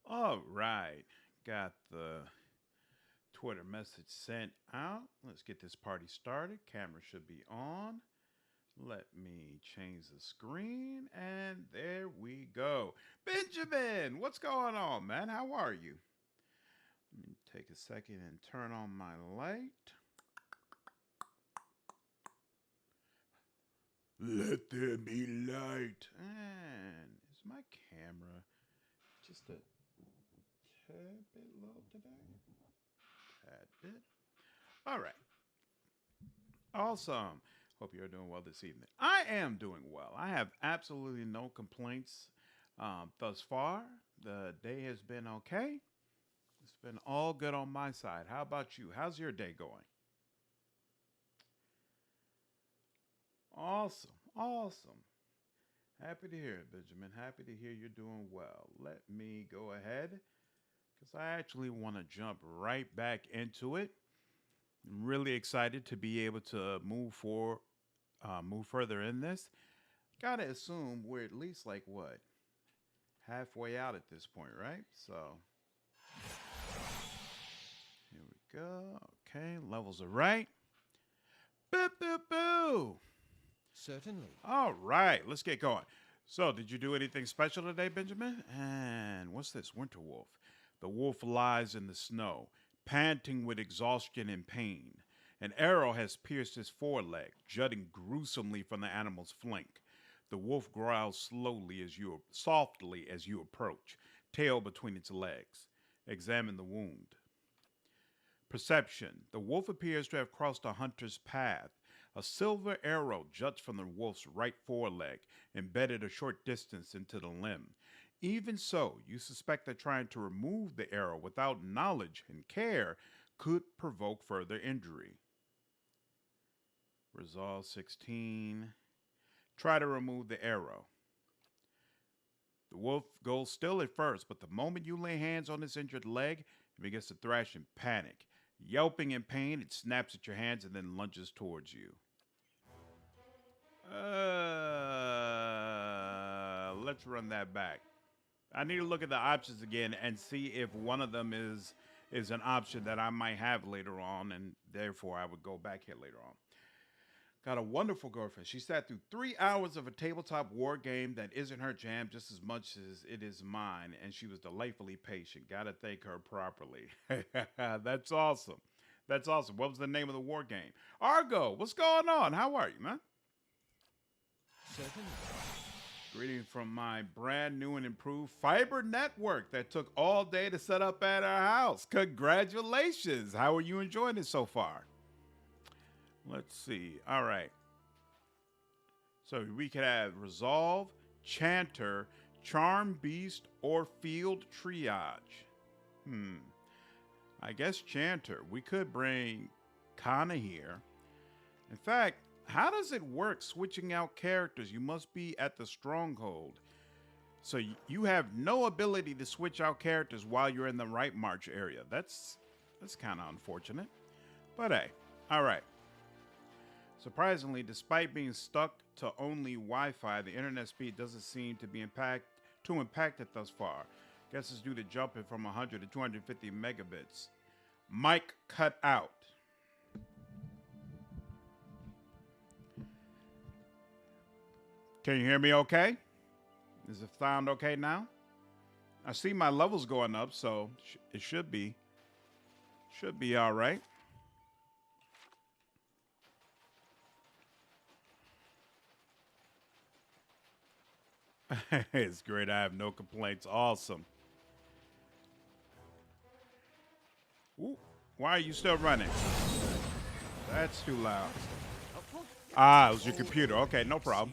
All right. Got the Twitter message sent out. Let's get this party started. Camera should be on. Let me change the screen. And there we go. Benjamin, what's going on, man? How are you? Let me take a second and turn on my light. Let there be light. And is my camera just a tad bit low today? Tad bit. All right. Awesome. Hope you're doing well this evening. I am doing well. I have absolutely no complaints thus far. The day has been okay. It's been all good on my side. How about you? How's your day going? Awesome. Awesome. Happy to hear it, Benjamin. Happy to hear you're doing well. Let me go ahead because I actually want to jump right back into it. I'm really excited to be able to move further in this. Gotta assume we're at least like what, halfway out at this point, right? So here we go. Okay, levels are right. Boo boo boo. Certainly. All right, let's get going. So, did you do anything special today, Benjamin? And what's this? Winter wolf. The wolf lies in the snow, panting with exhaustion and pain. An arrow has pierced his foreleg, jutting gruesomely from the animal's flank. The wolf growls softly as you approach, tail between its legs. Examine the wound. Perception. The wolf appears to have crossed a hunter's path. A silver arrow juts from the wolf's right foreleg, embedded a short distance into the limb. Even so, you suspect that trying to remove the arrow without knowledge and care could provoke further injury. Resolve 16. Try to remove the arrow. The wolf goes still at first, but the moment you lay hands on its injured leg, it begins to thrash in panic. Yelping in pain, it snaps at your hands and then lunges towards you. Let's run that back. I need to look at the options again and see if one of them is an option that I might have later on, and therefore I would go back here later on. Got a wonderful girlfriend. She sat through 3 hours of a tabletop war game that isn't her jam just as much as it is mine, and she was delightfully patient. Gotta thank her properly. That's awesome. That's awesome. What was the name of the war game? Argo, what's going on? How are you, man? Certainly. Greetings from my brand new and improved fiber network that took all day to set up at our house. Congratulations. How are you enjoying it so far? Let's see. All right. So we could have Resolve, Chanter, Charm Beast, or Field Triage. I guess Chanter. We could bring Kana here. In fact, how does it work switching out characters? You must be at the stronghold. So you have no ability to switch out characters while you're in the right march area. That's kind of unfortunate. But hey, all right. Surprisingly, despite being stuck to only Wi-Fi, the internet speed doesn't seem to be too impacted thus far. Guess it's due to jumping from 100 to 250 megabits. Mic cut out. Can you hear me okay? Does it sound okay now? I see my levels going up, so it should be all right. It's great. I have no complaints. Awesome. Ooh, why are you still running? That's too loud. Ah, it was your computer. Okay, no problem.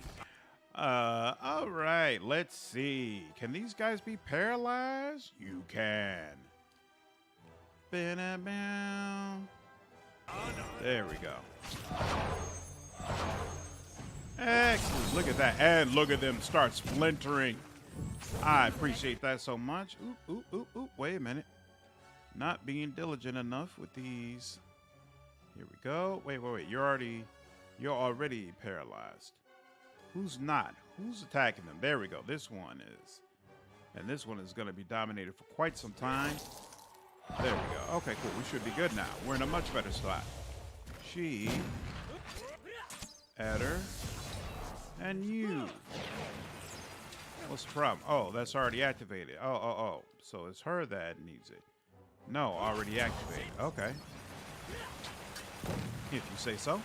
All right, let's see. Can these guys be paralyzed? You can. There we go. Excellent. Look at that. And look at them start splintering. I appreciate that so much. Oop. Wait a minute. Not being diligent enough with these. Here we go. Wait. You're already paralyzed. Who's not? Who's attacking them? There we go. This one is. And this one is going to be dominated for quite some time. There we go. Okay, cool. We should be good now. We're in a much better spot. She, Adder, and you. What's the problem? Oh, that's already activated. Oh. So it's her that needs it. No, already activated. Okay. If you say so.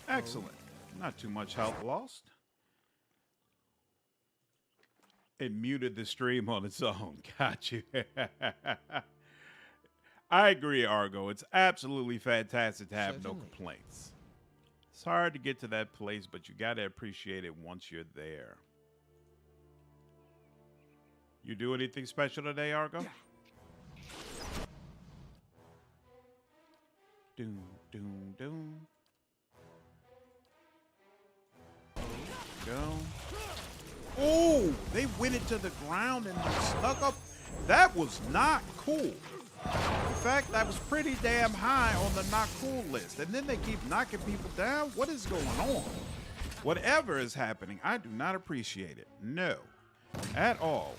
Excellent. Not too much health lost. It muted the stream on its own. Got you. I agree, Argo. It's absolutely fantastic to have no complaints. It's hard to get to that place, but you got to appreciate it once you're there. You do anything special today, Argo? Doom, doom, doom. Go. Oh, they went into the ground and snuck up. That was not cool. In fact, that was pretty damn high on the not cool list. And then they keep knocking people down. What is going on? Whatever is happening, I do not appreciate it. No, at all.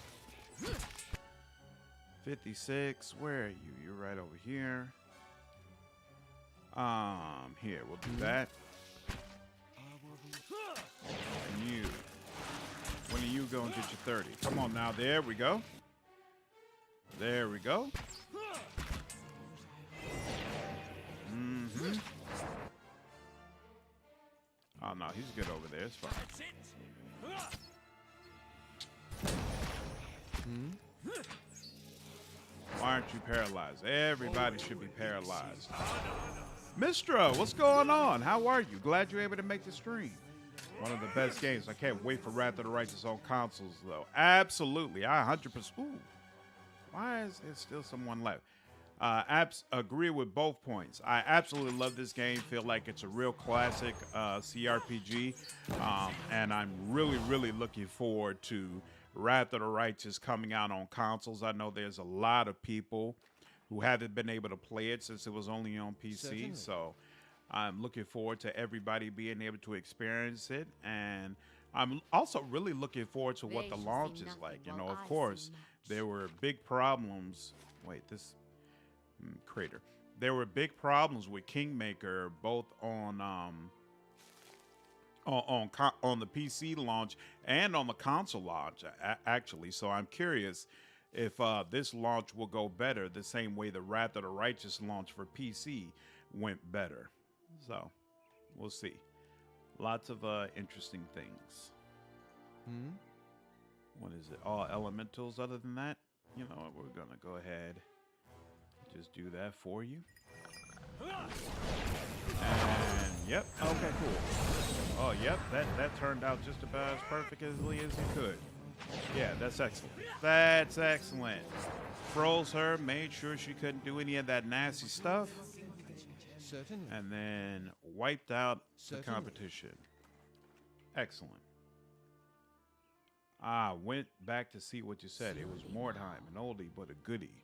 56, where are you? You're right over here. Here, we'll do that. And you. When are you going to get your 30? Come on now, there we go. There we go. Mm-hmm. Oh, no, he's good over there. It's fine. Why aren't you paralyzed? Everybody should be paralyzed. Mistra, what's going on? How are you? Glad you're able to make the stream. One of the best games. I can't wait for Wrath of the Righteous on consoles, though. Absolutely. I 100%. Ooh. Why is there still someone left? Agree with both points. I absolutely love this game. Feel like it's a real classic CRPG. And I'm really, really looking forward to Wrath of the Righteous coming out on consoles. I know there's a lot of people who haven't been able to play it since it was only on PC. Certainly. So I'm looking forward to everybody being able to experience it. And I'm also really looking forward to what the launch is like. You know, of course, there were big problems. Wait, this crater. There were big problems with Kingmaker, both on the PC launch and on the console launch, actually. So I'm curious if this launch will go better the same way the Wrath of the Righteous launch for PC went better. So we'll see. Lots of interesting things. What is it? All elementals. Other than that, you know what? We're going to go ahead and just do that for you. And yep. Okay, cool. Oh, yep. That turned out just about as perfectly as it could. Yeah, that's excellent. That's excellent. Froze her, made sure she couldn't do any of that nasty stuff. Certainly. And then wiped out the competition. Excellent. I went back to see what you said. It was Mordheim, an oldie but a goodie.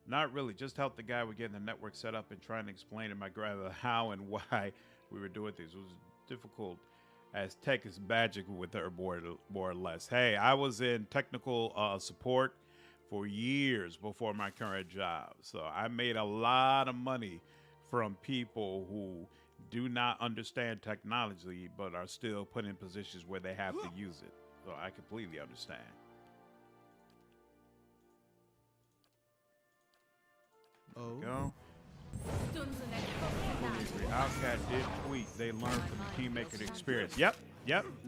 Not really. Just helped the guy with getting the network set up and trying to explain to my grandmother how and why we were doing things. It was difficult as tech is magic with her, more or less. Hey, I was in technical support for years before my current job. So I made a lot of money from people who do not understand technology but are still put in positions where they have to use it. So I completely understand. Oh. Go. Outcat did tweet they learned from the Kingmaker experience. Yep.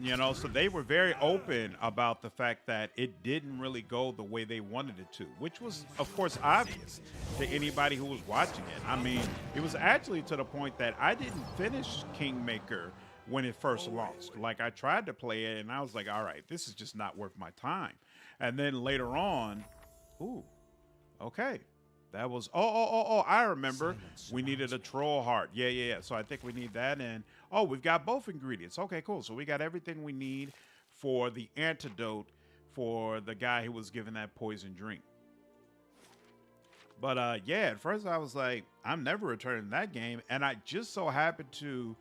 You know, so they were very open about the fact that it didn't really go the way they wanted it to, which was, of course, obvious to anybody who was watching it. I mean, it was actually to the point that I didn't finish Kingmaker when it first launched. Like, I tried to play it, and I was like, all right, this is just not worth my time. And then later on, ooh, okay. That was, I remember. We needed a troll heart. Yeah. So I think we need that. And, we've got both ingredients. Okay, cool. So we got everything we need for the antidote for the guy who was given that poison drink. But, yeah, at first I was like, I'm never returning that game. And I just so happened to,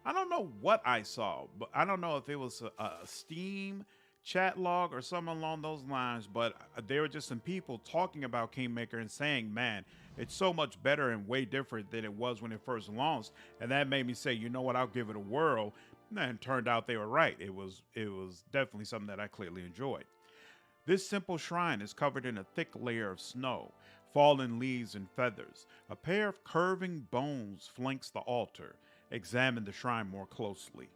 I don't know what I saw, but I don't know if it was a Steam chat log or something along those lines. But there were just some people talking about Kingmaker and saying, "Man, it's so much better and way different than it was when it first launched." And that made me say, "You know what? I'll give it a whirl." And it turned out they were right. It was definitely something that I clearly enjoyed. This simple shrine is covered in a thick layer of snow, fallen leaves, and feathers. A pair of curving bones flanks the altar. Examine the shrine more closely.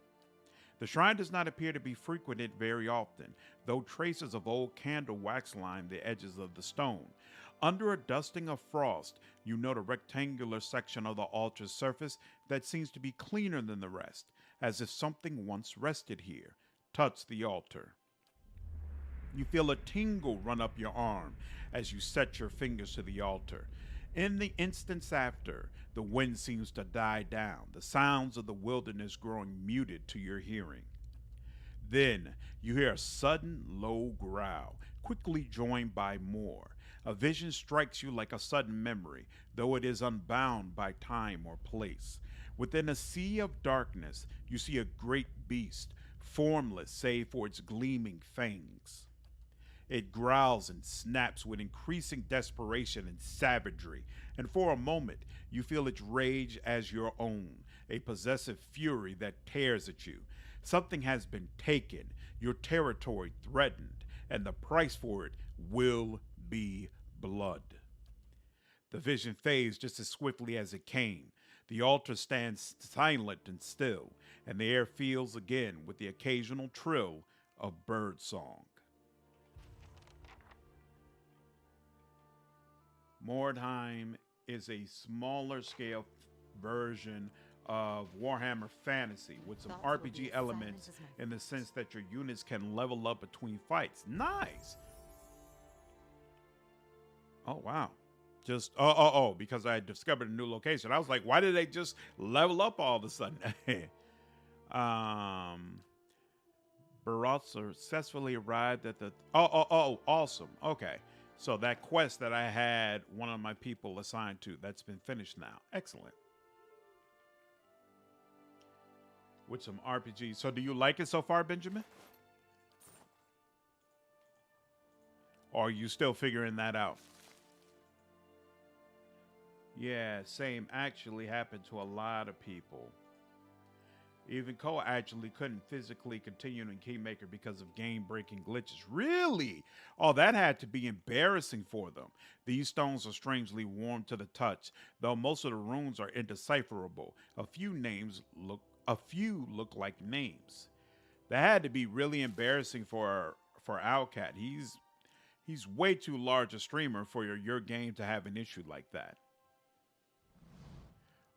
The shrine does not appear to be frequented very often, though traces of old candle wax line the edges of the stone. Under a dusting of frost, you note a rectangular section of the altar's surface that seems to be cleaner than the rest, as if something once rested here. Touch the altar. You feel a tingle run up your arm as you set your fingers to the altar. In the instants after, the wind seems to die down, the sounds of the wilderness growing muted to your hearing. Then you hear a sudden low growl, quickly joined by more. A vision strikes you like a sudden memory, though it is unbound by time or place. Within a sea of darkness, you see a great beast, formless save for its gleaming fangs. It growls and snaps with increasing desperation and savagery, and for a moment you feel its rage as your own, a possessive fury that tears at you. Something has been taken, your territory threatened, and the price for it will be blood. The vision fades just as swiftly as it came. The altar stands silent and still, and the air fills again with the occasional trill of bird song. Mordheim is a smaller scale version of Warhammer Fantasy with some RPG elements in the sense that your units can level up between fights. Nice. Oh wow. Just because I discovered a new location. I was like, why did they just level up all of a sudden? Barat successfully arrived at the awesome. Okay. So that quest that I had one of my people assigned to, that's been finished now. Excellent. With some RPG. So do you like it so far, Benjamin? Or are you still figuring that out? Yeah, same actually happened to a lot of people. Even Cole actually couldn't physically continue in Kingmaker because of game-breaking glitches. Really? Oh, that had to be embarrassing for them. These stones are strangely warm to the touch, though most of the runes are indecipherable. A few look like names. That had to be really embarrassing for Owlcat. He's way too large a streamer for your game to have an issue like that.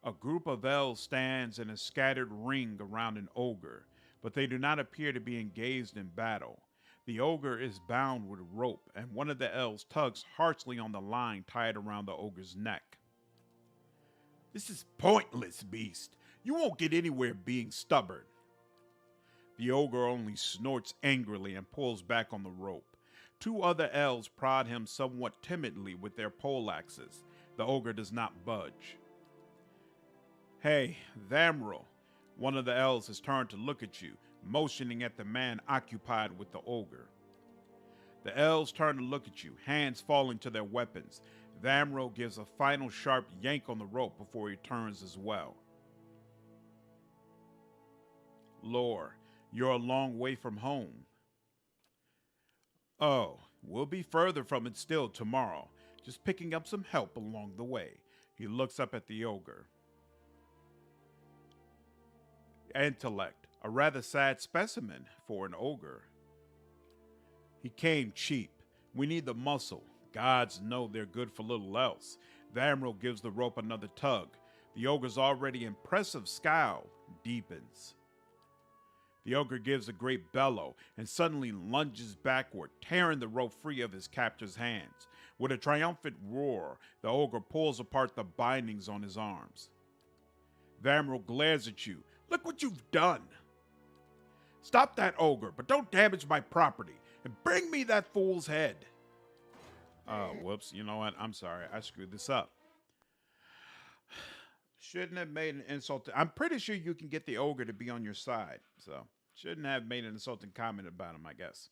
A group of elves stands in a scattered ring around an ogre, but they do not appear to be engaged in battle. The ogre is bound with rope, and one of the elves tugs harshly on the line tied around the ogre's neck. This is pointless, beast. You won't get anywhere being stubborn. The ogre only snorts angrily and pulls back on the rope. Two other elves prod him somewhat timidly with their poleaxes. The ogre does not budge. Hey, Vamril. One of the elves has turned to look at you, motioning at the man occupied with the ogre. The elves turn to look at you, hands falling to their weapons. Vamril gives a final sharp yank on the rope before he turns as well. Lore, you're a long way from home. Oh, we'll be further from it still tomorrow, just picking up some help along the way. He looks up at the ogre. Intellect, a rather sad specimen for an ogre. He came cheap. We need the muscle. Gods know they're good for little else. Vamril gives the rope another tug. The ogre's already impressive scowl deepens. The ogre gives a great bellow and suddenly lunges backward, tearing the rope free of his captor's hands. With a triumphant roar, the ogre pulls apart the bindings on his arms. Vamril glares at you. Look what you've done. Stop that ogre, but don't damage my property, and bring me that fool's head. Whoops, you know what? I'm sorry, I screwed this up. Shouldn't have made an insult. I'm pretty sure you can get the ogre to be on your side. So, shouldn't have made an insulting comment about him, I guess.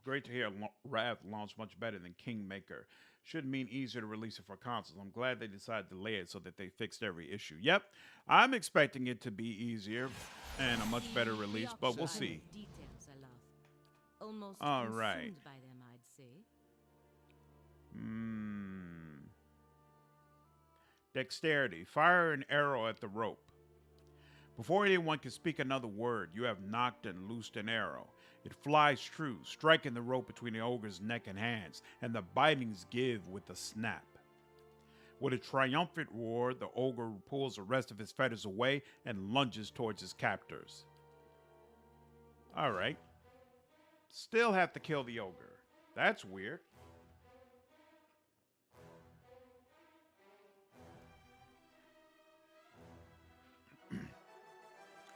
Great to hear Wrath launched much better than Kingmaker. Should mean easier to release it for consoles. I'm glad they decided to delay it so that they fixed every issue. Yep, I'm expecting it to be easier and a much better release, but we'll see. Details I love. Almost All right. consumed by them, I'd say. Dexterity. Fire an arrow at the rope. Before anyone can speak another word, you have knocked and loosed an arrow. It flies true, striking the rope between the ogre's neck and hands, and the bindings give with a snap. With a triumphant roar, the ogre pulls the rest of his feathers away and lunges towards his captors. All right. Still have to kill the ogre. That's weird.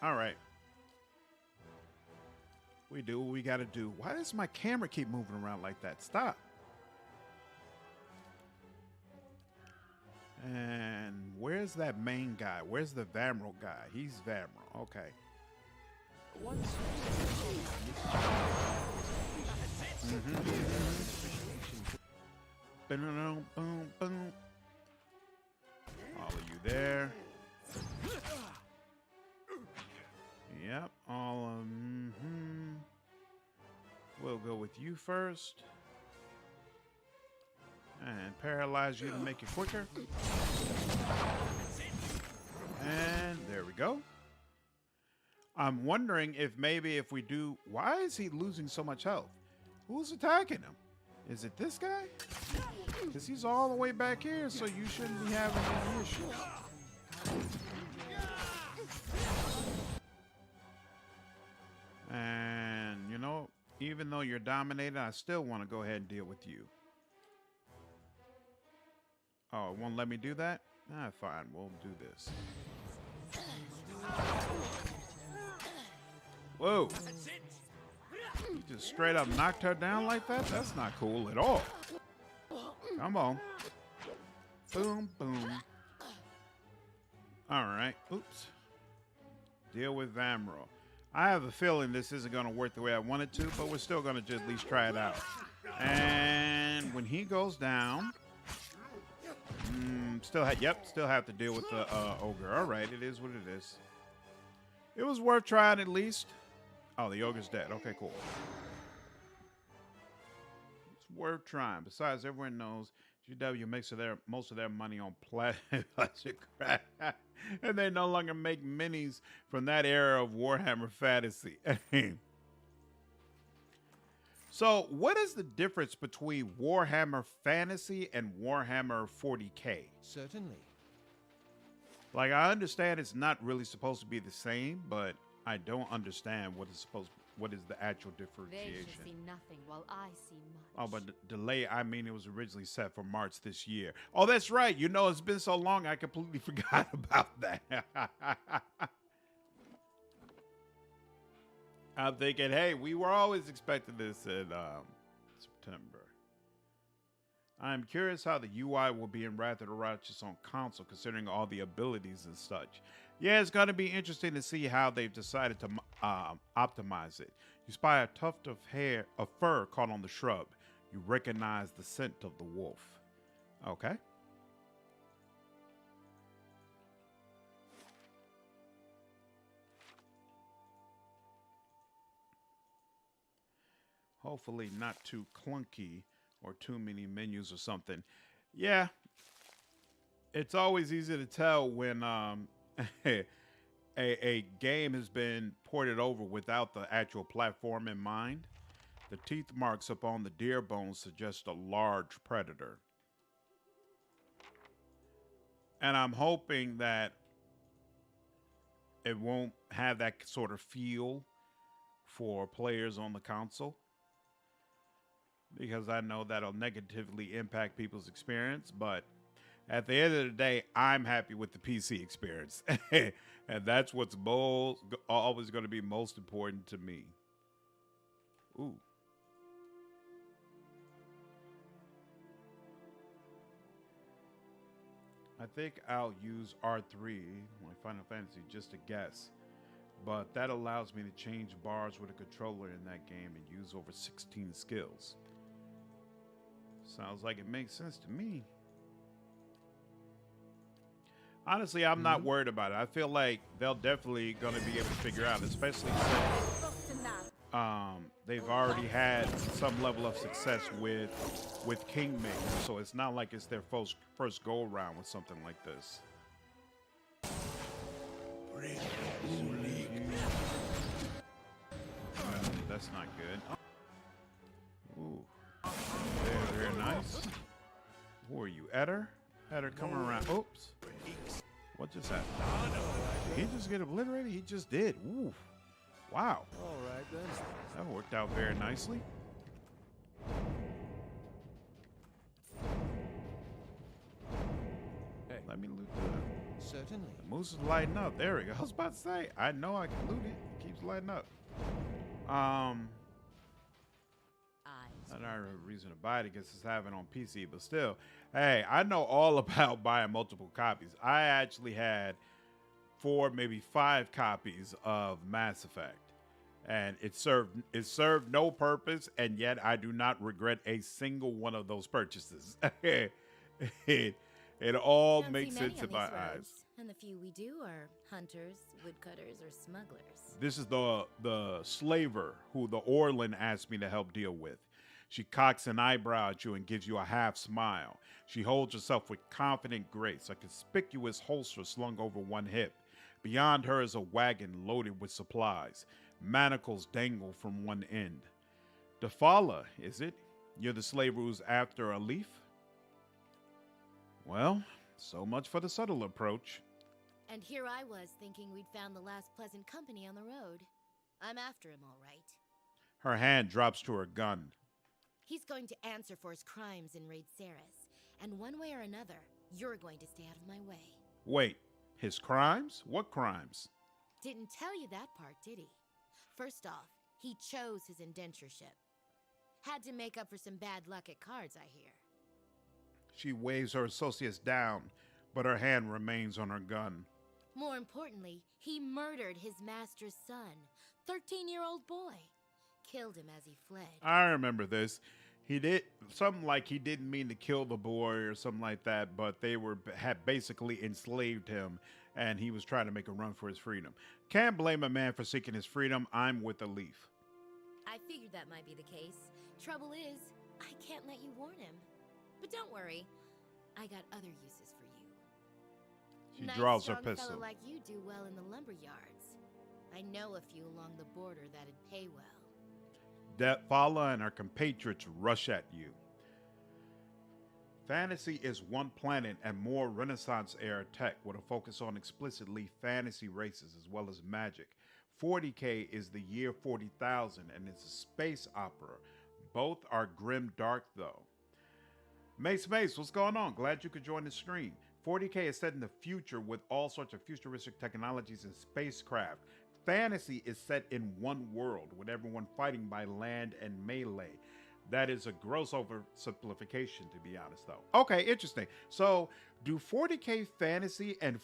All right. We do what we got to do. Why does my camera keep moving around like that? Stop. And where's that main guy? Where's the Vamrel guy? He's Vamrel. Okay. What's... Boom, boom, boom. All of you there. Yep, all of them. We'll go with you first. And paralyze you to make it quicker. And there we go. I'm wondering if maybe if we do... Why is he losing so much health? Who's attacking him? Is it this guy? Because he's all the way back here, so you shouldn't be having any issues. And, you know, even though you're dominated, I still want to go ahead and deal with you. Oh, it won't let me do that? Ah, fine. We'll do this. Whoa. You just straight up knocked her down like that? That's not cool at all. Come on. Boom, boom. All right. Oops. Deal with Vamrel. I have a feeling this isn't going to work the way I want it to, but we're still going to just at least try it out. And when he goes down, still have to deal with the ogre. All right, it is what it is. It was worth trying at least. Oh, the ogre's dead. Okay, cool. It's worth trying. Besides, everyone knows GW makes most of their money on plastic crap. And they no longer make minis from that era of Warhammer Fantasy. So, what is the difference between Warhammer Fantasy and Warhammer 40K? Certainly. Like, I understand it's not really supposed to be the same, but I don't understand what is the actual They differentiation. shall see nothing while I see much. Oh, but delay, I mean, it was originally set for March this year. Oh, that's right. You know, it's been so long, I completely forgot about that. I'm thinking, hey, we were always expecting this in September. I'm curious how the UI will be in Wrath of the Righteous on console, considering all the abilities and such. Yeah, it's going to be interesting to see how they've decided to optimize it. You spy a tuft of fur caught on the shrub. You recognize the scent of the wolf. Okay. Hopefully not too clunky or too many menus or something. Yeah. It's always easy to tell when a game has been ported over without the actual platform in mind. The teeth marks upon the deer bones suggest a large predator. And I'm hoping that it won't have that sort of feel for players on the console, because I know that'll negatively impact people's experience. But at the end of the day, I'm happy with the PC experience. And that's what's always going to be most important to me. Ooh. I think I'll use R3, my Final Fantasy, just to guess. But that allows me to change bars with a controller in that game and use over 16 skills. Sounds like it makes sense to me. Honestly, I'm not worried about it. I feel like they'll definitely going to be able to figure out, especially since they've already had some level of success with Kingmaker, so it's not like it's their first go around with something like this. That's not good. Ooh, very nice. Who are you, Eder? Eder coming around. Oops. What just happened? Did he just get obliterated? He just did. Ooh. Wow. All right then. That worked out very nicely. Hey. Let me loot Certainly. the moose is lighting up. There we go. I was about to say, I know I can loot it. It keeps lighting up. Eyes. Not a reason to buy it against it's having on PC, but still, hey, I know all about buying multiple copies. I actually had 4, maybe 5 copies of Mass Effect, and it served no purpose, and yet I do not regret a single one of those purchases. it all Don't makes see many sense in on my these roads, eyes. and the few we do are hunters, woodcutters, or smugglers. This is the slaver who the Orlin asked me to help deal with. She cocks an eyebrow at you and gives you a half smile. She holds herself with confident grace, a conspicuous holster slung over one hip. Beyond her is a wagon loaded with supplies. Manacles dangle from one end. Defala, is it? You're the slaver who's after a leaf? Well, so much for the subtle approach. And here I was thinking we'd found the last pleasant company on the road. I'm after him, all right. Her hand drops to her gun. He's going to answer for his crimes in Raid Ceres, and one way or another, you're going to stay out of my way. Wait, his crimes? What crimes? Didn't tell you that part, did he? First off, he chose his indentureship. Had to make up for some bad luck at cards, I hear. She waves her associates down, but her hand remains on her gun. More importantly, he murdered his master's son, 13-year-old boy. Killed him as he fled. I remember this. He did something like he didn't mean to kill the boy or something like that, but they had basically enslaved him, and he was trying to make a run for his freedom. Can't blame a man for seeking his freedom. I'm with the leaf. I figured that might be the case. Trouble is, I can't let you warn him. But don't worry, I got other uses for you. She Nice, draws her strong pistol. fellow like you do well in the lumber yards. I know a few along the border that'd pay well. Defala and her compatriots rush at you. Fantasy is one planet and more Renaissance-era tech with a focus on explicitly fantasy races as well as magic. 40K is the year 40,000 and it's a space opera. Both are grim dark though. Mace, what's going on? Glad you could join the stream. 40K is set in the future with all sorts of futuristic technologies and spacecraft. Fantasy is set in one world with everyone fighting by land and melee. That is a gross oversimplification, to be honest, though. Okay, interesting. So, do 40K Fantasy and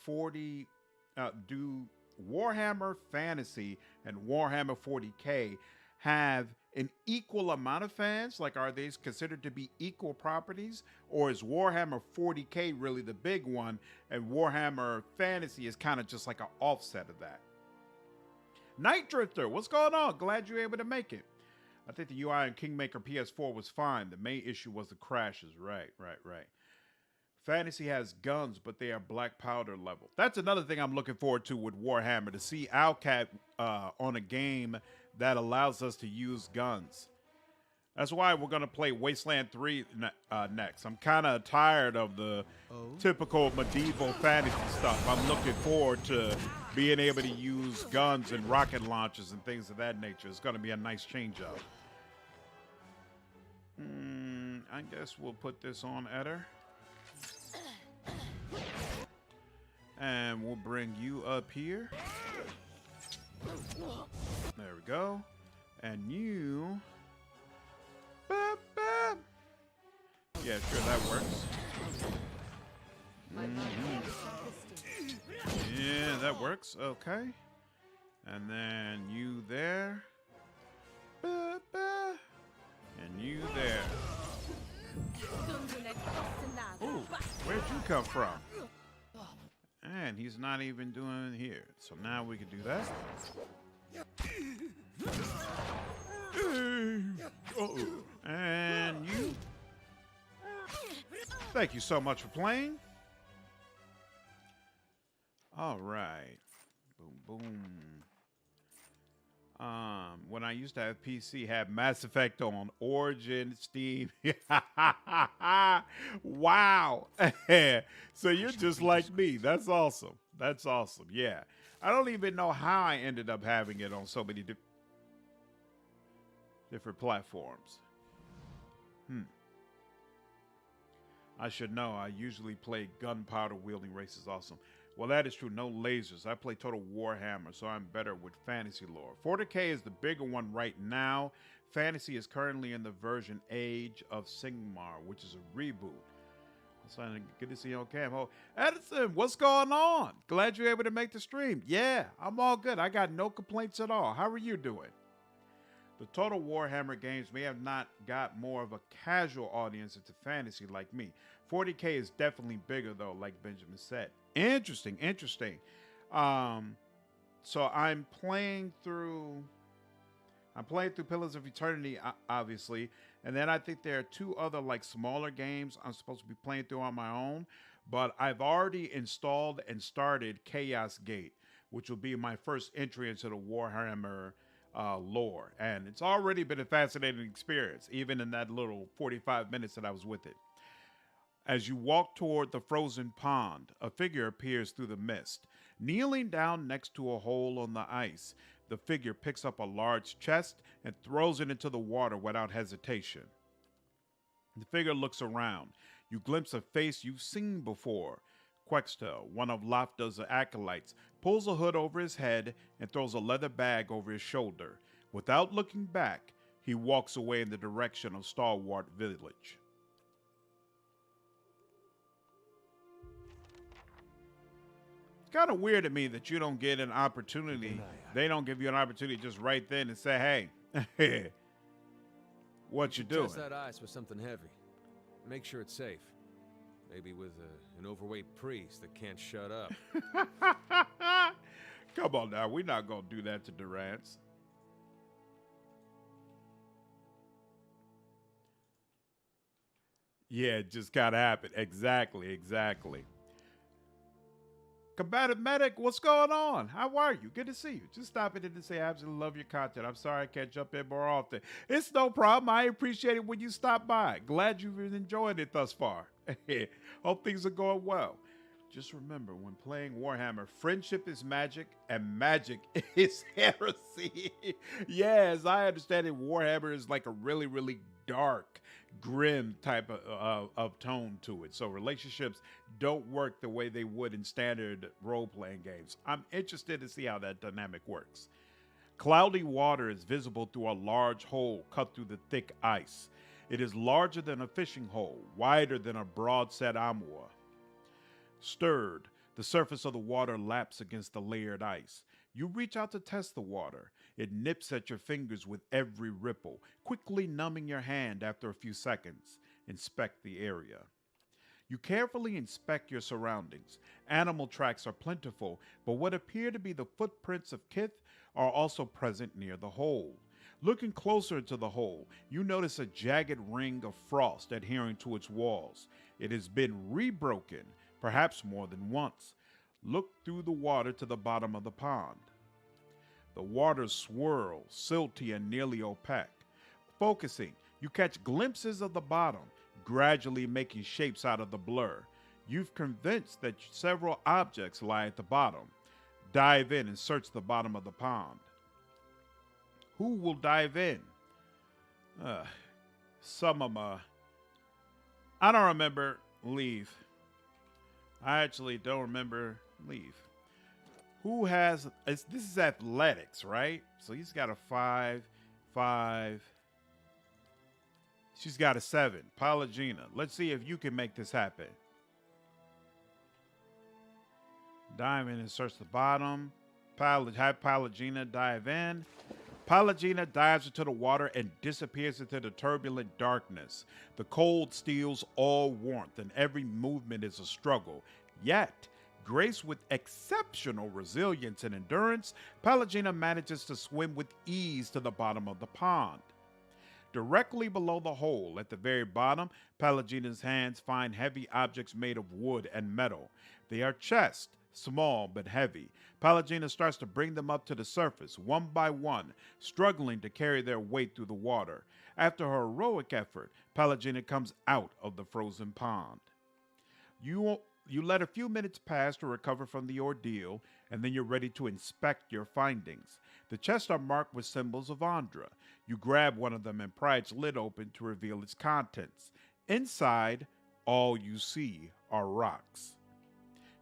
do Warhammer Fantasy and Warhammer 40K have an equal amount of fans? Like, are they considered to be equal properties? Or is Warhammer 40K really the big one, and Warhammer Fantasy is kind of just like an offset of that? Night Drifter, what's going on? Glad you were able to make it. I think the UI in Kingmaker PS4 was fine. The main issue was the crashes. Right. Fantasy has guns, but they are black powder level. That's another thing I'm looking forward to with Warhammer, to see Owlcat on a game that allows us to use guns. That's why we're going to play Wasteland 3 next. I'm kind of tired of the typical medieval fantasy stuff. I'm looking forward to being able to use guns and rocket launchers and things of that nature. It's going to be a nice change up. I guess we'll put this on Eder. And we'll bring you up here. There we go. And you... Yeah, sure, that works. My Yeah, that works. Okay. And then you there. Ba, ba. And you there. Ooh, where'd you come from? And he's not even doing it here. So now we can do that. And you. Thank you so much for playing. All right. Boom, boom. When I used to have PC, had Mass Effect on Origin, Steam. Wow. So you're just like me. That's awesome. That's awesome. Yeah. I don't even know how I ended up having it on so many different platforms. I should know. I usually play gunpowder wielding races. Awesome. Well, that is true. No lasers. I play Total Warhammer, so I'm better with fantasy lore. 40K is the bigger one right now. Fantasy is currently in the version Age of Sigmar, which is a reboot. So good to see you on cam. Oh, Edison, what's going on? Glad you're able to make the stream. Yeah, I'm all good. I got no complaints at all. How are you doing? The Total Warhammer games may have not got more of a casual audience into fantasy like me. 40K is definitely bigger though, like Benjamin said. Interesting, interesting. So I'm playing through Pillars of Eternity, obviously, and then I think there are two other like smaller games I'm supposed to be playing through on my own. But I've already installed and started Chaos Gate, which will be my first entry into the Warhammer lore, and it's already been a fascinating experience, even in that little 45 minutes that I was with it. As you walk toward the frozen pond, a figure appears through the mist. Kneeling down next to a hole on the ice, the figure picks up a large chest and throws it into the water without hesitation. The figure looks around. You glimpse a face you've seen before. Quextel, one of Lafta's acolytes, pulls a hood over his head and throws a leather bag over his shoulder. Without looking back, he walks away in the direction of Stalwart Village. It's kind of weird to me that you don't get an opportunity. They don't give you an opportunity just right then and say, hey, what you doing? Test that ice with something heavy. Make sure it's safe. Maybe with an overweight priest that can't shut up. Come on now, we're not going to do that to Durant's. Yeah, it just gotta happen. Exactly. Combative Medic, what's going on? How are you? Good to see you. Just stopping in to say I absolutely love your content. I'm sorry I can't jump in more often. It's no problem. I appreciate it when you stop by. Glad you've been enjoying it thus far. Hope things are going well. Just remember, when playing Warhammer, friendship is magic and magic is heresy. Yeah, as I understand it, Warhammer is like a really, really dark, grim type of tone to it. So relationships don't work the way they would in standard role-playing games. I'm interested to see how that dynamic works. Cloudy water is visible through a large hole cut through the thick ice. It is larger than a fishing hole, wider than a broad-set amua. Stirred, the surface of the water laps against the layered ice. You reach out to test the water. It nips at your fingers with every ripple, quickly numbing your hand after a few seconds. Inspect the area. You carefully inspect your surroundings. Animal tracks are plentiful, but what appear to be the footprints of kith are also present near the hole. Looking closer into the hole, you notice a jagged ring of frost adhering to its walls. It has been rebroken, perhaps more than once. Look through the water to the bottom of the pond. The water swirls, silty and nearly opaque. Focusing, you catch glimpses of the bottom, gradually making shapes out of the blur. You've convinced that several objects lie at the bottom. Dive in and search the bottom of the pond. Who will dive in? Some of them, I don't remember. Leave. I actually don't remember. Leave. Who has, this is athletics, right? So he's got a 5. She's got a 7. Paula Gina, let's see if you can make this happen. Dive in and search the bottom. Have Palagina dive in. Palagina dives into the water and disappears into the turbulent darkness. The cold steals all warmth, and every movement is a struggle. Yet, graced with exceptional resilience and endurance, Palagina manages to swim with ease to the bottom of the pond. Directly below the hole, at the very bottom, Palagina's hands find heavy objects made of wood and metal. They are chests, small but heavy. Palagina starts to bring them up to the surface, one by one, struggling to carry their weight through the water. After her heroic effort, Palagina comes out of the frozen pond. You let a few minutes pass to recover from the ordeal, and then you're ready to inspect your findings. The chests are marked with symbols of Andra. You grab one of them and pry its lid open to reveal its contents. Inside, all you see are rocks.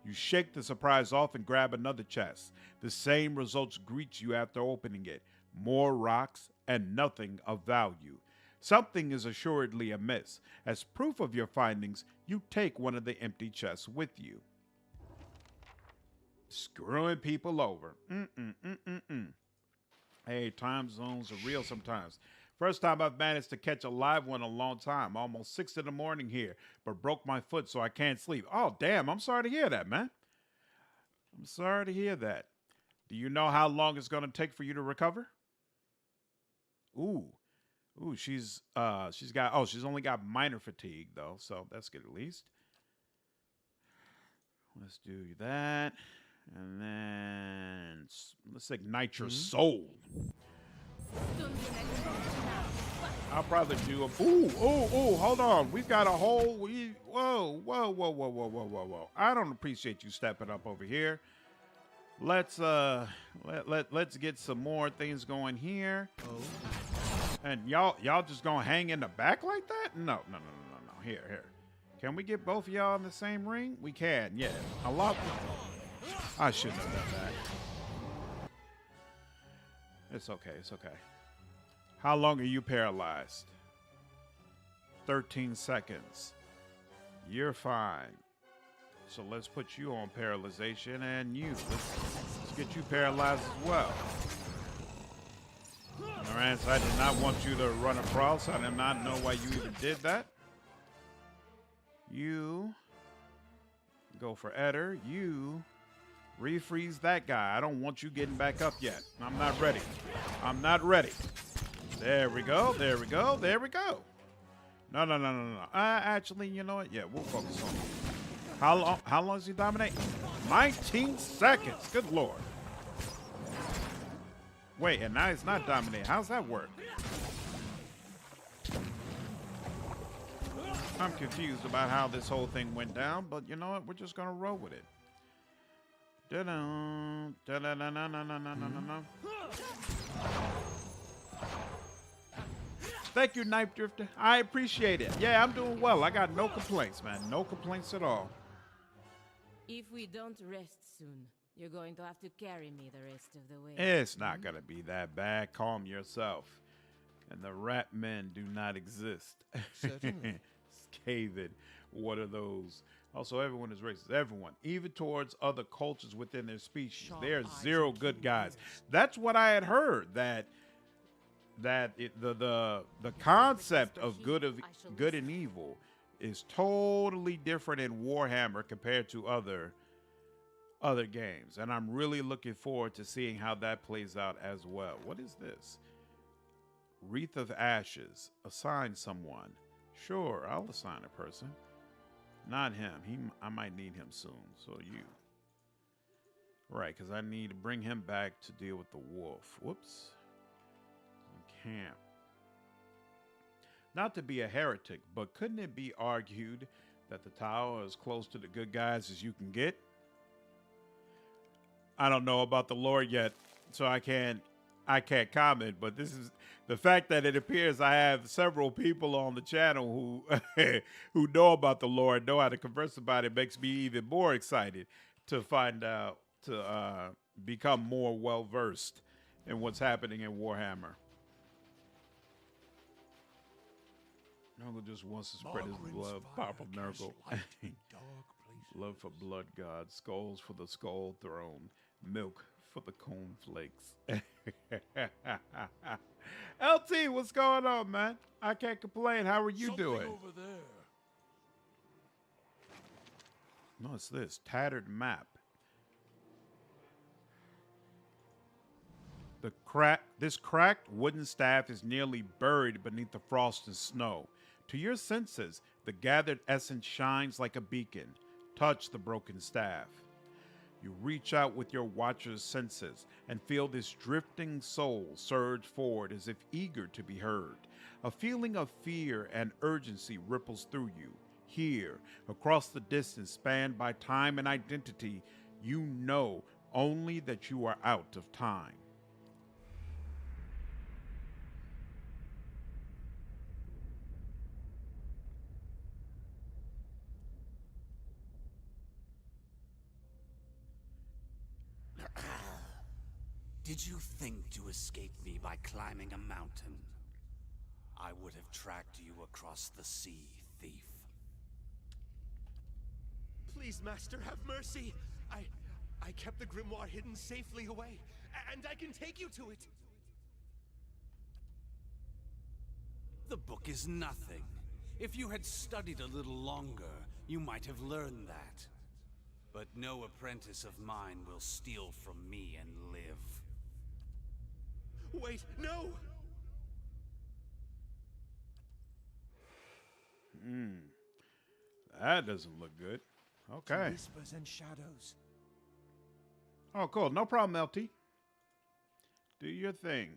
You shake the surprise off and grab another chest. The same results greet you after opening it. More rocks and nothing of value. Something is assuredly amiss. As proof of your findings, you take one of the empty chests with you. Screwing people over. Hey, time zones are real sometimes. First time I've managed to catch a live one in a long time. Almost 6 in the morning here, but broke my foot so I can't sleep. Oh, damn. I'm sorry to hear that, man. I'm sorry to hear that. Do you know how long it's going to take for you to recover? Ooh, she's only got minor fatigue though, so that's good at least. Let's do that. And then let's ignite your soul. I'll probably do a hold on. We've got a whole whoa. I don't appreciate you stepping up over here. Let's get some more things going here. And y'all just gonna hang in the back like that? No. Here. Can we get both of y'all in the same ring? We can, yeah. I shouldn't have done that. It's okay. How long are you paralyzed? 13 seconds. You're fine. So let's put you on paralyzation, and let's get you paralyzed as well. Lawrence, I did not want you to run across. I did not know why you even did that. You go for Eder. You refreeze that guy. I don't want you getting back up yet. I'm not ready. There we go. No. Actually, you know what? Yeah, we'll focus on it. How long does he dominate? 19 seconds. Good Lord. Wait, and now it's not dominating. How's that work? I'm confused about how this whole thing went down, but you know what? We're just gonna roll with it. Thank you, Knife Drifter. I appreciate it. Yeah, I'm doing well. I got no complaints, man. No complaints at all. If we don't rest soon, you're going to have to carry me the rest of the way. It's not going to be that bad. Calm yourself. And the rat men do not exist. Certainly. Skaven. What are those? Also, everyone is racist. Everyone. Even towards other cultures within their species. There are zero good guys. That's what I had heard. The concept of good and evil is totally different in Warhammer compared to other games, and I'm really looking forward to seeing how that plays out as well. What is this? Wreath of Ashes. Assign someone. Sure, I'll assign a person. Not him. I might need him soon. So you. Right, because I need to bring him back to deal with the wolf. Whoops. Camp. Not to be a heretic, but couldn't it be argued that the tower is as close to the good guys as you can get? I don't know about the lore yet, so I can't comment, but this is the fact that it appears I have several people on the channel who who know about the lore and know how to converse about it makes me even more excited to find out, to become more well versed in what's happening in Warhammer. Nurgle just wants to spread his love. Papa Nurgle. Blood for blood god, skulls for the skull throne, milk for the cornflakes. LT, what's going on, man? I can't complain. How are you Something doing? over there. What's this? Tattered map. This cracked wooden staff is nearly buried beneath the frost and snow. To your senses, the gathered essence shines like a beacon. Touch the broken staff. You reach out with your watcher's senses and feel this drifting soul surge forward as if eager to be heard. A feeling of fear and urgency ripples through you. Here, across the distance spanned by time and identity, you know only that you are out of time. Did you think to escape me by climbing a mountain? I would have tracked you across the sea, thief. Please, Master, have mercy. I kept the grimoire hidden safely away, and I can take you to it. The book is nothing. If you had studied a little longer, you might have learned that. But no apprentice of mine will steal from me and live. Wait, no! That doesn't look good. Okay. Whispers and shadows. Oh, cool. No problem, LT. Do your thing.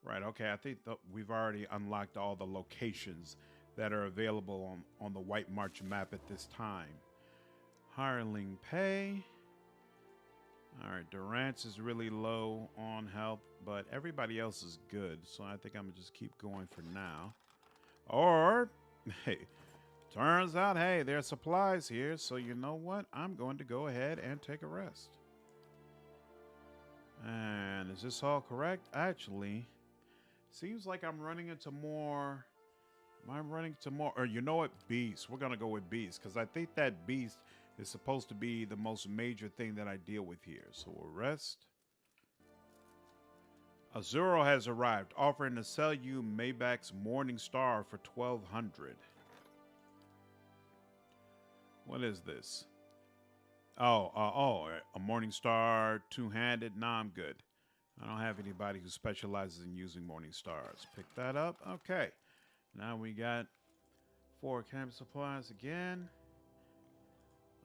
Right, okay. I think we've already unlocked all the locations that are available on the White March map at this time. Hireling pay. All right, Durant's is really low on health, but everybody else is good. So I think I'm going to just keep going for now. Or, hey, turns out, hey, there are supplies here. So you know what? I'm going to go ahead and take a rest. And is this all correct? Actually, seems like I'm running into more. Am I running to more? Or you know what? Beast. We're going to go with Beast because I think that Beast is supposed to be the most major thing that I deal with here. So we'll rest. Azuro has arrived, offering to sell you Maybach's Morning Star for 1,200. What is this? Oh, a Morning Star two-handed? Nah, I'm good. I don't have anybody who specializes in using Morning Stars. Pick that up. Okay. Now we got 4 camp supplies again.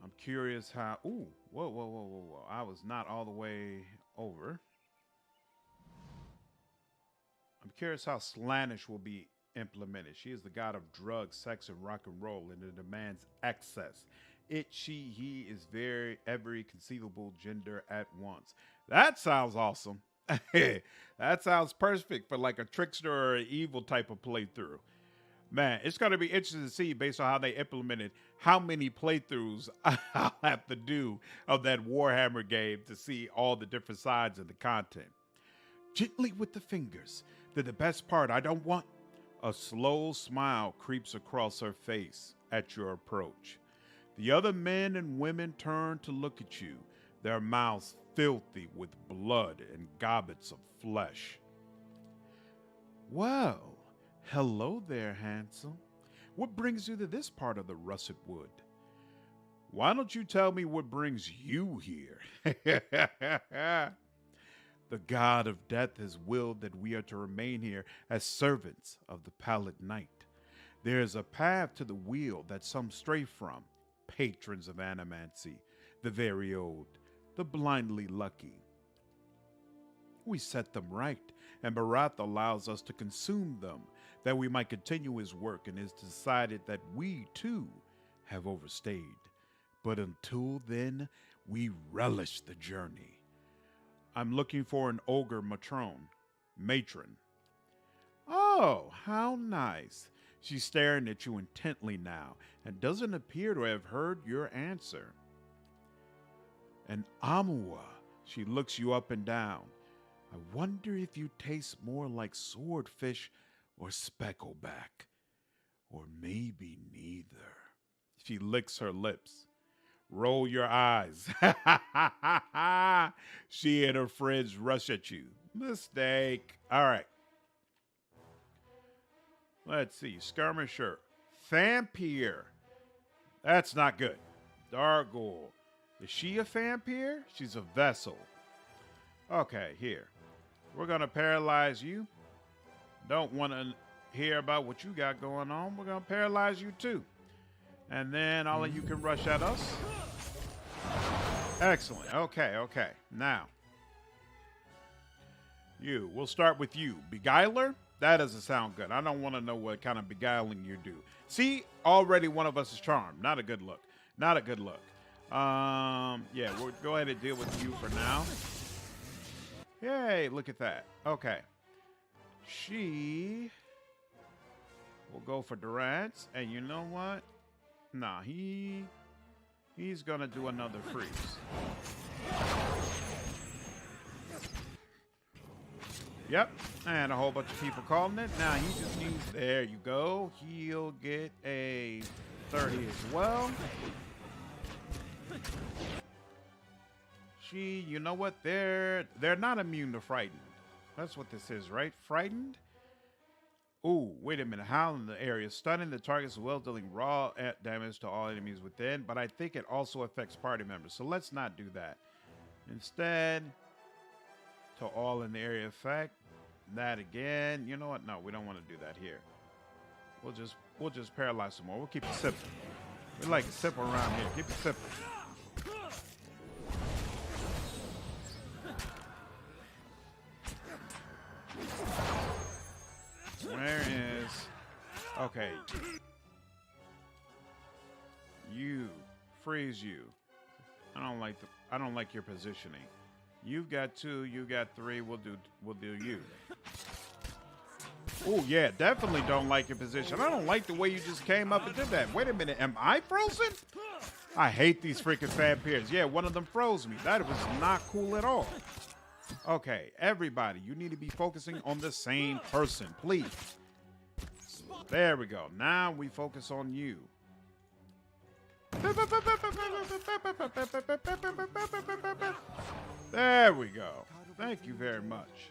I'm curious how... Ooh, whoa. I was not all the way over. I'm curious how Slanish will be implemented. She is the god of drugs, sex, and rock and roll, and it demands excess. It, she, he is every conceivable gender at once. That sounds awesome. That sounds perfect for like a trickster or an evil type of playthrough. Man, it's going to be interesting to see, based on how they implemented, how many playthroughs I'll have to do of that Warhammer game to see all the different sides of the content. Gently with the fingers. They're the best part. I don't want... A slow smile creeps across her face at your approach. The other men and women turn to look at you, their mouths filthy with blood and gobbets of flesh. Well... Hello there, handsome. What brings you to this part of the russet wood? Why don't you tell me what brings you here? The god of death has willed that we are to remain here as servants of the pallid night. There is a path to the wheel that some stray from, patrons of animancy, the very old, the blindly lucky. We set them right, and Barath allows us to consume them, that we might continue his work, and has decided that we, too, have overstayed. But until then, we relish the journey. I'm looking for an ogre matron. Oh, how nice. She's staring at you intently now, and doesn't appear to have heard your answer. An Amua. She looks you up and down. I wonder if you taste more like swordfish or speckleback. or maybe neither. She licks her lips. Roll your eyes. She and her friends rush at you. Mistake. All right. Let's see. Skirmisher. Vampire. That's not good. Dargul. Is she a vampire? She's a vessel. Okay, here. We're going to paralyze you. Don't want to hear about what you got going on. We're going to paralyze you too. And then all of you can rush at us. Excellent. Okay, okay. Now, we'll start with you. Beguiler? That doesn't sound good. I don't want to know what kind of beguiling you do. See, already one of us is charmed. Not a good look. Not a good look. Yeah, we'll go ahead and deal with you for now. Yay, look at that. Okay. She will go for Durance. And you know what? Nah, he's gonna do another freeze. Yep, and a whole bunch of people calling it. Now he just needs, there you go. He'll get a 30 as well. You know what? They're not immune to frightened. That's what this is, right? Frightened? Ooh, wait a minute. Howl in the area. Stunning the targets as well, dealing raw damage to all enemies within. But I think it also affects party members. So let's not do that. Instead, to all in the area effect. That again. You know what? No, we don't want to do that here. We'll just paralyze some more. We'll keep it simple. We like it simple around here. Keep it simple. Where is... Okay. You. Freeze you. I don't like your positioning. You've got 2, you got 3, we'll do you. Oh yeah, definitely don't like your position. I don't like the way you just came up and did that. Wait a minute, am I frozen? I hate these freaking vampires. Yeah, one of them froze me. That was not cool at all. Okay, everybody, you need to be focusing on the same person, please. There we go. Now we focus on you. There we go. Thank you very much.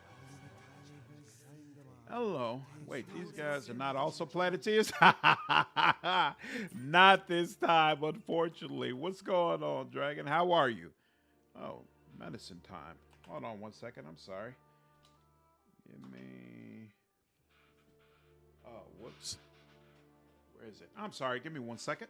Hello. Wait, these guys are not also Planeteers? Not this time, unfortunately. What's going on, Dragon? How are you? Oh, medicine time. Hold on 1 second. I'm sorry. Give me... Oh, whoops. Where is it? I'm sorry. Give me 1 second.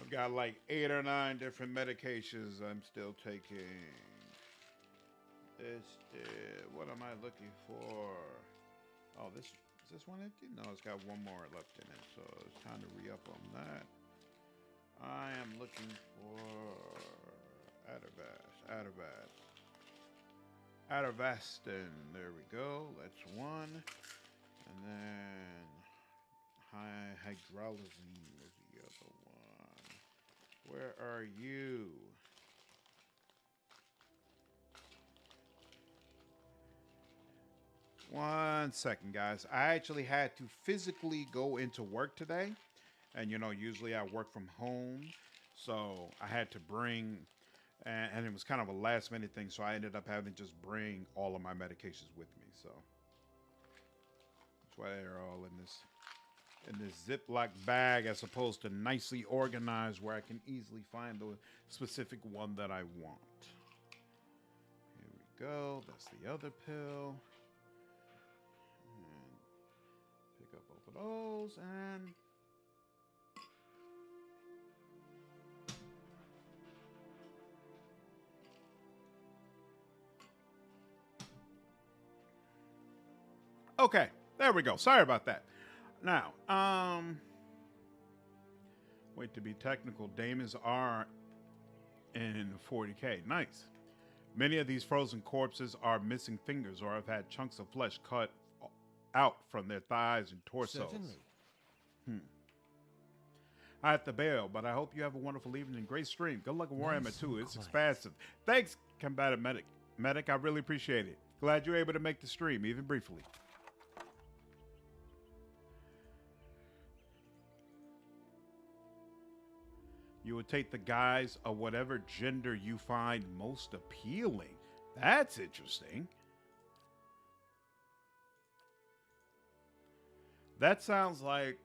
Got like 8 or 9 different medications I'm still taking. What am I looking for? Oh, is this one empty? No, it's got one more left in it, so it's time to re-up on that. I am looking for Atavastin. There we go. That's one. And then hydralazine was the other one. Where are you? One second, guys. I actually had to physically go into work today. And, you know, usually I work from home. So I had to bring, and it was kind of a last minute thing. So I ended up having to just bring all of my medications with me. So that's why they're all in this Ziploc bag, as opposed to nicely organized where I can easily find the specific one that I want. Here we go. That's the other pill. And pick up both of those and... Okay, there we go. Sorry about that. Now, wait, to be technical, Damon's are in 40K. Nice. Many of these frozen corpses are missing fingers or have had chunks of flesh cut out from their thighs and torsos. Certainly. I have to bail, but I hope you have a wonderful evening and great stream. Good luck with Warhammer Nice 2. and It's quiet. expansive. Thanks, Combative Medic. Medic, I really appreciate it. Glad you're able to make the stream, even briefly. You would take the guise of whatever gender you find most appealing. That's interesting. That sounds like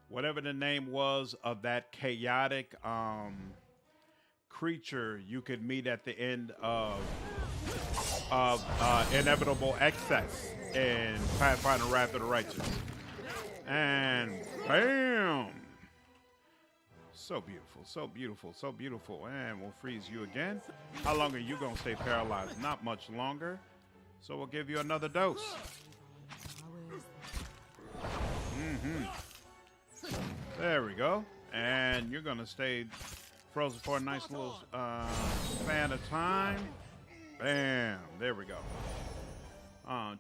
whatever the name was of that chaotic creature you could meet at the end of Inevitable Excess in Pathfinder Wrath of the Righteous. And bam! So beautiful, so beautiful, so beautiful. And we'll freeze you again. How long are you going to stay paralyzed? Not much longer. So we'll give you another dose. There we go. And you're going to stay frozen for a nice little span of time. Bam. There we go.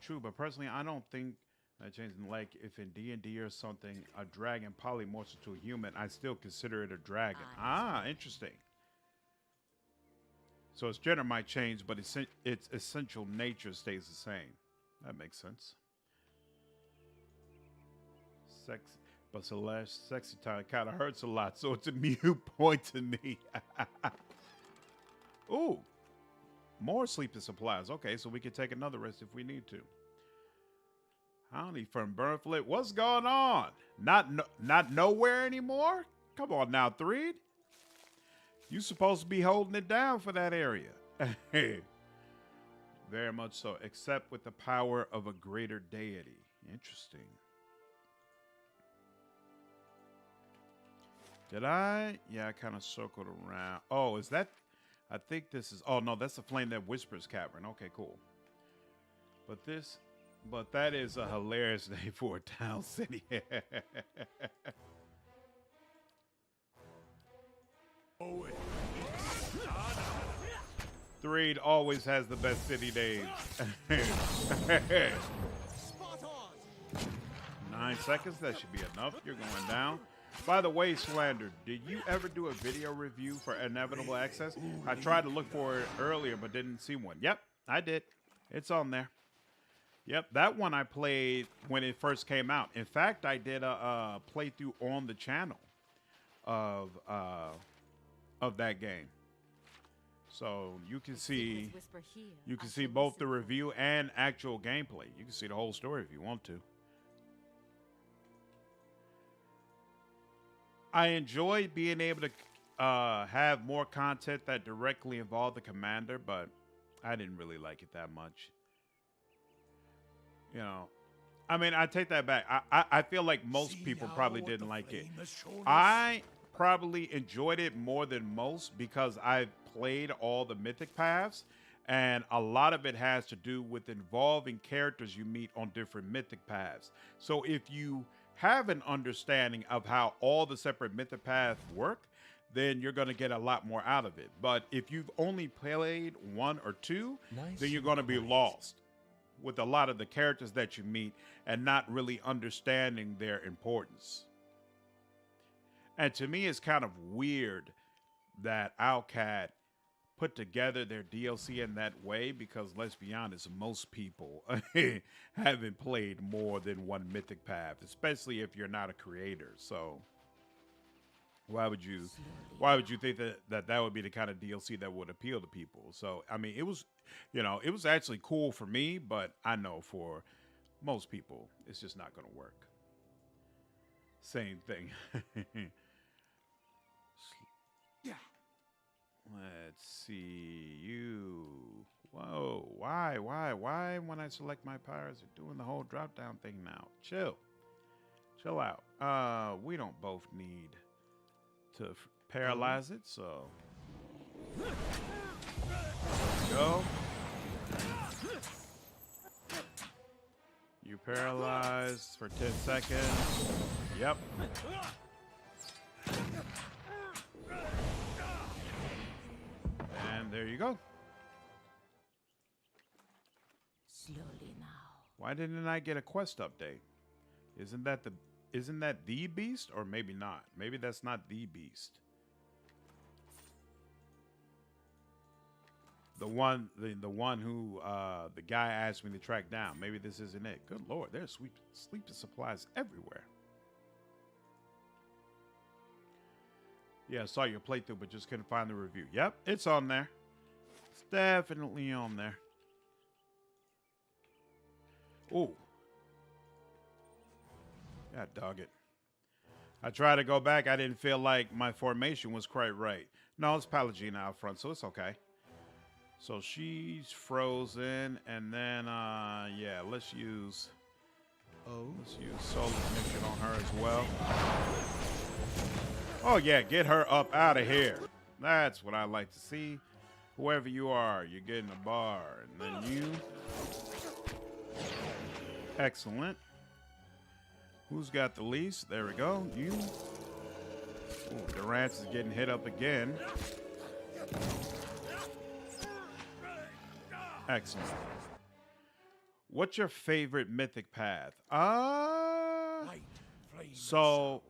True, but personally, I don't think that changing, like if in D&D or something, a dragon polymorphs into a human, I still consider it a dragon. Ah, interesting. So its gender might change, but its essential nature stays the same. That makes sense. Sex, but Celeste, sexy time kind of hurts a lot, so it's a mute point to me. Ooh, more sleeping supplies. Okay, so we can take another rest if we need to. Howdy from Burnflit. What's going on? Not nowhere anymore? Come on now, Threed. You supposed to be holding it down for that area. Very much so, except with the power of a greater deity. Interesting. Did I? Yeah, I kind of circled around. Oh, is that? I think this is. Oh, no, that's the Flame That Whispers Cavern. Okay, cool. But that is a hilarious name for a town city. Threed always has the best city names. 9 seconds, that should be enough. You're going down. By the way, Slandered, did you ever do a video review for Inevitable Access? I tried to look for it earlier, but didn't see one. Yep, I did. It's on there. Yep, that one I played when it first came out. In fact, I did a playthrough on the channel of that game. So you can see both the review and actual gameplay. You can see the whole story if you want to. I enjoy being able to have more content that directly involved the commander, but I didn't really like it that much. You know, I mean, I take that back. I feel like most people probably didn't like it. I probably enjoyed it more than most because I've played all the mythic paths, and a lot of it has to do with involving characters you meet on different mythic paths. So if you have an understanding of how all the separate mythic paths work, then you're going to get a lot more out of it. But if you've only played one or two, then you're going to be lost with a lot of the characters that you meet and not really understanding their importance. And to me, it's kind of weird that Owlcat put together their DLC in that way because, let's be honest, most people haven't played more than one mythic path, especially if you're not a creator. So why would you think that would be the kind of DLC that would appeal to people? So, I mean, it was, it was actually cool for me, but I know for most people, it's just not going to work. Same thing. Yeah. Let's see you. Whoa, why when I select my powers, they're doing the whole drop down thing now? Chill out. We don't both need to paralyze it, so there we go. You paralyzed for 10 seconds. Yep. And there you go. slowly now. Why didn't I get a quest update? Isn't that the beast? Or maybe not. Maybe that's not the beast. The one who the guy asked me to track down. Maybe this isn't it. Good lord, there's sleeping supplies everywhere. Yeah, I saw your playthrough, but just couldn't find the review. Yep, it's on there. It's definitely on there. Ooh. Yeah, dog it. I tried to go back. I didn't feel like my formation was quite right. No, it's Pallegina out front, so it's okay. So she's frozen, and then, yeah, let's use Solar's Mission on her as well. Oh, yeah, get her up out of here. That's what I like to see. Whoever you are, you're getting a bar. And then you. Excellent. Who's got the least? There we go. You. Ooh, Durance is getting hit up again. Excellent. What's your favorite mythic path? So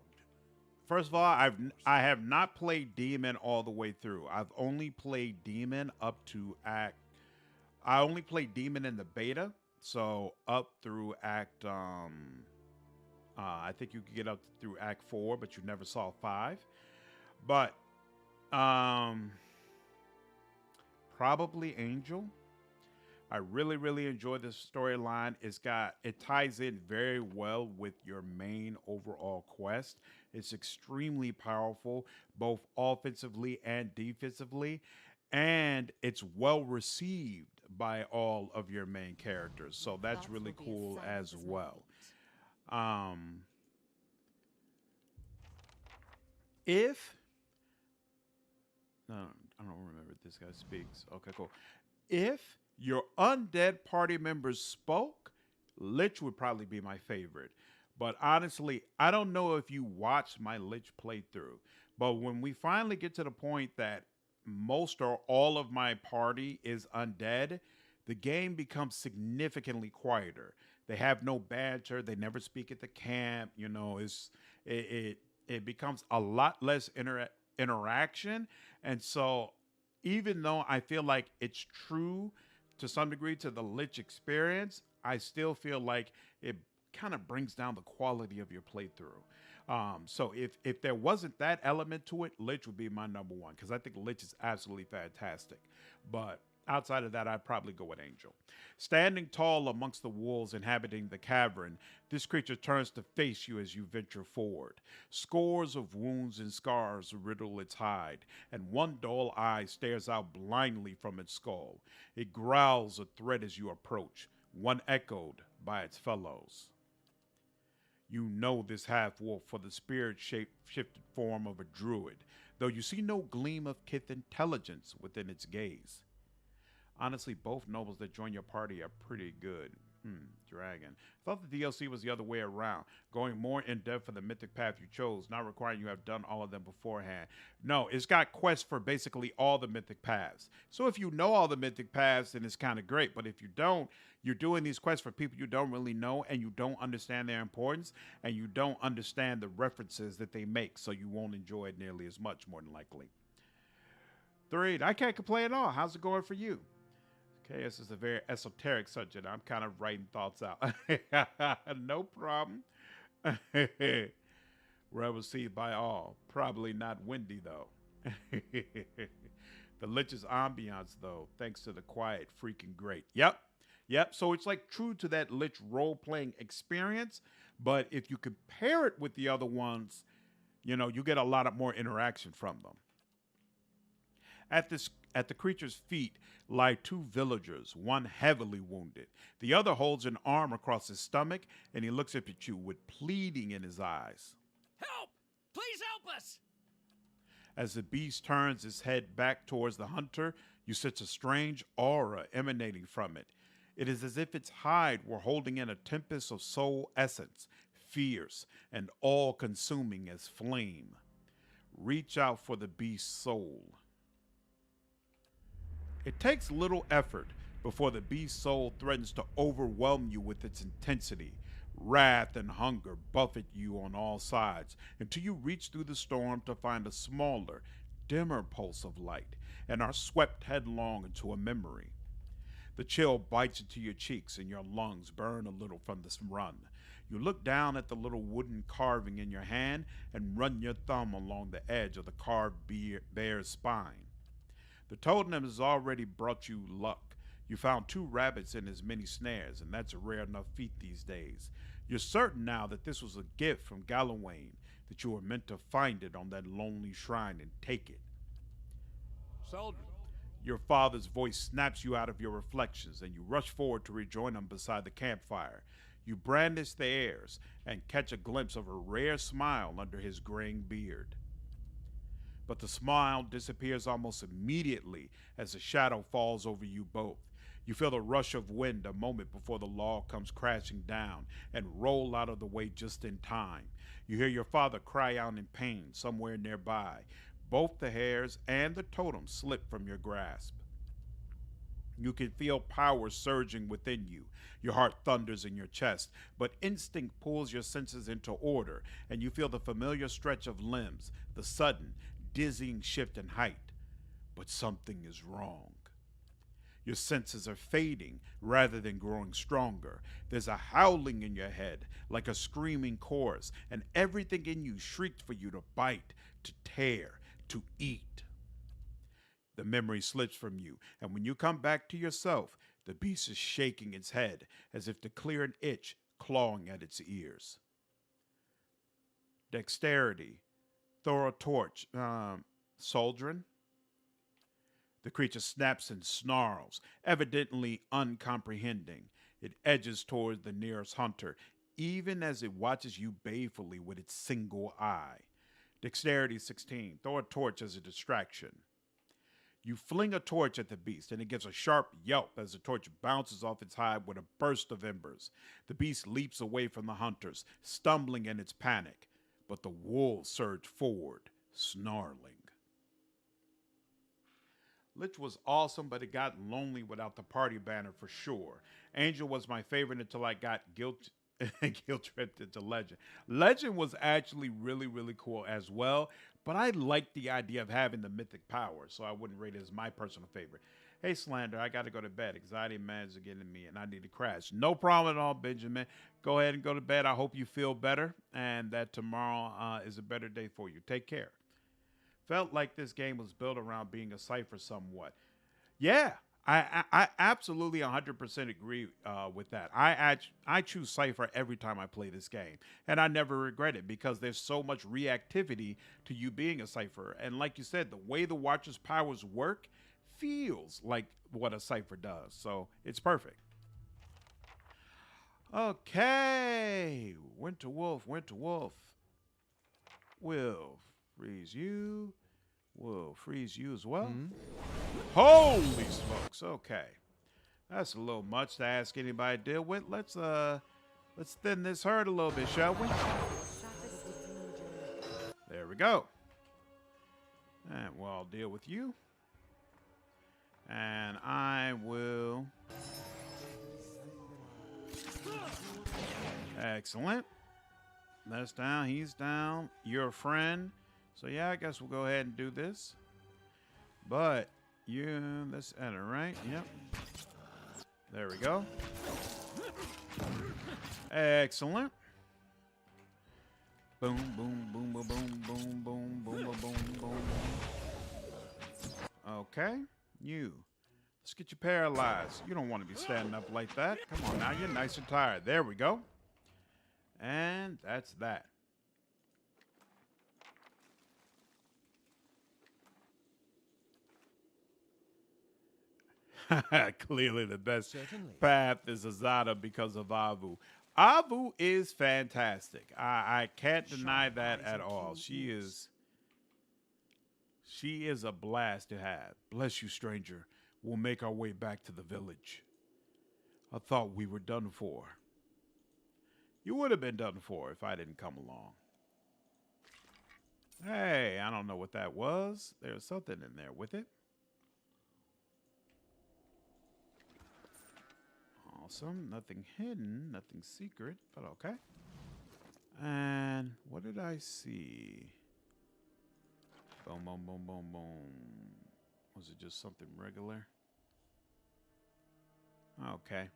first of all, I have not played Demon all the way through. I've only played Demon up to I only played Demon in the beta, so up through Act I think you could get up through Act 4, but you never saw 5. But probably Angel. I really, really enjoy this storyline. It ties in very well with your main overall quest. It's extremely powerful, both offensively and defensively, and it's well received by all of your main characters. So that's really cool as well. If no, I don't remember if this guy speaks. Okay, cool. If your undead party members spoke, Lich would probably be my favorite. But honestly, I don't know if you watched my Lich playthrough, but when we finally get to the point that most or all of my party is undead, the game becomes significantly quieter. They have no banter. They never speak at the camp. You know, it becomes a lot less interaction. And so even though I feel like it's true to some degree to the Lich experience, I still feel like it kind of brings down the quality of your playthrough. So if there wasn't that element to it, Lich would be my number one, because I think Lich is absolutely fantastic. But outside of that, I'd probably go with Angel. Standing tall amongst the wolves inhabiting the cavern, this creature turns to face you as you venture forward. Scores of wounds and scars riddle its hide, and one dull eye stares out blindly from its skull. It growls a threat as you approach, one echoed by its fellows. You know this half-wolf for the spirit-shifted form of a druid, though you see no gleam of Kith intelligence within its gaze. Honestly, both nobles that join your party are pretty good. Dragon. I thought the DLC was the other way around, going more in depth for the mythic path you chose, not requiring you have done all of them beforehand. No, it's got quests for basically all the mythic paths. So if you know all the mythic paths, then it's kind of great. But if you don't, you're doing these quests for people you don't really know, and you don't understand their importance, and you don't understand the references that they make, so you won't enjoy it nearly as much, more than likely. 3, I can't complain at all. How's it going for you? Okay, this is a very esoteric subject. I'm kind of writing thoughts out. No problem. Well received by all. Probably not windy, though. The Lich's ambiance, though, thanks to the quiet, freaking great. Yep. So it's like true to that Lich role-playing experience, but if you compare it with the other ones, you know, you get a lot of more interaction from them. At the creature's feet lie 2 villagers, one heavily wounded. The other holds an arm across his stomach, and he looks up at you with pleading in his eyes. Help! Please help us! As the beast turns his head back towards the hunter, you sense a strange aura emanating from it. It is as if its hide were holding in a tempest of soul essence, fierce and all-consuming as flame. Reach out for the beast's soul. It takes little effort before the beast's soul threatens to overwhelm you with its intensity. Wrath and hunger buffet you on all sides until you reach through the storm to find a smaller, dimmer pulse of light and are swept headlong into a memory. The chill bites into your cheeks and your lungs burn a little from this run. You look down at the little wooden carving in your hand and run your thumb along the edge of the carved bear's spine. The totem has already brought you luck. You found 2 rabbits in his many snares, and that's a rare enough feat these days. You're certain now that this was a gift from Gallowayne, that you were meant to find it on that lonely shrine and take it. Saldred. Your father's voice snaps you out of your reflections, and you rush forward to rejoin him beside the campfire. You brandish the airs and catch a glimpse of a rare smile under his graying beard. But the smile disappears almost immediately as a shadow falls over you both. You feel the rush of wind a moment before the log comes crashing down and roll out of the way just in time. You hear your father cry out in pain somewhere nearby. Both the hairs and the totem slip from your grasp. You can feel power surging within you. Your heart thunders in your chest, but instinct pulls your senses into order, and you feel the familiar stretch of limbs, the sudden, dizzying shift in height. But something is wrong. Your senses are fading rather than growing stronger. There's a howling in your head, like a screaming chorus, and everything in you shrieked for you to bite, to tear, to eat. The memory slips from you, and when you come back to yourself, the beast is shaking its head as if to clear an itch clawing at its ears. Dexterity. Throw a torch. Soldrin? The creature snaps and snarls, evidently uncomprehending. It edges towards the nearest hunter, even as it watches you balefully with its single eye. Dexterity 16. Throw a torch as a distraction. You fling a torch at the beast, and it gives a sharp yelp as the torch bounces off its hide with a burst of embers. The beast leaps away from the hunters, stumbling in its panic, but the wolves surge forward, snarling. Lich was awesome, but it got lonely without the party banner for sure. Angel was my favorite until I got guilt-tripped into Legend. Legend was actually really, really cool as well, but I liked the idea of having the mythic power, so I wouldn't rate it as my personal favorite. Hey, Slander, I got to go to bed. Anxiety and madness are getting me, and I need to crash. No problem at all, Benjamin. Go ahead and go to bed. I hope you feel better, and that tomorrow is a better day for you. Take care. Felt like this game was built around being a cipher somewhat. Yeah, I absolutely 100% agree with that. I choose Cypher every time I play this game, and I never regret it because there's so much reactivity to you being a Cypher. And like you said, the way the Watcher's powers work feels like what a Cypher does, so it's perfect. Okay, Winter Wolf. Will freeze you. Will freeze you as well. Holy smokes! Okay, that's a little much to ask anybody to deal with. Let's thin this herd a little bit, shall we? There we go. And we'll deal with you. And I will. Excellent. That's down. He's down. You're a friend. So yeah, I guess we'll go ahead and do this. But let's enter, right? Yep. There we go. Excellent. Boom, boom, boom, boom, boom, boom, boom, boom, boom, boom. Okay, let's get you paralyzed. You don't want to be standing up like that. Come on now, you're nice and tired. There we go. And that's that. Clearly the best path is Azada because of Avu. Avu is fantastic. I can't deny that at all. She is a blast to have. Bless you, stranger. We'll make our way back to the village. I thought we were done for. You would have been done for if I didn't come along. Hey, I don't know what that was. There's something in there with it. Awesome. Nothing hidden, nothing secret, but okay. And what did I see? Boom, boom, boom, boom, boom. Was it just something regular? Okay.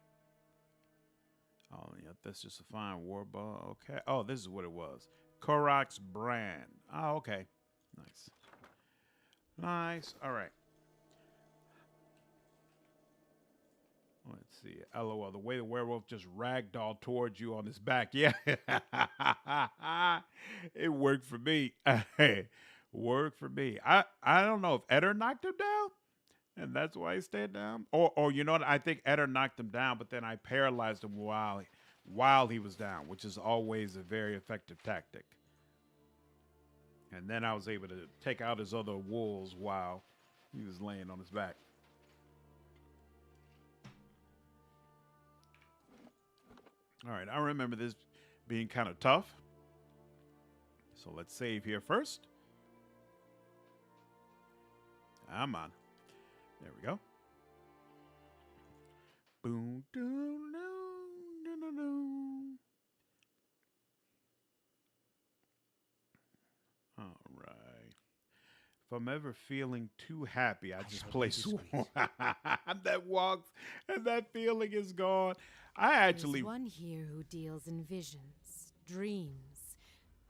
Oh, yep, that's just a fine war ball. Okay. Oh, this is what it was. Korok's brand. Oh, okay. Nice. Nice. All right. Let's see. LOL. The way the werewolf just ragdolled towards you on his back. Yeah. It worked for me. Worked for me. I don't know if Eder knocked him down. And that's why he stayed down. Or you know what? I think Eder knocked him down, but then I paralyzed him while he was down, which is always a very effective tactic. And then I was able to take out his other wolves while he was laying on his back. All right, I remember this being kind of tough. So let's save here first. Come on. There we go. Boom, doom, doom, doom, doom, doom. All right. If I'm ever feeling too happy, I just play Swarm. That walks, and that feeling is gone. I actually. There's one here who deals in visions, dreams.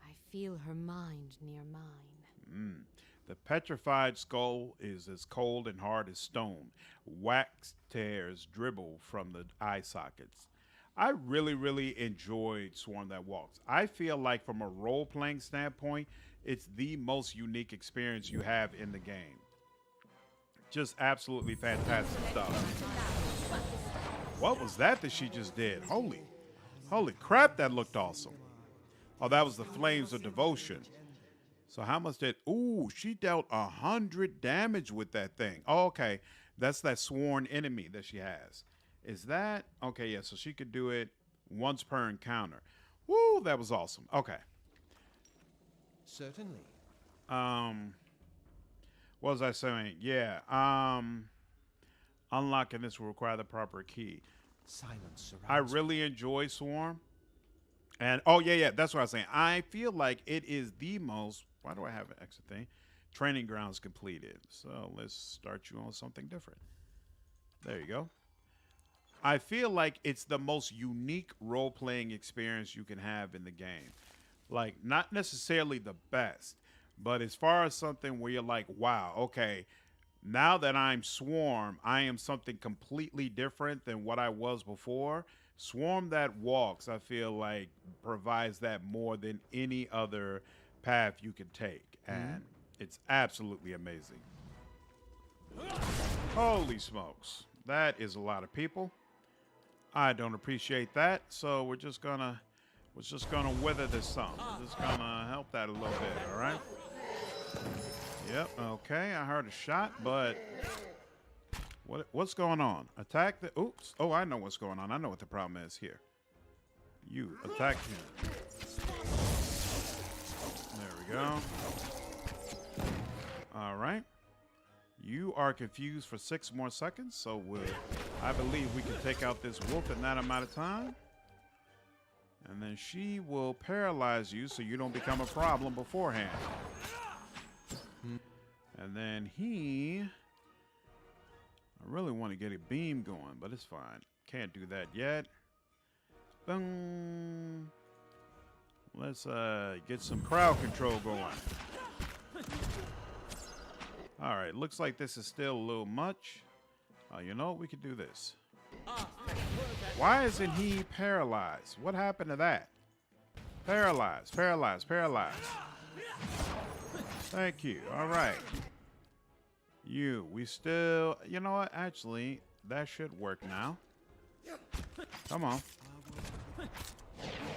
I feel her mind near mine. The petrified skull is as cold and hard as stone. Wax tears dribble from the eye sockets. I really, really enjoyed Swarm That Walks. I feel like from a role-playing standpoint, it's the most unique experience you have in the game. Just absolutely fantastic stuff. What was that she just did? Holy crap, that looked awesome. Oh, that was the Flames of Devotion. So how much did... Ooh, she dealt 100 damage with that thing. Oh, okay. That's that sworn enemy that she has. Is that... Okay, yeah, so she could do it once per encounter. Woo, that was awesome. Okay. Certainly. What was I saying? Yeah. Unlocking this will require the proper key. Silence surrounds I really enjoy Swarm. And, oh, yeah, that's what I was saying. I feel like it is the most... Why do I have an extra thing? Training grounds completed. So let's start you on something different. There you go. I feel like it's the most unique role-playing experience you can have in the game. Like, not necessarily the best, but as far as something where you're like, wow, okay, now that I'm Swarm, I am something completely different than what I was before. Swarm That Walks, I feel like, provides that more than any other path you can take. And it's absolutely amazing. Holy smokes. That is a lot of people. I don't appreciate that, so we're just gonna wither this some. We're just gonna help that a little bit, all right? Yep, okay, I heard a shot, but what's going on? Attack the... Oops. Oh, I know what's going on. I know what the problem is here. You attack him. There we go. All right. You are confused for 6 more seconds, so I believe we can take out this wolf in that amount of time. And then she will paralyze you so you don't become a problem beforehand. And then I really want to get a beam going, but it's fine. Can't do that yet. Boom. Let's get some crowd control going. All right, looks like this is still a little much. You know, we could do this. Why isn't he paralyzed? What happened to that? Paralyzed, paralyzed, paralyzed. Thank you. All right. We still... You know what? Actually, that should work now. Come on.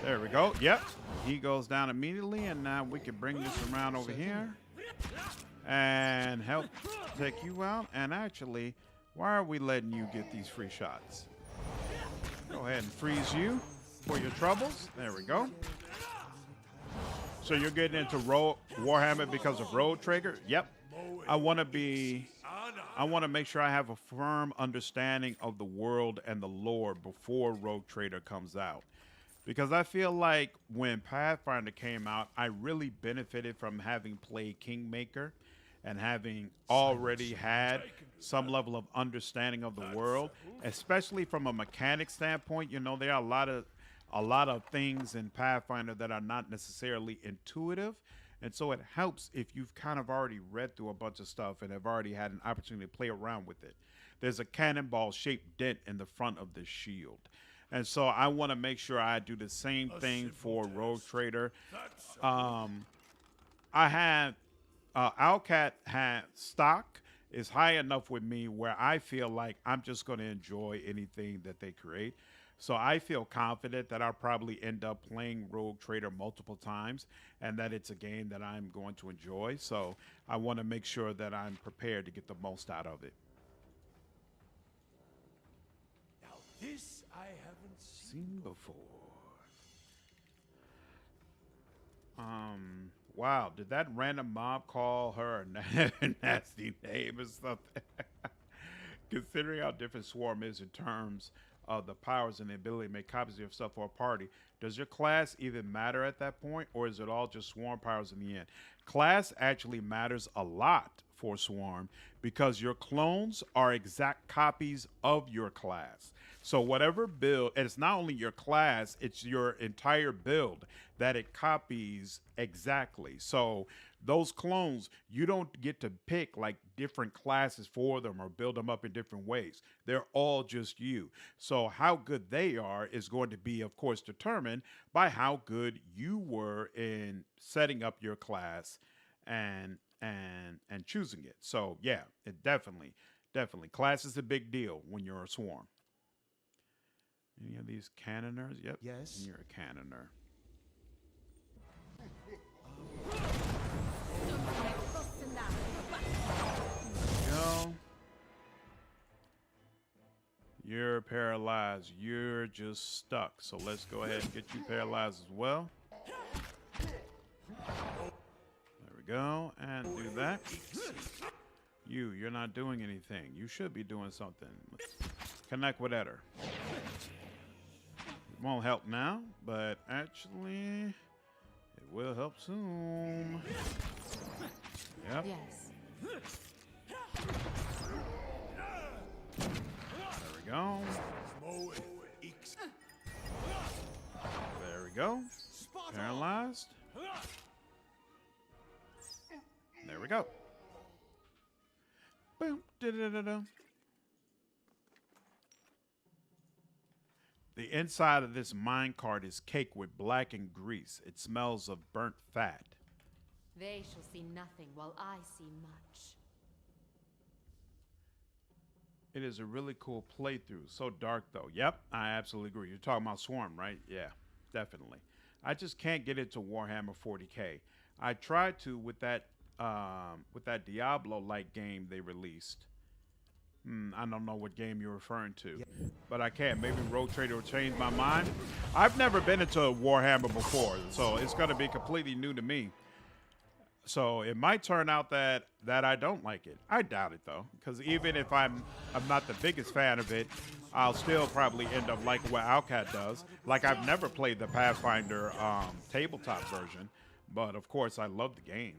There we go. Yep. He goes down immediately, and now we can bring this around over here and help take you out. And actually, why are we letting you get these free shots? Go ahead and freeze you for your troubles. There we go. So you're getting into Warhammer because of Road Trigger? Yep. I want to be I want to make sure I have a firm understanding of the world and the lore before Rogue Trader comes out. Because I feel like when Pathfinder came out, I really benefited from having played Kingmaker and having already had some level of understanding of the world, especially from a mechanic standpoint. You know, there are a lot of things in Pathfinder that are not necessarily intuitive. And so it helps if you've kind of already read through a bunch of stuff and have already had an opportunity to play around with it. There's a cannonball shaped dent in the front of the shield. And so I want to make sure I do the same thing for Rogue Trader. I have Owlcat had stock is high enough with me where I feel like I'm just going to enjoy anything that they create. So I feel confident that I'll probably end up playing Rogue Trader multiple times and that it's a game that I'm going to enjoy. So I want to make sure that I'm prepared to get the most out of it. Now this I haven't Seen before. Wow, did that random mob call her a nasty name or something? Considering how different Swarm is in terms of the powers and the ability to make copies of yourself for a party, does your class even matter at that point, or is it all just Swarm powers in the end? Class actually matters a lot for Swarm because your clones are exact copies of your class. So whatever build, and it's not only your class, it's your entire build that it copies exactly. So those clones, you don't get to pick like different classes for them or build them up in different ways. They're all just you. So how good they are is going to be, of course, determined by how good you were in setting up your class and choosing it. So yeah, it definitely class is a big deal when you're a Swarm. Any of these cannoners? Yep. Yes. You're a cannoner. Go. You're paralyzed. You're just stuck. So let's go ahead and get you paralyzed as well. There we go. And do that. You're not doing anything. You should be doing something. Let's connect with Eder. It won't help now, but actually, it will help soon. Yep. Yes. There we go. There we go. Paralyzed. There we go. Boom. Da-da-da-da. The inside of this minecart is caked with blackened grease. It smells of burnt fat. They shall see nothing while I see much. It is a really cool playthrough. So dark, though. Yep, I absolutely agree. You're talking about Swarm, right? Yeah, definitely. I just can't get into Warhammer 40K. I tried to with that Diablo-like game they released. I don't know what game you're referring to, but I can't. Maybe Rogue Trader will change my mind. I've never been into Warhammer before, so it's going to be completely new to me. So it might turn out that I don't like it. I doubt it though, because even if I'm not the biggest fan of it, I'll still probably end up liking what Owlcat does. Like I've never played the Pathfinder tabletop version, but of course I love the game.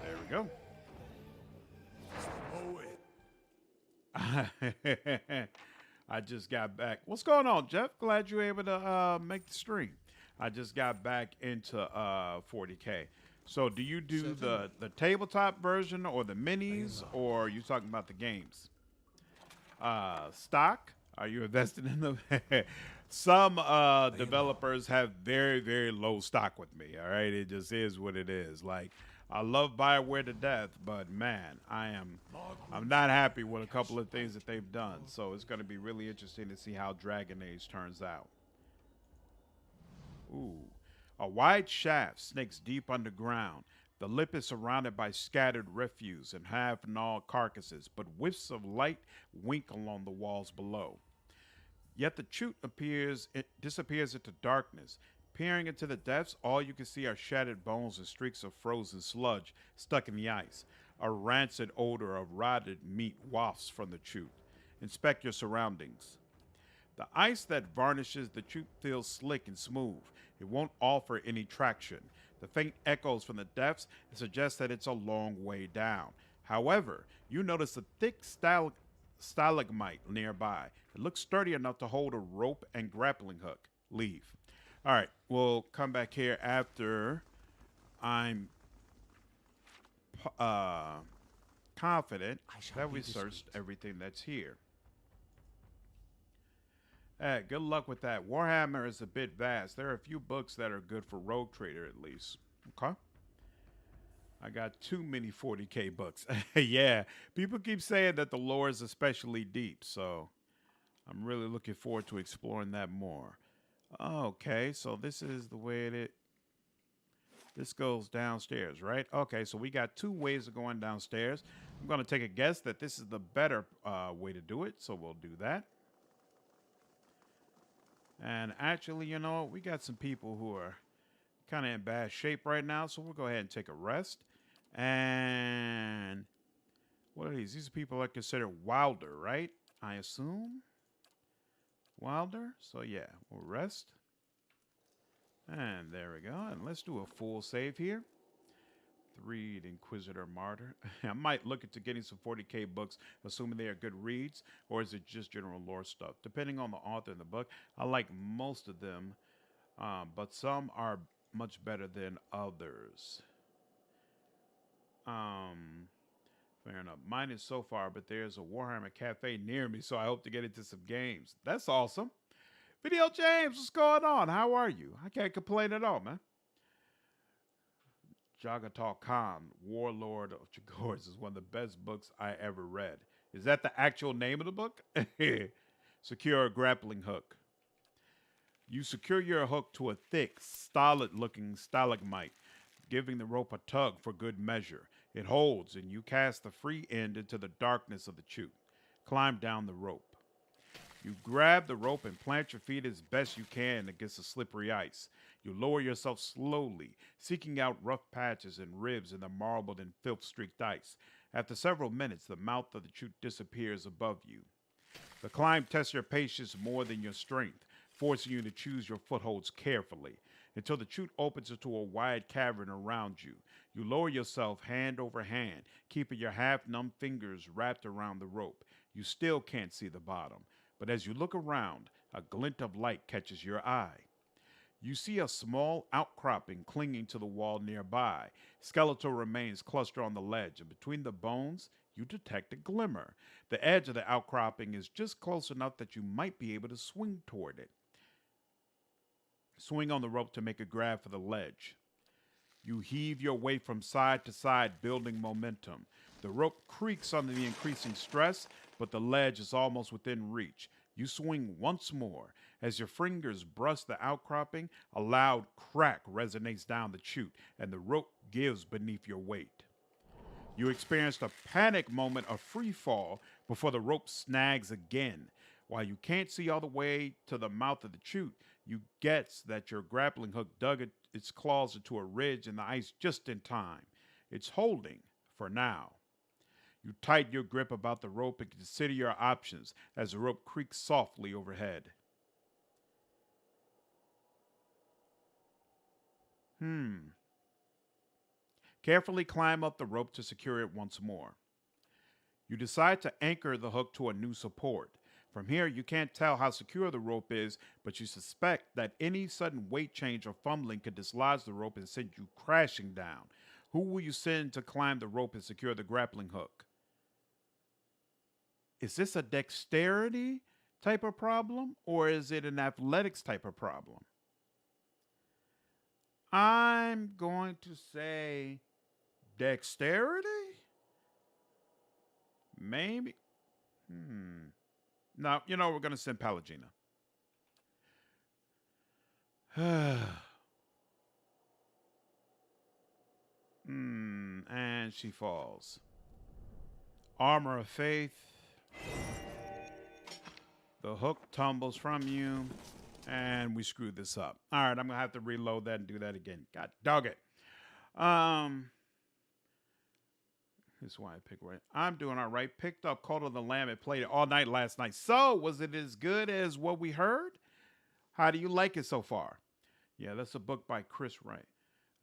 There we go. I just got back. What's going on, Jeff? Glad you were able to make the stream. I just got back into 40K. So do you do the tabletop version or the minis, or are you talking about the games? Stock? Are you invested in them? Some developers have very, very low stock with me. All right, it just is what it is. Like I love BioWare to death, but man, I'm not happy with a couple of things that they've done. So it's going to be really interesting to see how Dragon Age turns out. Ooh, a wide shaft snakes deep underground. The lip is surrounded by scattered refuse and half-gnawed carcasses, but whiffs of light wink along the walls below. Yet the chute disappears into darkness. Peering into the depths, all you can see are shattered bones and streaks of frozen sludge stuck in the ice. A rancid odor of rotted meat wafts from the chute. Inspect your surroundings. The ice that varnishes the chute feels slick and smooth. It won't offer any traction. The faint echoes from the depths suggest that it's a long way down. However, you notice a thick stalagmite nearby. It looks sturdy enough to hold a rope and grappling hook. Leave. All right, we'll come back here after I'm confident that we searched everything that's here. Hey, good luck with that. Warhammer is a bit vast. There are a few books that are good for Rogue Trader at least. Okay. I got too many 40k books. Yeah, people keep saying that the lore is especially deep, so I'm really looking forward to exploring that more. Okay, so this is the way this goes downstairs, right? Okay, so we got two ways of going downstairs. I'm going to take a guess that this is the better way to do it, so we'll do that. And actually, you know, we got some people who are kind of in bad shape right now, so we'll go ahead and take a rest. And what are these? These people are considered wilder, right? I assume. Wilder. So yeah, we'll rest. And there we go. And let's do a full save here. 3 Inquisitor Martyr. I might look into getting some 40k books, assuming they are good reads, or is it just general lore stuff? Depending on the author in the book, I like most of them, but some are much better than others. Fair enough. Mine is so far, but there's a Warhammer Cafe near me, so I hope to get into some games. That's awesome. Video James, what's going on? How are you? I can't complain at all, man. Jagatal Khan, Warlord of Chagors, is one of the best books I ever read. Is that the actual name of the book? Secure a grappling hook. You secure your hook to a thick, stolid-looking stalagmite, giving the rope a tug for good measure. It holds, and you cast the free end into the darkness of the chute. Climb down the rope. You grab the rope and plant your feet as best you can against the slippery ice. You lower yourself slowly, seeking out rough patches and ribs in the marbled and filth-streaked ice. After several minutes, the mouth of the chute disappears above you. The climb tests your patience more than your strength, forcing you to choose your footholds carefully, until the chute opens into a wide cavern around you. You lower yourself hand over hand, keeping your half-numb fingers wrapped around the rope. You still can't see the bottom, but as you look around, a glint of light catches your eye. You see a small outcropping clinging to the wall nearby. Skeletal remains cluster on the ledge, and between the bones, you detect a glimmer. The edge of the outcropping is just close enough that you might be able to swing toward it. Swing on the rope to make a grab for the ledge. You heave your way from side to side, building momentum. The rope creaks under the increasing stress, but the ledge is almost within reach. You swing once more. As your fingers brush the outcropping, a loud crack resonates down the chute, and the rope gives beneath your weight. You experienced a panic moment of free fall before the rope snags again. While you can't see all the way to the mouth of the chute, you guess that your grappling hook dug its claws into a ridge in the ice just in time. It's holding for now. You tighten your grip about the rope and consider your options as the rope creaks softly overhead. Carefully climb up the rope to secure it once more. You decide to anchor the hook to a new support. From here, you can't tell how secure the rope is, but you suspect that any sudden weight change or fumbling could dislodge the rope and send you crashing down. Who will you send to climb the rope and secure the grappling hook? Is this a dexterity type of problem, or is it an athletics type of problem? I'm going to say dexterity? Maybe. No, you know, we're going to send Pallegina. And she falls. Armor of Faith. The hook tumbles from you. And we screwed this up. All right, I'm going to have to reload that and do that again. God dog it. This is why I picked right. I'm doing all right. Picked up Cult of the Lamb and played it all night last night. So, was it as good as what we heard? How do you like it so far? Yeah, that's a book by Chris Wright.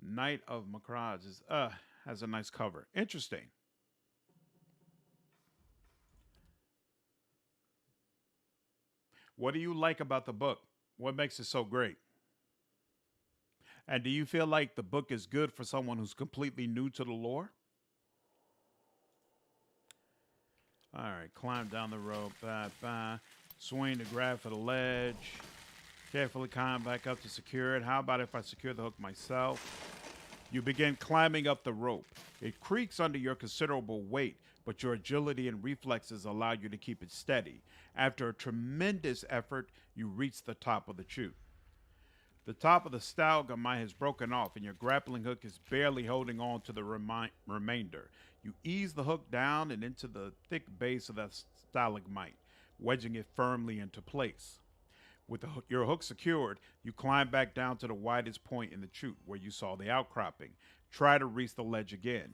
Knight of Macrage is has a nice cover. Interesting. What do you like about the book? What makes it so great? And do you feel like the book is good for someone who's completely new to the lore? All right, climb down the rope. Swing to grab for the ledge. Carefully climb back up to secure it. How about if I secure the hook myself? You begin climbing up the rope. It creaks under your considerable weight, but your agility and reflexes allow you to keep it steady. After a tremendous effort, you reach the top of the chute. The top of the stalagmite has broken off, and your grappling hook is barely holding on to the remainder. You ease the hook down and into the thick base of that stalagmite, wedging it firmly into place. With your hook secured, you climb back down to the widest point in the chute where you saw the outcropping. Try to reach the ledge again.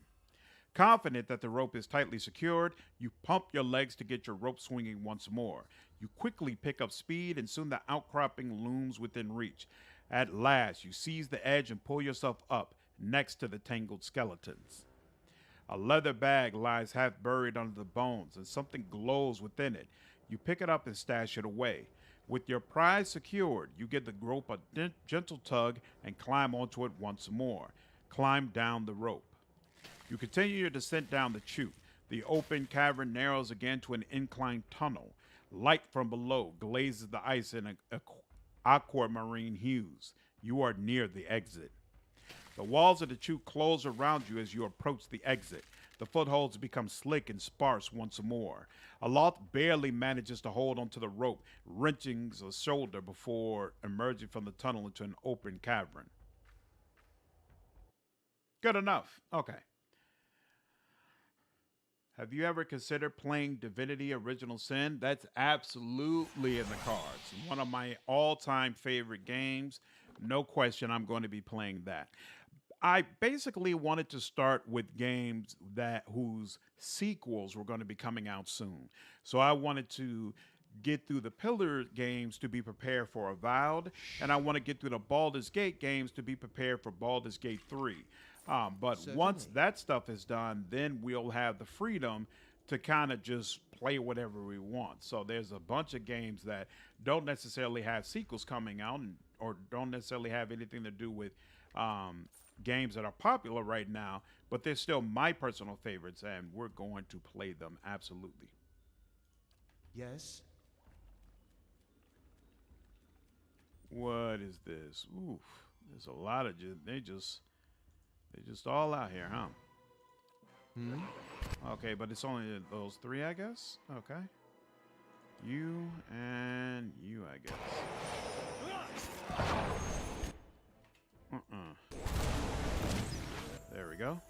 Confident that the rope is tightly secured, you pump your legs to get your rope swinging once more. You quickly pick up speed, and soon the outcropping looms within reach. At last, you seize the edge and pull yourself up next to the tangled skeletons. A leather bag lies half buried under the bones, and something glows within it. You pick it up and stash it away. With your prize secured, you give the rope a gentle tug and climb onto it once more. Climb down the rope. You continue your descent down the chute. The open cavern narrows again to an inclined tunnel. Light from below glazes the ice in aquamarine hues. You are near the exit. The walls of the chute close around you as you approach the exit. The footholds become slick and sparse once more. Aloth barely manages to hold onto the rope, wrenching a shoulder before emerging from the tunnel into an open cavern. Good enough. Okay. Have you ever considered playing Divinity Original Sin? That's absolutely in the cards. One of my all-time favorite games. No question I'm going to be playing that. I basically wanted to start with games whose sequels were going to be coming out soon. So I wanted to get through the Pillar games to be prepared for Avowed, and I want to get through the Baldur's Gate games to be prepared for Baldur's Gate 3. But once that stuff is done, then we'll have the freedom to kind of just play whatever we want. So there's a bunch of games that don't necessarily have sequels coming out or don't necessarily have anything to do with games that are popular right now, but they're still my personal favorites, and we're going to play them absolutely. Yes? What is this? Oof, there's a lot of they're just all out here, huh? Okay, but it's only those three, I guess. Okay, you and you, I guess. There we go.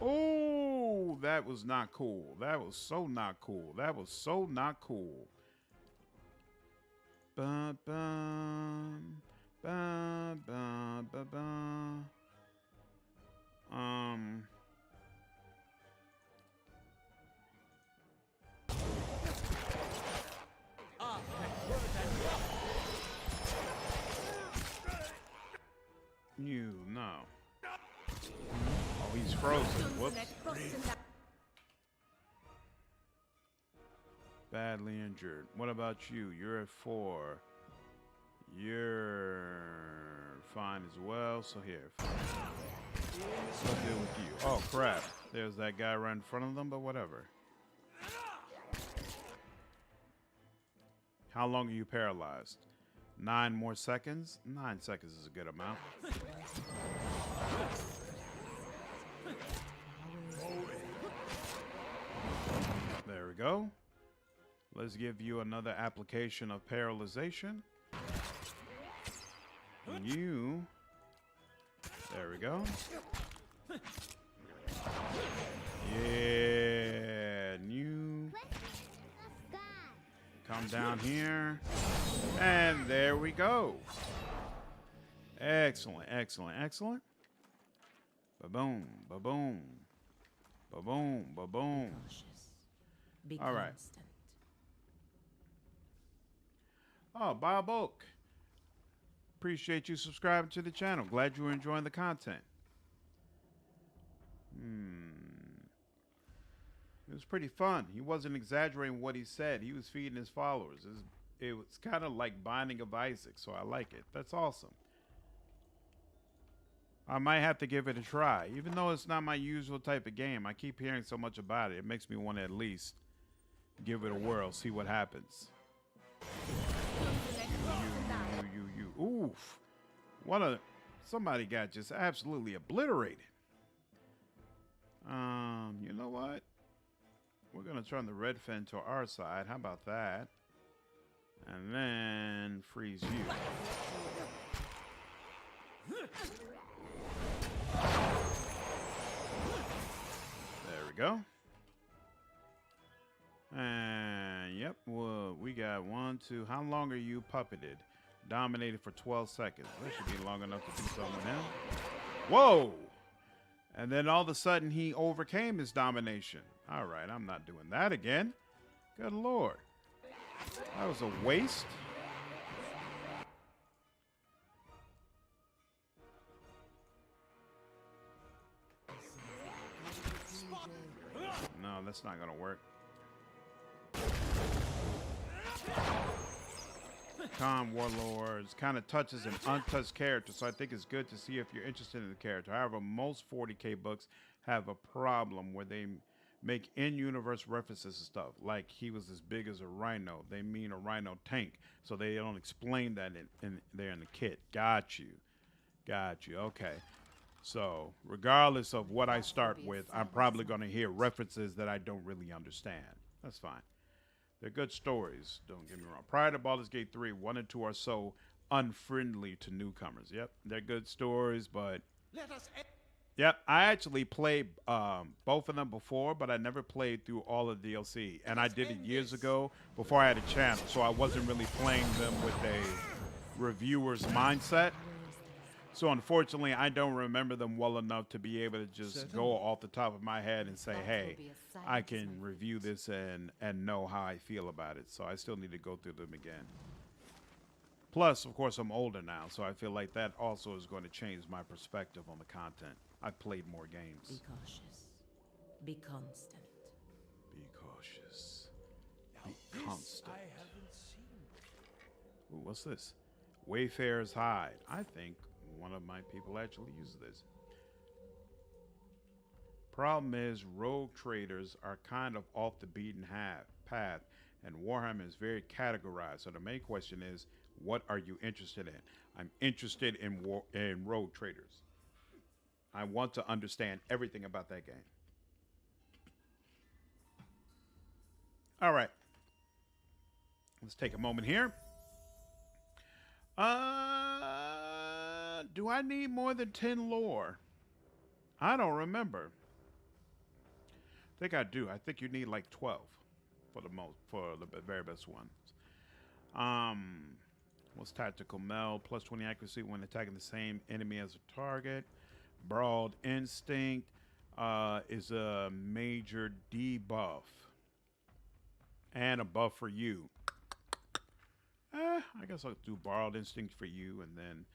Oh, that was not cool. That was so not cool. That was so not cool. Bum, bum, bum, bum, bum, bum. You no. Oh, he's frozen. Whoops. Badly injured. What about you? You're at 4. You're fine as well. So here. Let's deal with you. Oh crap. There's that guy right in front of them, but whatever. How long are you paralyzed? 9 more seconds? 9 seconds is a good amount. There we go. Let's give you another application of paralyzation. And you There we go. Yeah, new. Come down here. And there we go. Excellent, excellent, excellent. Ba-boom, ba-boom. Ba-boom, ba-boom. Cautious. Be All right. constant. Oh, Bob Oak. Appreciate you subscribing to the channel. Glad you were enjoying the content. It was pretty fun. He wasn't exaggerating what he said. He was feeding his followers. It was kind of like Binding of Isaac, so I like it. That's awesome. I might have to give it a try. Even though it's not my usual type of game, I keep hearing so much about it. It makes me want to at least give it a whirl, see what happens. You. Oof. Somebody got just absolutely obliterated. You know what? We're going to turn the red fin to our side. How about that? And then freeze you. There we go. And yep, well, we got 1, 2. How long are you puppeted? Dominated for 12 seconds. That should be long enough to do something with him. Whoa! And then all of a sudden he overcame his domination. All right, I'm not doing that again. Good Lord. That was a waste. No, that's not going to work. Calm Warlords kind of touches an untouched character, so I think it's good to see if you're interested in the character. However, most 40K books have a problem where they make in-universe references to stuff. Like he was as big as a rhino. They mean a rhino tank, so they don't explain that there in the kit. Got you. Okay. So regardless of what I start with, I'm probably going to hear references that I don't really understand. That's fine. They're good stories, don't get me wrong. Prior to Baldur's Gate 3, 1 and 2 are so unfriendly to newcomers. Yep, they're good stories, but... Yep, I actually played both of them before, but I never played through all of the DLC. And I did it years ago before I had a channel, so I wasn't really playing them with a reviewer's mindset. So unfortunately, I don't remember them well enough to be able to just go off the top of my head and say, hey, I can review this and know how I feel about it. So I still need to go through them again. Plus, of course, I'm older now, so I feel like that also is going to change my perspective on the content. I've played more games. Be cautious. Be constant. Be cautious. Be constant. Ooh, what's this? Wayfarer's Hide. I think one of my people actually uses this. Problem is, rogue traders are kind of off the beaten path, and Warhammer is very categorized. So the main question is, what are you interested in? I'm interested in rogue traders. I want to understand everything about that game. All right. Let's take a moment here. Do I need more than 10 lore? I don't remember. I think I do. I think you need like 12 for the very best ones. What's tactical meld? Plus 20 accuracy when attacking the same enemy as a target. Broad instinct is a major debuff and a buff for you. I guess I'll do borrowed instinct for you and then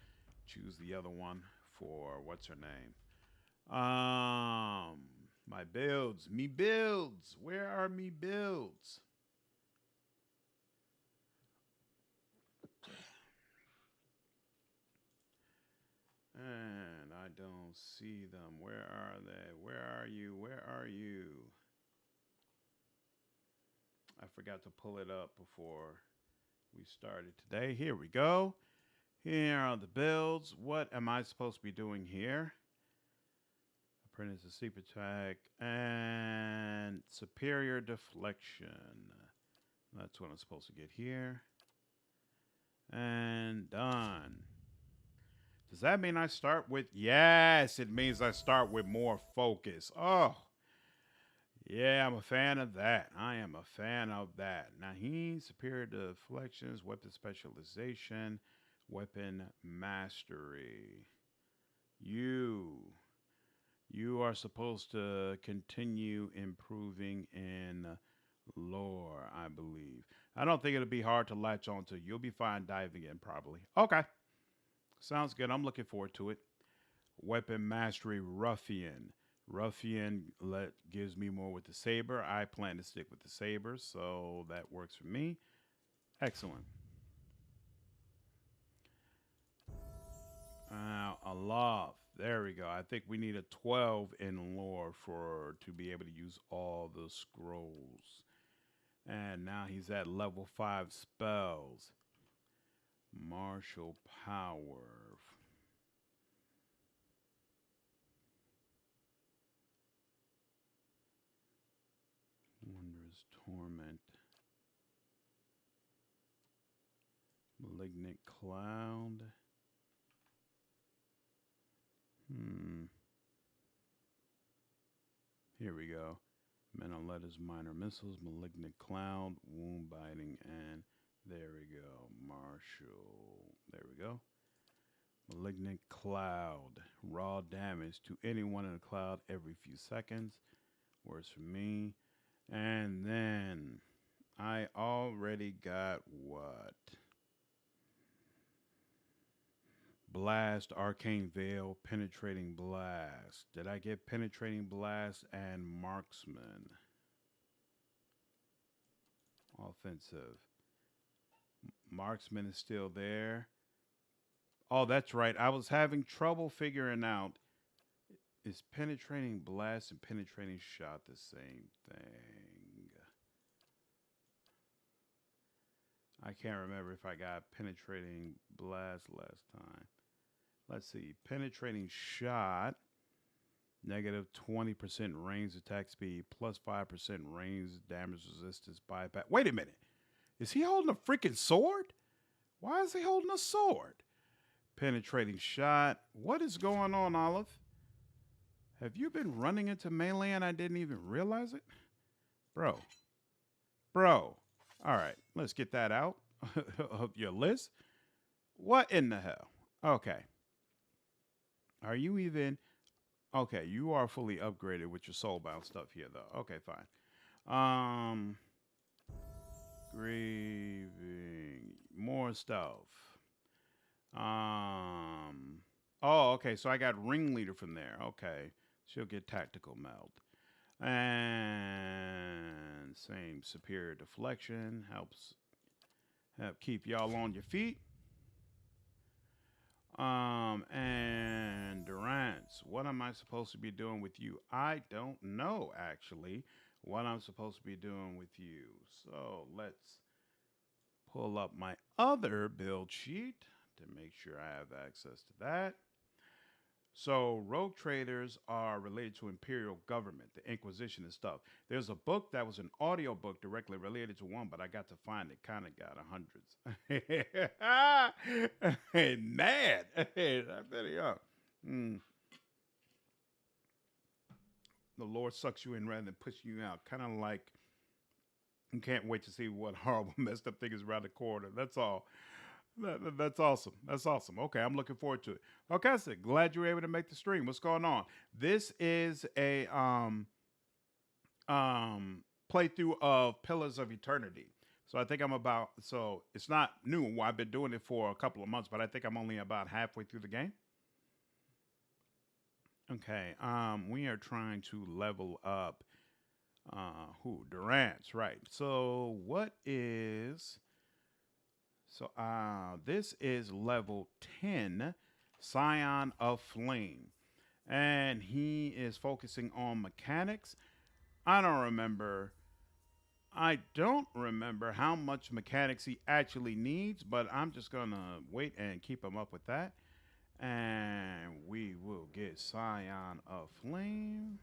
choose the other one for what's her name. My builds. Me builds. Where are me builds? And I don't see them. Where are they? Where are you? Where are you? I forgot to pull it up before we started today. Here we go. Here are the builds. What am I supposed to be doing here? Apprentice a sleep attack and superior deflection. That's what I'm supposed to get here. And done. Does that mean I start with? Yes, it means I start with more focus. Oh, yeah, I'm a fan of that. I am a fan of that. Now, he's superior deflections, weapon specialization, weapon mastery. You. You are supposed to continue improving in lore, I believe. I don't think it'll be hard to latch onto. You'll be fine diving in, probably. Okay. Sounds good. I'm looking forward to it. Weapon mastery, ruffian. Ruffian gives me more with the saber. I plan to stick with the saber, so that works for me. Excellent. Aloft. There we go. I think we need a 12 in lore to be able to use all the scrolls. And now he's at level 5 spells. Martial power. Wondrous torment. Malignant cloud. Here we go. Mental letters, minor missiles, malignant cloud, wound biting, and there we go. Martial. There we go. Malignant cloud. Raw damage to anyone in a cloud every few seconds. Works for me. And then I already got what? Blast, Arcane Veil, Penetrating Blast. Did I get Penetrating Blast and Marksman? Offensive. Marksman is still there. Oh, that's right. I was having trouble figuring out, is Penetrating Blast and Penetrating Shot the same thing? I can't remember if I got Penetrating Blast last time. Let's see. Penetrating Shot, negative 20% range attack speed, plus 5% range damage resistance bypass. Wait a minute. Is he holding a freaking sword? Why is he holding a sword? Penetrating Shot. What is going on, Olive? Have you been running into melee and I didn't even realize it? Bro. All right, let's get that out of your list. What in the hell? Okay. Are you even... Okay, you are fully upgraded with your soulbound stuff here, though. Okay, fine. Grieving. More stuff. Oh, okay, so I got Ringleader from there. Okay. She'll get Tactical Meld. And same superior deflection. Helps help keep y'all on your feet. And Durance, what am I supposed to be doing with you? I don't know, actually, what I'm supposed to be doing with you. So let's pull up my other build sheet to make sure I have access to that. So rogue traders are related to imperial government, the Inquisition and stuff. There's a book that was an audio book directly related to one, but I got to find it. Kind of got hundreds. Mad. I bet he up. The Lord sucks you in rather than pushing you out. Kind of like you can't wait to see what horrible messed up thing is around the corner. That's all. That's awesome. That's awesome. Okay, I'm looking forward to it. Okay, I said, glad you were able to make the stream. What's going on? This is a playthrough of Pillars of Eternity. So I think so it's not new. I've been doing it for a couple of months, but I think I'm only about halfway through the game. Okay, we are trying to level up Durance, right. So what is... So this is level 10, Scion of Flame. And he is focusing on mechanics. I don't remember how much mechanics he actually needs, but I'm just going to wait and keep him up with that. And we will get Scion of Flame.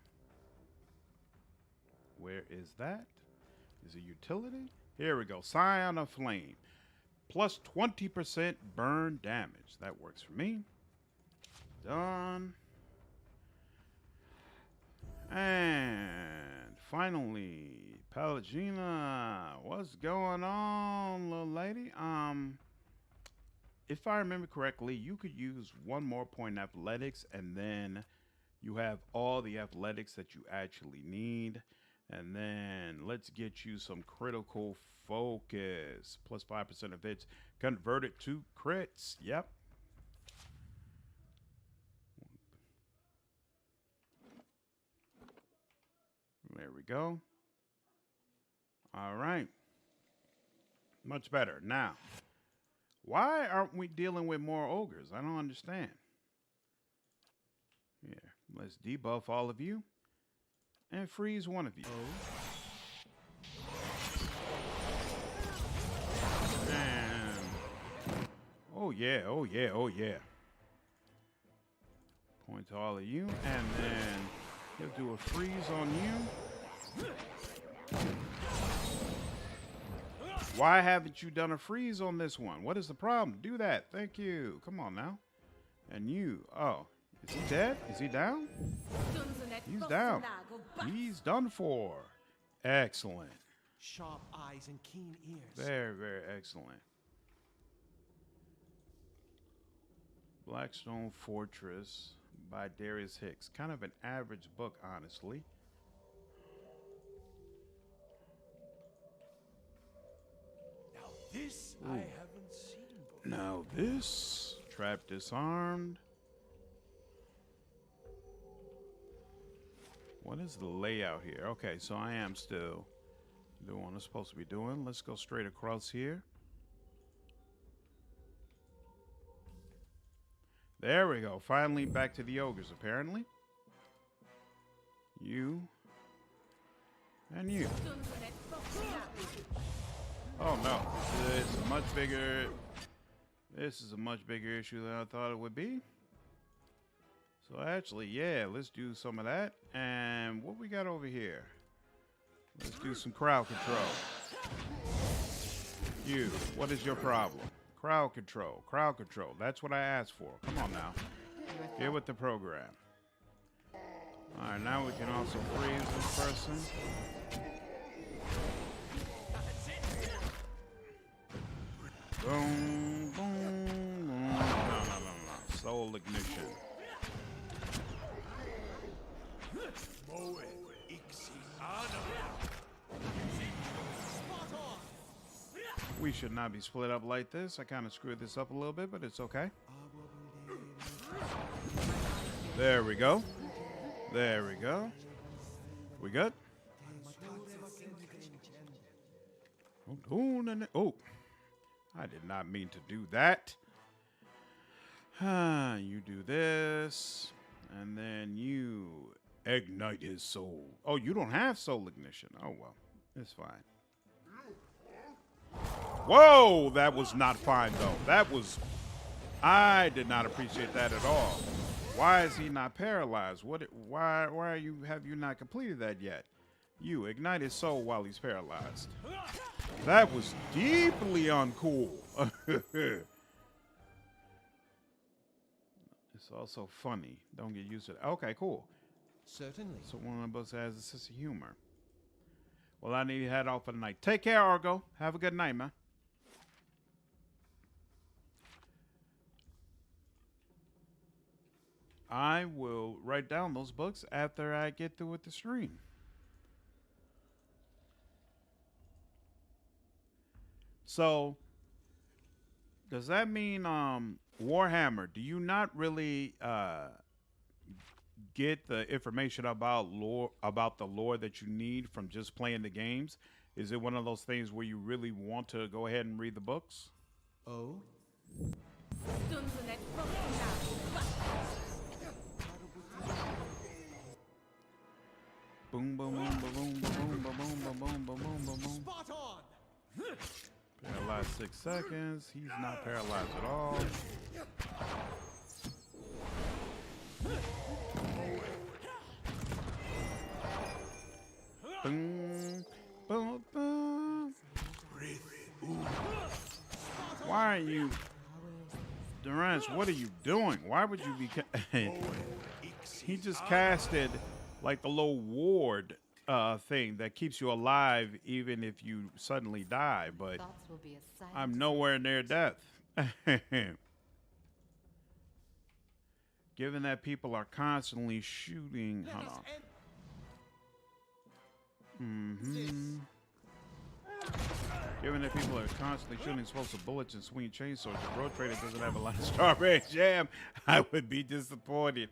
Where is that? Is it utility? Here we go. Scion of Flame. Plus 20% burn damage. That works for me. done. And finally, Pelagina, what's going on, little lady? If I remember correctly, you could use one more point in athletics, and then you have all the athletics that you actually need. And then let's get you some critical focus. Plus 5% of hits converted to crits. Yep. There we go. All right. Much better. Now, why aren't we dealing with more ogres? I don't understand. Here, let's debuff all of you and freeze one of you. And oh yeah, oh yeah, oh yeah. Point to all of you, and then he'll do a freeze on you. Why haven't you done a freeze on this one? What is the problem? Do that. Thank you. Come on now. And you. Oh, is he dead? Is he down? He's down. He's done for. Excellent. Sharp eyes and keen ears. Very, very excellent. Blackstone Fortress by Darius Hicks. Kind of an average book, honestly. Now this I haven't seen before. Now this. Trap disarmed. What is the layout here? Okay, so I am still doing what I'm supposed to be doing. Let's go straight across here. There we go. Finally back to the ogres, apparently. You. And you. Oh no. This is much bigger. This is a much bigger issue than I thought it would be. So actually, yeah, let's do some of that. And what we got over here? Let's do some crowd control. You, what is your problem? Crowd control, crowd control. That's what I asked for. Come on now. Get with the program. All right, now we can also freeze this person. Boom, boom, boom. No. Soul ignition. We should not be split up like this. I kind of screwed this up a little bit, but it's okay. There we go. There we go. We good? Oh, I did not mean to do that. You do this, and then you ignite his soul. Oh, you don't have soul ignition. Oh, well, it's fine. Whoa, that was not fine, though. That was... I did not appreciate that at all. Why is he not paralyzed? Why have you not completed that yet? You ignite his soul while he's paralyzed. That was deeply uncool. It's also funny. Don't get used to it. Okay, cool. Certainly. So one of us has a sense of humor. Well, I need to head off for the night. Take care, Argo. Have a good night, man. I will write down those books after I get through with the stream. So, does that mean, Warhammer, do you not really get the information about the lore that you need from just playing the games? Is it one of those things where you really want to go ahead and read the books? Oh? Boom, boom, boom, boom, boom, boom, boom, boom, boom, boom, boom, boom. Spot on! Paralyzed 6 seconds. He's not paralyzed at all. Boom, boom, boom. Why are you? Durance, what are you doing? Why would you be? He just casted like the little ward thing that keeps you alive even if you suddenly die. But Thoughts will be a sight. I'm nowhere near death. Given that people are constantly shooting. Hold on. Given that people are constantly shooting explosive bullets and swinging chainsaws, the road trader doesn't have a lot of strawberry jam. I would be disappointed.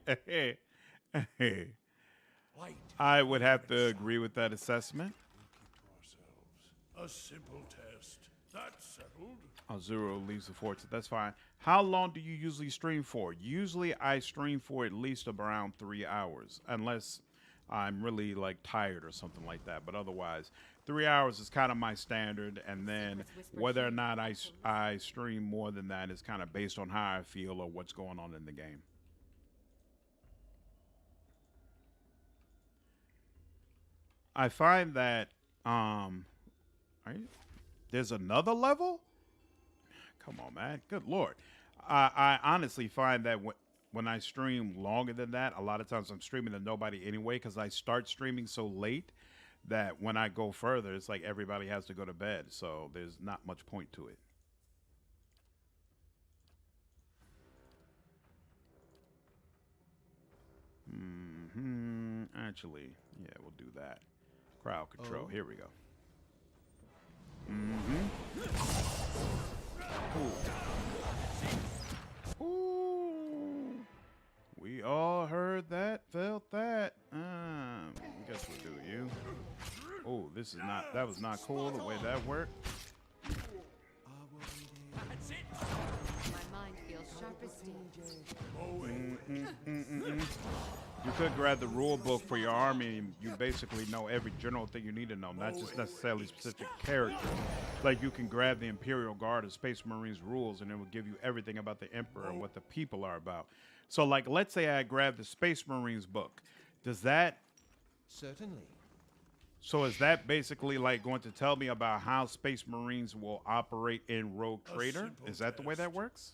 I would have to agree with that assessment. A simple test. That's settled. Zero leaves the fortress. That's fine. How long do you usually stream for? Usually I stream for at least around 3 hours, unless I'm really like tired or something like that. But otherwise, 3 hours is kind of my standard. And then whether or not I stream more than that is kind of based on how I feel or what's going on in the game. I find that there's another level. Come on, man. Good Lord. I honestly find that when I stream longer than that, a lot of times I'm streaming to nobody anyway because I start streaming so late that when I go further, it's like everybody has to go to bed. So there's not much point to it. Actually, yeah, we'll do that. Crowd control. Here we go. Ooh. We all heard that, felt that. Guess we'll do you. Oh, that was not cool the way that worked. My mind feels sharp as steel. You could grab the rule book for your army and you basically know every general thing you need to know, not just necessarily specific characters. Like you can grab the Imperial Guard or Space Marines rules and it will give you everything about the Emperor and what the people are about. So like, let's say I grab the Space Marines book. Does that... Certainly. So is that basically like going to tell me about how Space Marines will operate in Rogue Trader? Is that the way that works?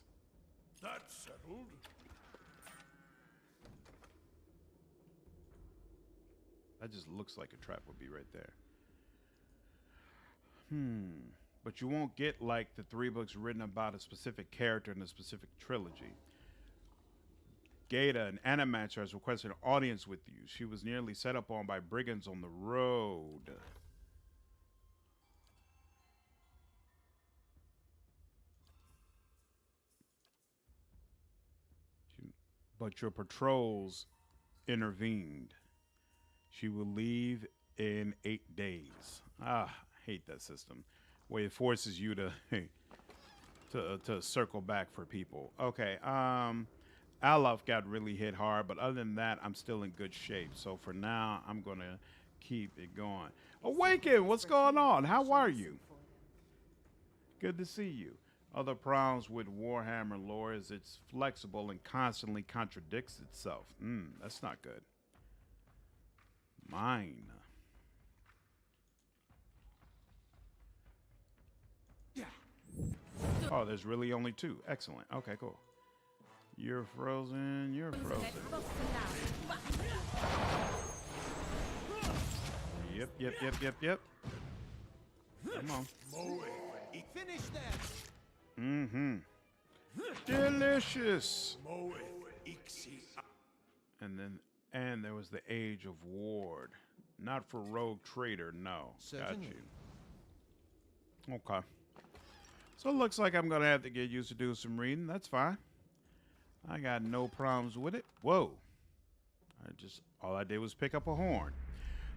That's settled. That just looks like a trap would be right there. But you won't get like the 3 books written about a specific character in a specific trilogy. Gata, an Animatcher, has requested an audience with you. She was nearly set up on by brigands on the road. But your patrols intervened. She will leave in 8 days. I hate that system. Where it forces you to to circle back for people. Okay, Alaf got really hit hard, but other than that, I'm still in good shape. So for now, I'm gonna keep it going. Awaken, what's going on? How are you? Good to see you. Other problems with Warhammer lore is it's flexible and constantly contradicts itself. That's not good. Mine. Oh, there's really only 2. Excellent. Okay, cool. You're frozen. You're frozen. Yep. Come on. Finish that. Delicious. And there was the Age of Ward. Not for Rogue Trader, no. Got you. Okay. So it looks like I'm gonna have to get used to doing some reading. That's fine. I got no problems with it. Whoa. All I did was pick up a horn.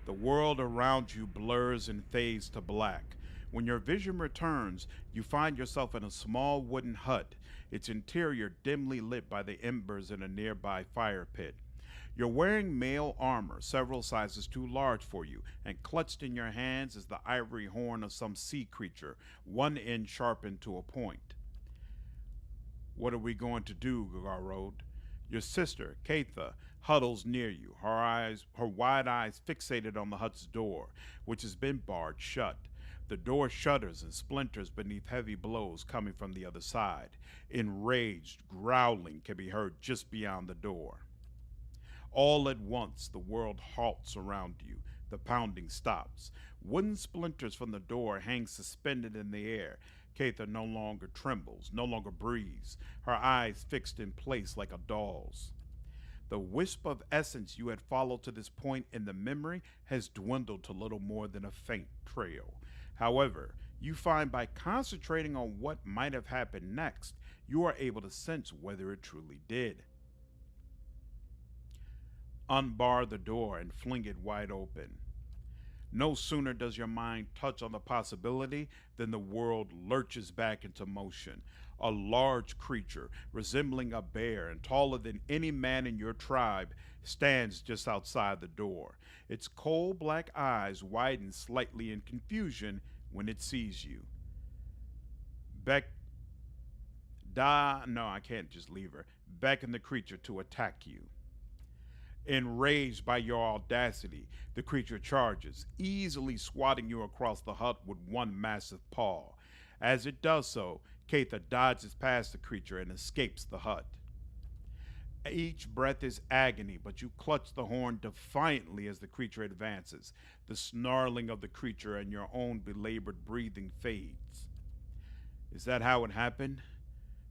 The world around you blurs and fades to black. When your vision returns, you find yourself in a small wooden hut, its interior dimly lit by the embers in a nearby fire pit. You're wearing mail armor, several sizes too large for you, and clutched in your hands is the ivory horn of some sea creature, one end sharpened to a point. What are we going to do, Garrod? Your sister, Katha, huddles near you, her wide eyes fixated on the hut's door, which has been barred shut. The door shudders and splinters beneath heavy blows coming from the other side. Enraged growling can be heard just beyond the door. All at once, the world halts around you. The pounding stops. Wooden splinters from the door hang suspended in the air. Cather no longer trembles, no longer breathes, her eyes fixed in place like a doll's. The wisp of essence you had followed to this point in the memory has dwindled to little more than a faint trail. However, you find by concentrating on what might have happened next, you are able to sense whether it truly did. Unbar the door and fling it wide open. No sooner does your mind touch on the possibility than the world lurches back into motion. A large creature, resembling a bear and taller than any man in your tribe, stands just outside the door. Its coal black eyes widen slightly in confusion when it sees you. I can't just leave her. Beckon the creature to attack you. Enraged by your audacity, the creature charges, easily swatting you across the hut with one massive paw. As it does so, Cather dodges past the creature and escapes the hut. Each breath is agony, but you clutch the horn defiantly as the creature advances. The snarling of the creature and your own belabored breathing fades. Is that how it happened?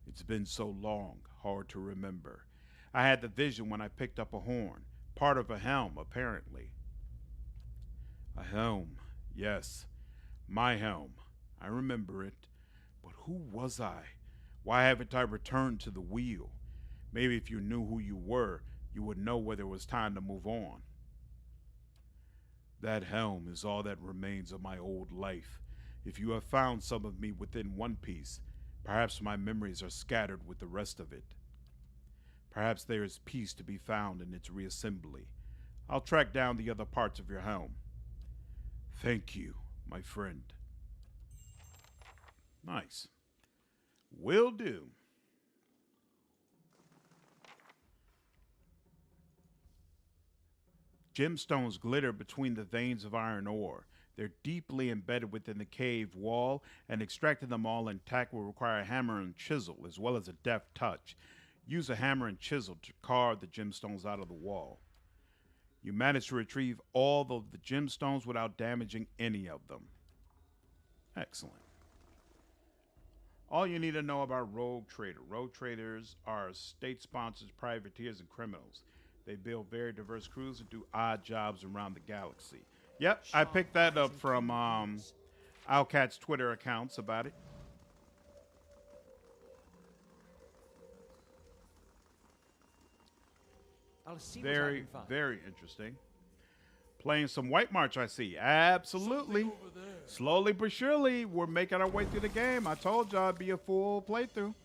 It's been so long, hard to remember. I had the vision when I picked up a horn, part of a helm, apparently. A helm, yes, my helm. I remember it. But who was I? Why haven't I returned to the wheel? Maybe if you knew who you were, you would know whether it was time to move on. That helm is all that remains of my old life. If you have found some of me within one piece, perhaps my memories are scattered with the rest of it. Perhaps there is peace to be found in its reassembly. I'll track down the other parts of your helm. Thank you, my friend. Nice. Will do. Gemstones glitter between the veins of iron ore. They're deeply embedded within the cave wall, and extracting them all intact will require a hammer and chisel, as well as a deft touch. Use a hammer and chisel to carve the gemstones out of the wall. You manage to retrieve all of the gemstones without damaging any of them. Excellent. All you need to know about Rogue Trader. Rogue Traders are state-sponsored privateers and criminals. They build very diverse crews and do odd jobs around the galaxy. Yep, I picked that up from Owlcat's Twitter accounts about it. I'll see Very, very interesting. Playing some White March, I see. Absolutely. Slowly but surely, we're making our way through the game. I told y'all it'd be a full playthrough.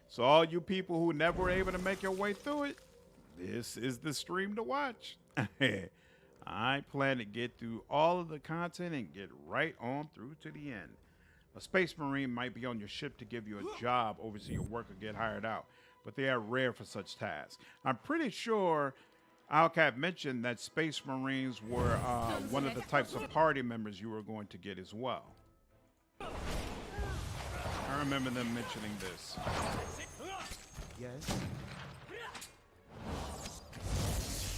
So all you people who never were able to make your way through it, this is the stream to watch. I plan to get through all of the content and get right on through to the end. A Space Marine might be on your ship to give you a job, oversee your work, or get hired out, but they are rare for such tasks. I'm pretty sure Owlcat mentioned that Space Marines were one of the types of party members you were going to get as well. I remember them mentioning this. Yes.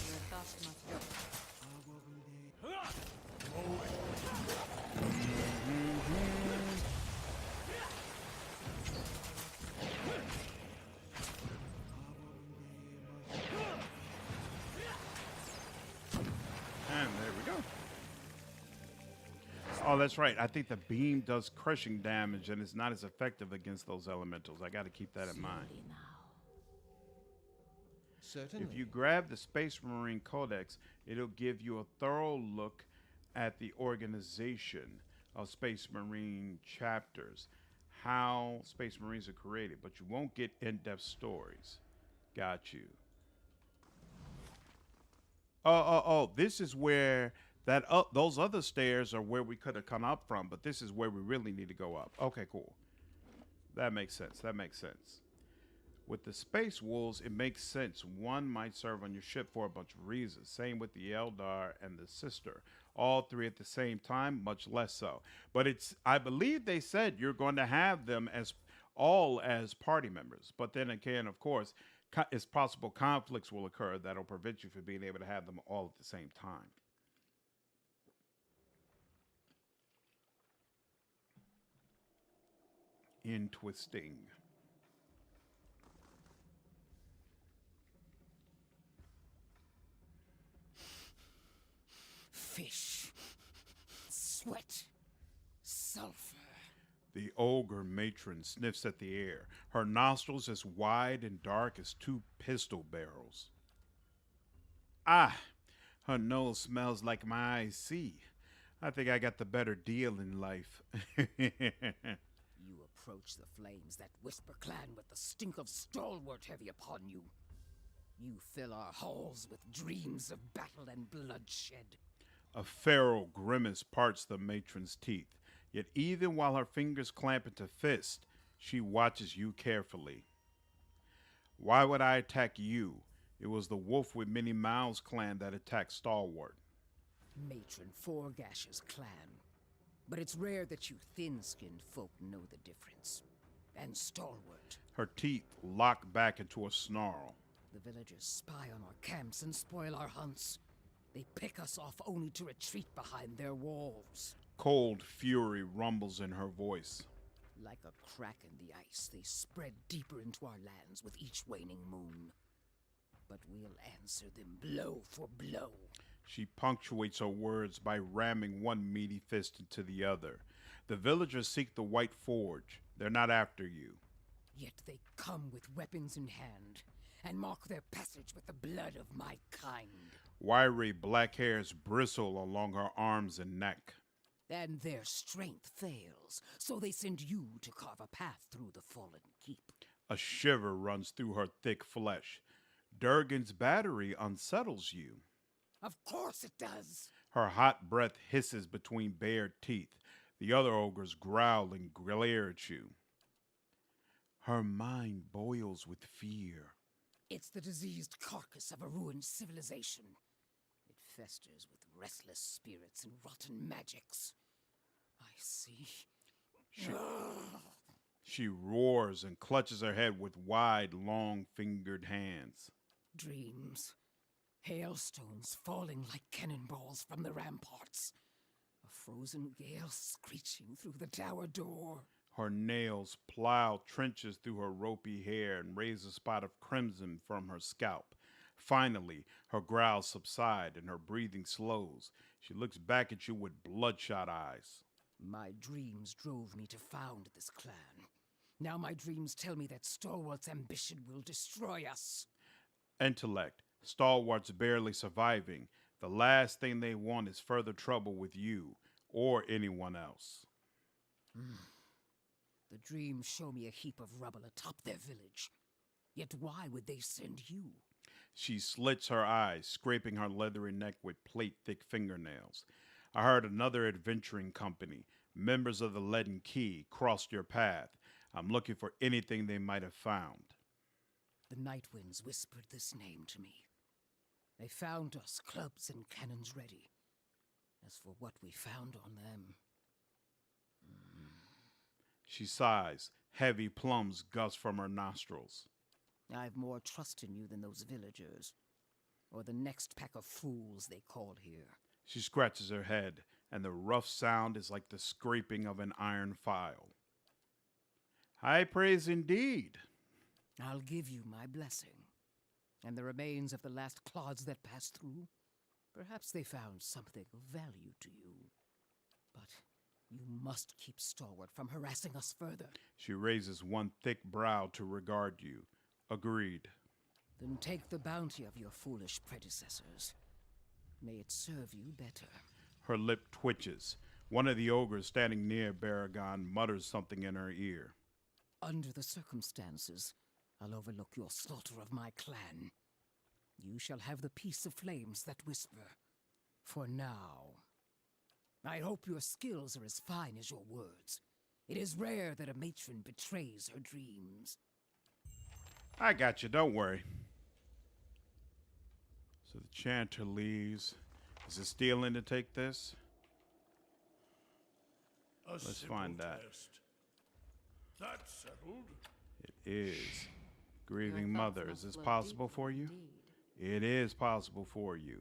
Your thoughts must go. And there we go. Oh, that's right. I think the beam does crushing damage and it's not as effective against those elementals. I got to keep that in mind. Certainly. If you grab the Space Marine Codex, it'll give you a thorough look at the organization of Space Marine chapters, how Space Marines are created, but you won't get in-depth stories. Got you. Oh, this is where that those other stairs are where we could have come up from, but this is where we really need to go up. Okay, cool. That makes sense. That makes sense. With the Space Wolves, it makes sense. One might serve on your ship for a bunch of reasons. Same with the Eldar and the Sister. all three at the same time, much less so. But I believe they said you're going to have them as all as party members. But then again, of course, it's possible conflicts will occur that'll prevent you from being able to have them all at the same time. In twisting. Fish. Sweat. Sulfur. The ogre matron sniffs at the air, her nostrils as wide and dark as two pistol barrels. Ah, her nose smells like my eyes see. I think I got the better deal in life. You approach the flames that Whisper clan with the stink of stalwart heavy upon you. You fill our halls with dreams of battle and bloodshed. A feral grimace parts the matron's teeth, yet even while her fingers clamp into fist, she watches you carefully. Why would I attack you? It was the Wolf with Many Mouths clan that attacked Stalwart. Matron Forgash's clan. But it's rare that you thin-skinned folk know the difference. And Stalwart. Her teeth lock back into a snarl. The villagers spy on our camps and spoil our hunts. They pick us off only to retreat behind their walls. Cold fury rumbles in her voice. Like a crack in the ice, they spread deeper into our lands with each waning moon. But we'll answer them blow for blow. She punctuates her words by ramming one meaty fist into the other. The villagers seek the White Forge. They're not after you. Yet they come with weapons in hand, and mark their passage with the blood of my kind. Wiry black hairs bristle along her arms and neck. And their strength fails, so they send you to carve a path through the fallen keep. A shiver runs through her thick flesh. Durgan's battery unsettles you. Of course it does. Her hot breath hisses between bared teeth. The other ogres growl and glare at you. Her mind boils with fear. It's the diseased carcass of a ruined civilization. It festers with restless spirits and rotten magics. I see. She roars and clutches her head with wide, long-fingered hands. Dreams. Hailstones falling like cannonballs from the ramparts. A frozen gale screeching through the tower door. Her nails plow trenches through her ropey hair and raise a spot of crimson from her scalp. Finally, her growls subside and her breathing slows. She looks back at you with bloodshot eyes. My dreams drove me to found this clan. Now my dreams tell me that Stalwart's ambition will destroy us. Intellect. Stalwart's barely surviving. The last thing they want is further trouble with you or anyone else. The dreams show me a heap of rubble atop their village. Yet why would they send you? She slits her eyes, scraping her leathery neck with plate-thick fingernails. I heard another adventuring company, members of the Leaden Key, crossed your path. I'm looking for anything they might have found. The Night Winds whispered this name to me. They found us clubs and cannons ready. As for what we found on them... She sighs. Heavy plums gust from her nostrils. I've more trust in you than those villagers. Or the next pack of fools they call here. She scratches her head, and the rough sound is like the scraping of an iron file. High praise indeed. I'll give you my blessing. And the remains of the last clods that passed through. Perhaps they found something of value to you. But you must keep Stalwart from harassing us further. She raises one thick brow to regard you. Agreed. Then take the bounty of your foolish predecessors. May it serve you better. Her lip twitches. One of the ogres standing near Baragon mutters something in her ear. Under the circumstances, I'll overlook your slaughter of my clan. You shall have the peace of flames that whisper. For now. I hope your skills are as fine as your words. It is rare that a matron betrays her dreams. I got you, don't worry. So the chanter leaves. Is it stealing to take this? Let's find that. Test. That's settled. It is. Grieving Your thoughts mother. Is must this flow possible deeply for you? indeed. It is possible for you.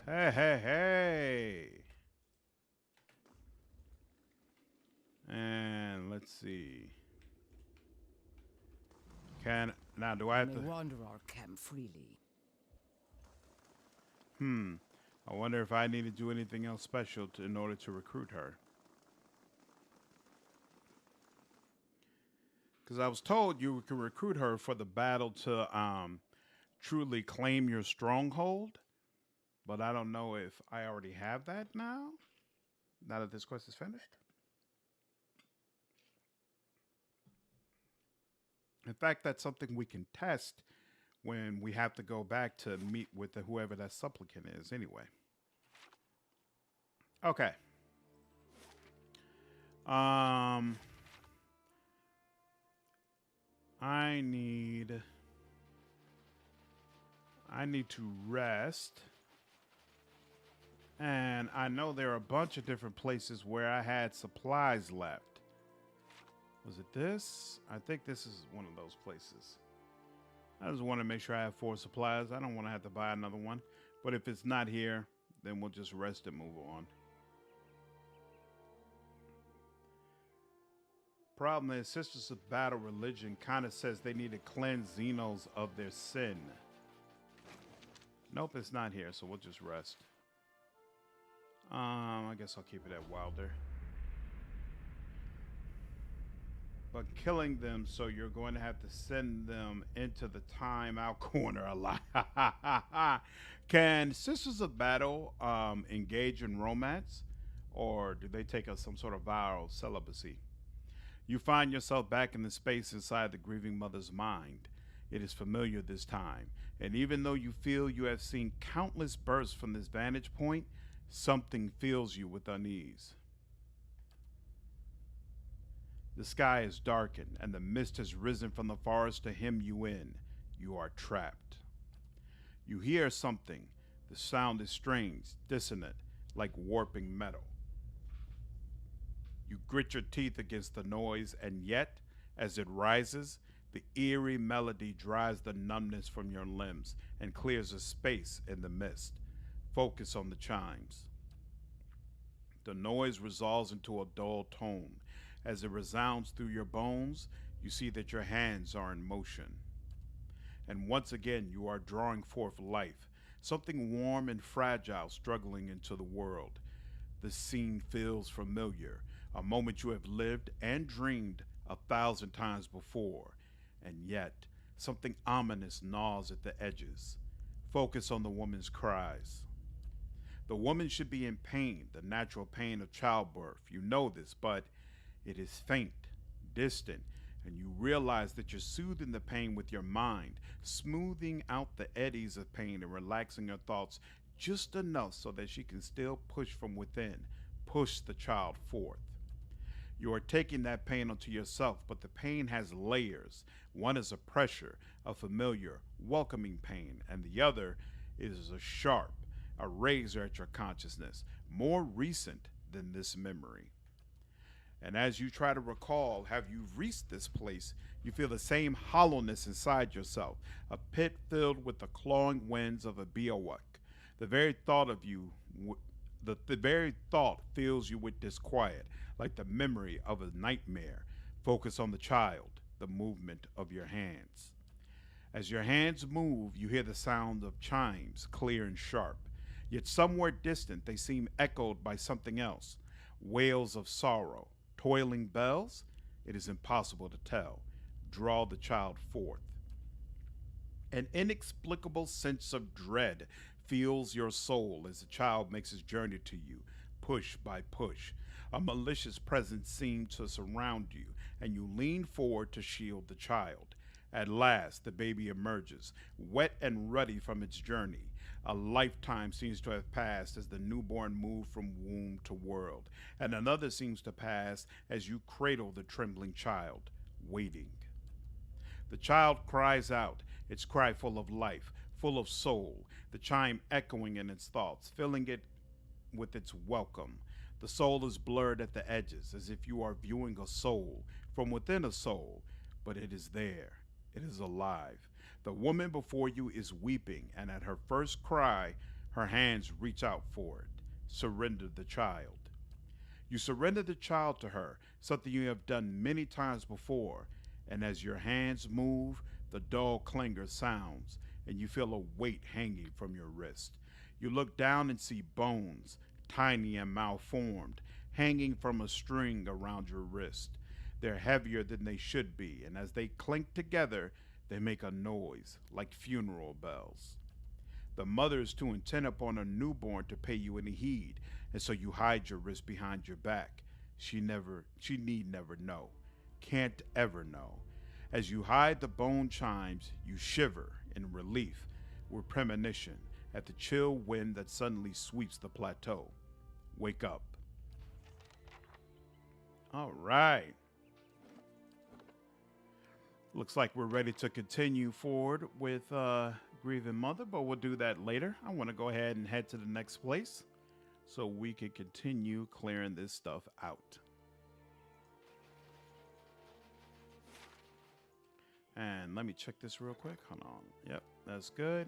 Hey, hey, hey. And let's see. Now do I You have may to? wander our camp freely. I wonder if I need to do anything else special in order to recruit her. Because I was told you could recruit her for the battle to truly claim your stronghold. But I don't know if I already have that now. Now that this quest is finished. In fact, that's something we can test when we have to go back to meet with whoever that supplicant is anyway. Okay. I need to rest. And I know there are a bunch of different places where I had supplies left. Was it this? I think this is one of those places. I just want to make sure I have 4 supplies. I don't want to have to buy another one. But if it's not here, then we'll just rest and move on. Problem is, Sisters of Battle Religion kind of says they need to cleanse Xenos of their sin. Nope, it's not here, so we'll just rest. I guess I'll keep it at Wilder. But killing them, so you're going to have to send them into the timeout corner a lot. Can Sisters of Battle engage in romance? Or do they take some sort of vow of celibacy? You find yourself back in the space inside the grieving mother's mind. It is familiar this time. And even though you feel you have seen countless births from this vantage point, something fills you with unease. The sky is darkened, and the mist has risen from the forest to hem you in. You are trapped. You hear something. The sound is strange, dissonant, like warping metal. You grit your teeth against the noise, and yet, as it rises, the eerie melody drives the numbness from your limbs and clears a space in the mist. Focus on the chimes. The noise resolves into a dull tone. As it resounds through your bones, you see that your hands are in motion. And once again, you are drawing forth life, something warm and fragile struggling into the world. The scene feels familiar, a moment you have lived and dreamed 1,000 times before. And yet, something ominous gnaws at the edges. Focus on the woman's cries. The woman should be in pain, the natural pain of childbirth. You know this, but it is faint, distant, and you realize that you're soothing the pain with your mind, smoothing out the eddies of pain and relaxing her thoughts just enough so that she can still push from within, push the child forth. You are taking that pain onto yourself, but the pain has layers. One is a pressure, a familiar, welcoming pain, and the other is a razor at your consciousness, more recent than this memory. And as you try to recall, have you reached this place, you feel the same hollowness inside yourself, a pit filled with the clawing winds of a Biowak. The very thought of you, the very thought fills you with disquiet, like the memory of a nightmare. Focus on the child, the movement of your hands. As your hands move, you hear the sound of chimes, clear and sharp. Yet somewhere distant, they seem echoed by something else. Wails of sorrow. Toiling bells? It is impossible to tell. Draw the child forth. An inexplicable sense of dread fills your soul as the child makes his journey to you, push by push. A malicious presence seems to surround you, and you lean forward to shield the child. At last, the baby emerges, wet and ruddy from its journey. A lifetime seems to have passed as the newborn moved from womb to world, and another seems to pass as you cradle the trembling child, waiting. The child cries out, its cry full of life, full of soul, the chime echoing in its thoughts, filling it with its welcome. The soul is blurred at the edges, as if you are viewing a soul from within a soul, but it is there. It is alive. The woman before you is weeping, and at her first cry, her hands reach out for it. Surrender the child. You surrender the child to her, something you have done many times before, and as your hands move, the dull clangor sounds, and you feel a weight hanging from your wrist. You look down and see bones, tiny and malformed, hanging from a string around your wrist. They're heavier than they should be, and as they clink together, they make a noise like funeral bells. The mother is too intent upon her newborn to pay you any heed, and so you hide your wrist behind your back. She need never know, can't ever know. As you hide the bone chimes, you shiver in relief, with premonition at the chill wind that suddenly sweeps the plateau. Wake up. All right. Looks like we're ready to continue forward with Grieving Mother, but we'll do that later. I want to go ahead and head to the next place so we can continue clearing this stuff out. And let me check this real quick. Hold on. Yep, that's good.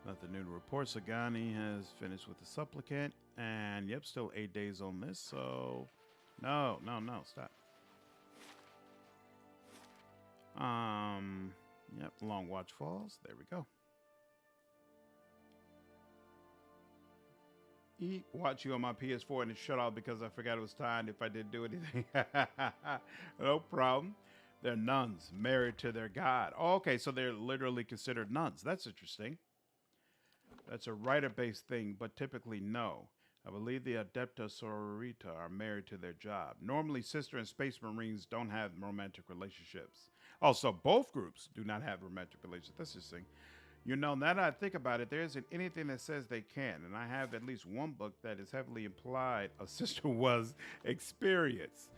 Nothing new to report. Sagani has finished with the supplicant. And yep, still 8 days on this. So no, stop. Yep, Long Watch Falls. There we go. Watch you on my PS4 and it shut off because I forgot it was timed if I didn't do anything. No problem. They're nuns married to their god. Oh, okay, so they're literally considered nuns. That's interesting. That's a writer-based thing, but typically no. I believe the Adepta Sororita are married to their job. Normally, Sister and Space Marines don't have romantic relationships. Also, both groups do not have romantic relationships. That's interesting. You know, now that I think about it, there isn't anything that says they can. And I have at least one book that is heavily implied a sister was experienced.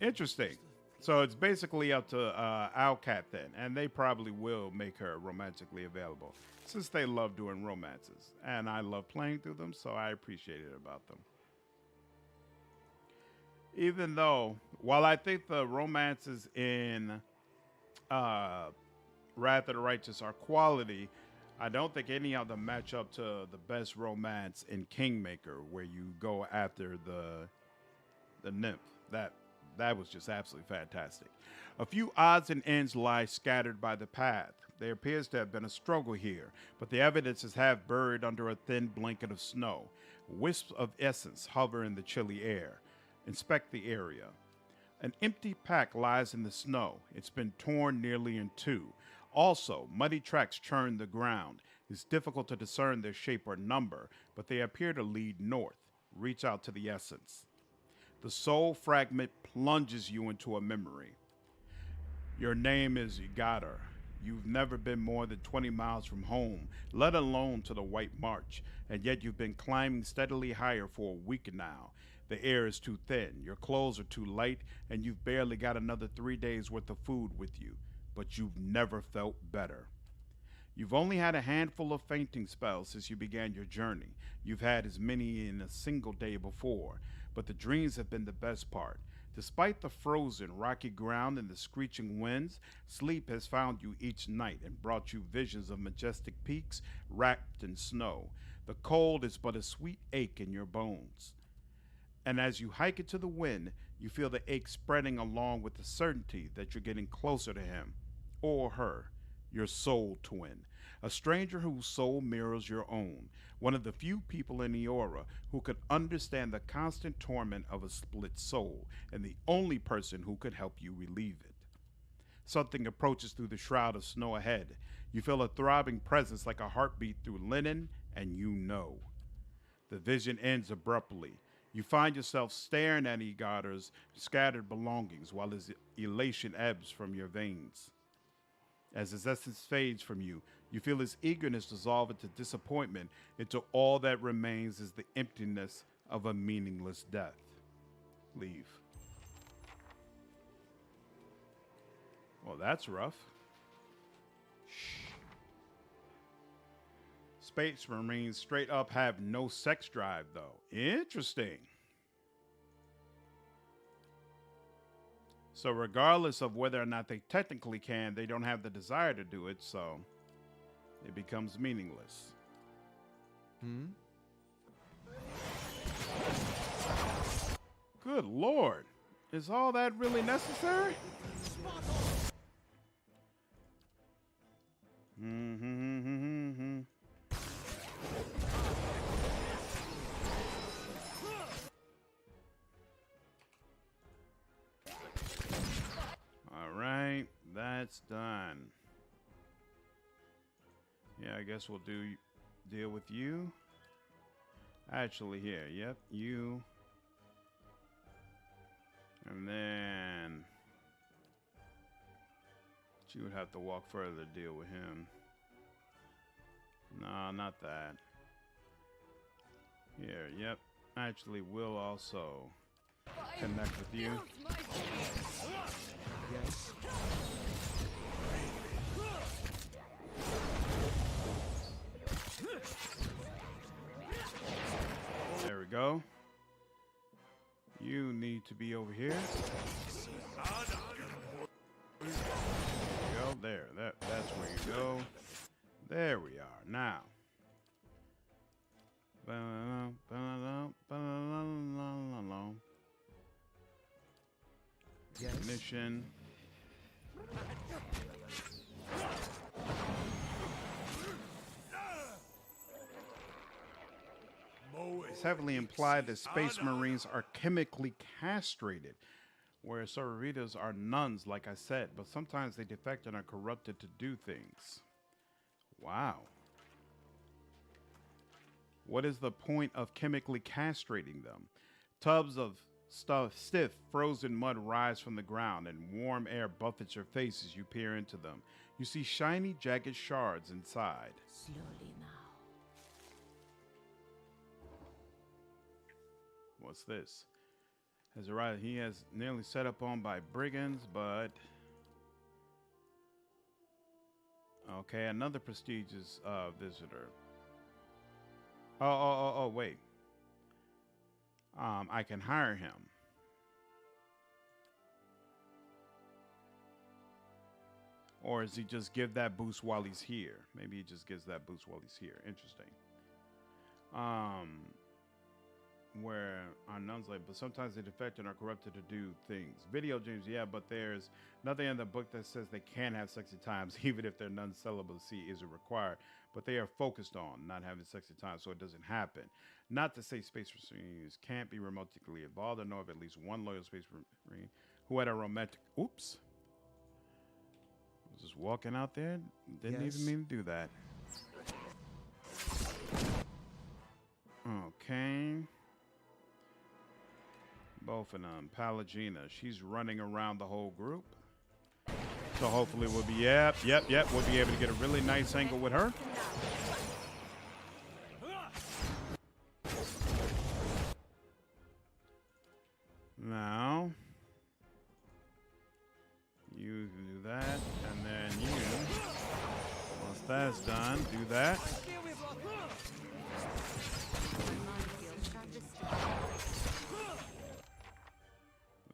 Interesting. So it's basically up to Alcat then. And they probably will make her romantically available since they love doing romances. And I love playing through them, so I appreciate it about them. Even though, while I think the romances in Wrath of the Righteous are quality, I don't think any of them match up to the best romance in Kingmaker, where you go after the nymph. That was just absolutely fantastic. A few odds and ends lie scattered by the path. There appears to have been a struggle here, but the evidence is half buried under a thin blanket of snow. Wisps of essence hover in the chilly air. Inspect the area. An empty pack lies in the snow. It's been torn nearly in two. Also, muddy tracks churn the ground. It's difficult to discern their shape or number, but they appear to lead north. Reach out to the essence. The soul fragment plunges you into a memory. Your name is Igadar. You've never been more than 20 miles from home, let alone to the White March, and yet you've been climbing steadily higher for a week now. The air is too thin, your clothes are too light, and you've barely got another 3 days worth of food with you, but you've never felt better. You've only had a handful of fainting spells since you began your journey. You've had as many in a single day before, but the dreams have been the best part. Despite the frozen, rocky ground and the screeching winds, sleep has found you each night and brought you visions of majestic peaks wrapped in snow. The cold is but a sweet ache in your bones. And as you hike into the wind, you feel the ache spreading along with the certainty that you're getting closer to him or her, your soul twin, a stranger whose soul mirrors your own, one of the few people in Eora who could understand the constant torment of a split soul, and the only person who could help you relieve it. Something approaches through the shroud of snow ahead. You feel a throbbing presence like a heartbeat through linen, and you know. The vision ends abruptly. You find yourself staring at Igadar's scattered belongings while his elation ebbs from your veins. As his essence fades from you, you feel his eagerness dissolve into disappointment, into all that remains is the emptiness of a meaningless death. Leave. Well, that's rough. Shh. Space Marines straight up have no sex drive, though. Interesting. So regardless of whether or not they technically can, they don't have the desire to do it, so it becomes meaningless. Good Lord. Is all that really necessary? All right, that's done. Yeah, I guess we'll deal with you. Actually, here, yep, you. And then she would have to walk further to deal with him. No, not that. Here, yep. Actually, we'll also connect with you. Yes. There we go. You need to be over here. There you go. There. That's where you go. There we are. Now. Yes. Ignition. It's heavily implied that Space Marines are chemically castrated, whereas Sororitas are nuns, like I said, but sometimes they defect and are corrupted to do things. Wow. What is the point of chemically castrating them? Tubs of stiff, frozen mud rise from the ground, and warm air buffets your face as you peer into them. You see shiny, jagged shards inside. Slowly now. What's this? Has arrived. He has nearly set up on by brigands, but okay, another prestigious visitor. Oh, wait. I can hire him. Or does he just give that boost while he's here? Maybe he just gives that boost while he's here. Interesting. Where our nuns like, but sometimes they defect and are corrupted to do things. Video games, yeah, but there's nothing in the book that says they can have sexy times, even if their nun celibacy isn't required. But they are focused on not having sexy times, so it doesn't happen. Not to say Space Marines can't be remotely involved. I know of at least one loyal Space Marine who had a romantic. Oops. Was just walking out there. Didn't even mean to do that. Okay. Both of them. Palagina. She's running around the whole group. So hopefully we'll be, yep. We'll be able to get a really nice angle with her. Now, you do that, and then you, once that's done, do that.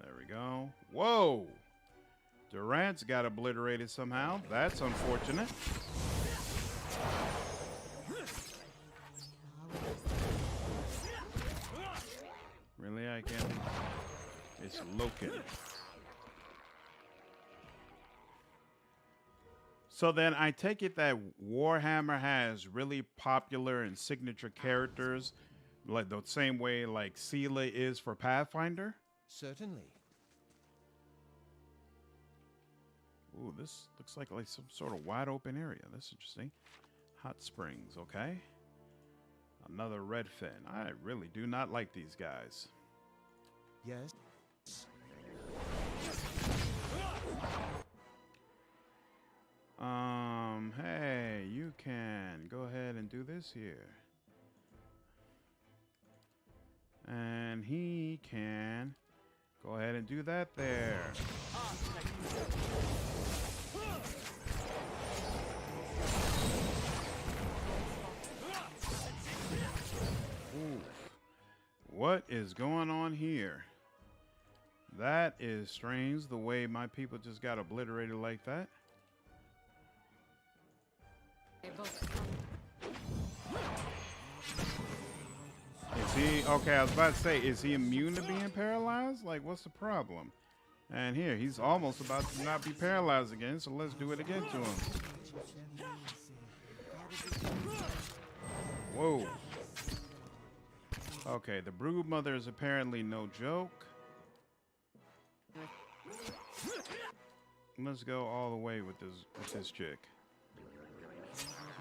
There we go. Whoa! Durant's got obliterated somehow. That's unfortunate. Really, I can't. It's Loken. So then I take it that Warhammer has really popular and signature characters, like the same way like Sela is for Pathfinder? Certainly. Ooh, this looks like some sort of wide open area. That's interesting. Hot springs, okay. Another Redfin. I really do not like these guys. Yes. Hey, you can go ahead and do this here. And he can go ahead and do that there. What is going on here? That is strange, the way my people just got obliterated like that. They both Is he okay? I was about to say, is he immune to being paralyzed? Like, what's the problem? And here, he's almost about to not be paralyzed again, so let's do it again to him. Whoa. Okay, the brood mother is apparently no joke. Let's go all the way with this chick.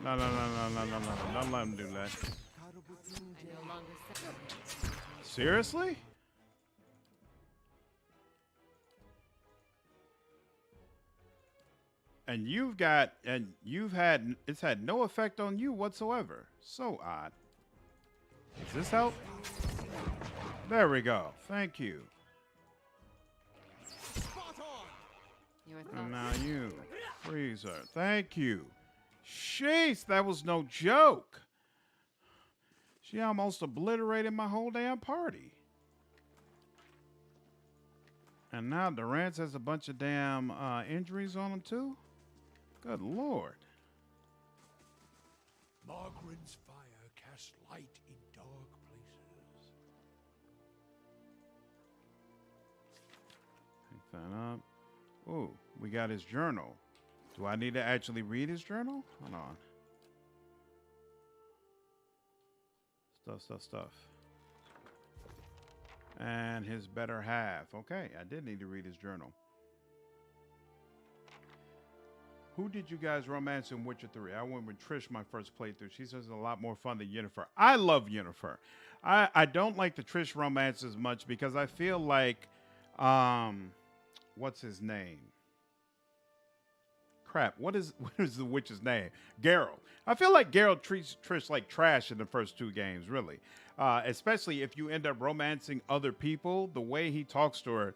No, don't let him do that. I no longer Seriously? And it's had no effect on you whatsoever. So odd. Does this help? There we go. Thank you. Your And thoughts. now you, Freezer. Thank you. Sheesh, that was no joke. She almost obliterated my whole damn party. And now Durant has a bunch of damn injuries on him too. Good Lord. Margaren's fire casts light in dark places. Pick that up. Ooh, we got his journal. Do I need to actually read his journal? Hold on. Stuff. And his better half. Okay, I did need to read his journal. Who did you guys romance in Witcher 3? I went with Trish my first playthrough. She says it's a lot more fun than Yennefer. I love Yennefer. I don't like the Trish romance as much because I feel like, what's his name? Crap, what is the witch's name? Geralt. I feel like Geralt treats Trish like trash in the first two games, really. Especially if you end up romancing other people, the way he talks to her,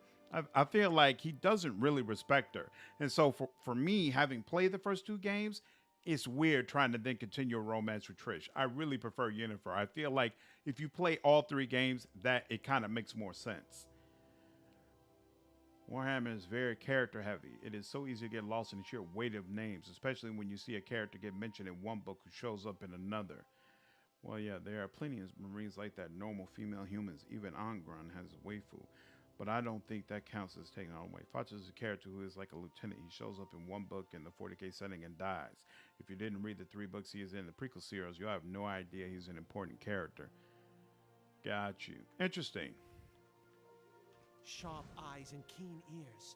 I feel like he doesn't really respect her. And so for me, having played the first two games, it's weird trying to then continue a romance with Trish. I really prefer Yennefer. I feel like if you play all three games, that it kind of makes more sense. Warhammer is very character heavy. It is so easy to get lost in the sheer weight of names, especially when you see a character get mentioned in one book who shows up in another. Well, yeah, there are plenty of Marines like that, normal female humans. Even Angron has a waifu. But I don't think that counts as taking on weight. Facha is a character who is like a lieutenant. He shows up in one book in the 40k setting and dies. If you didn't read the 3 books he is in the prequel series, you'll have no idea he's an important character. Got you. Interesting. Sharp eyes and keen ears.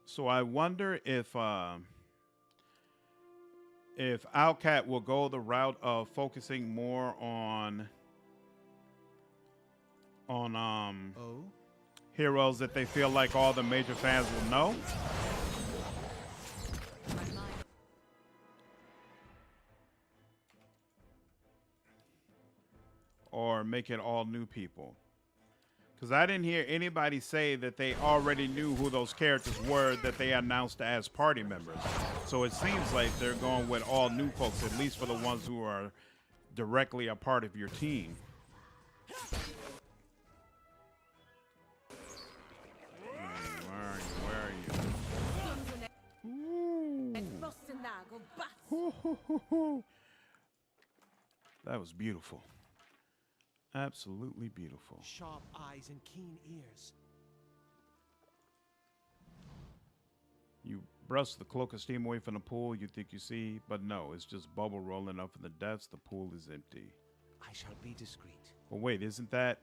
So I wonder if Owlcat will go the route of focusing more on heroes that they feel like all the major fans will know. Or make it all new people. Because I didn't hear anybody say that they already knew who those characters were that they announced as party members. So it seems like they're going with all new folks, at least for the ones who are directly a part of your team. Where are you? That was beautiful. Absolutely beautiful. Sharp eyes and keen ears. You brush the cloak of steam away from the pool you think you see, but no, it's just bubble rolling up in the depths. The pool is empty. I shall be discreet. Well, wait, isn't that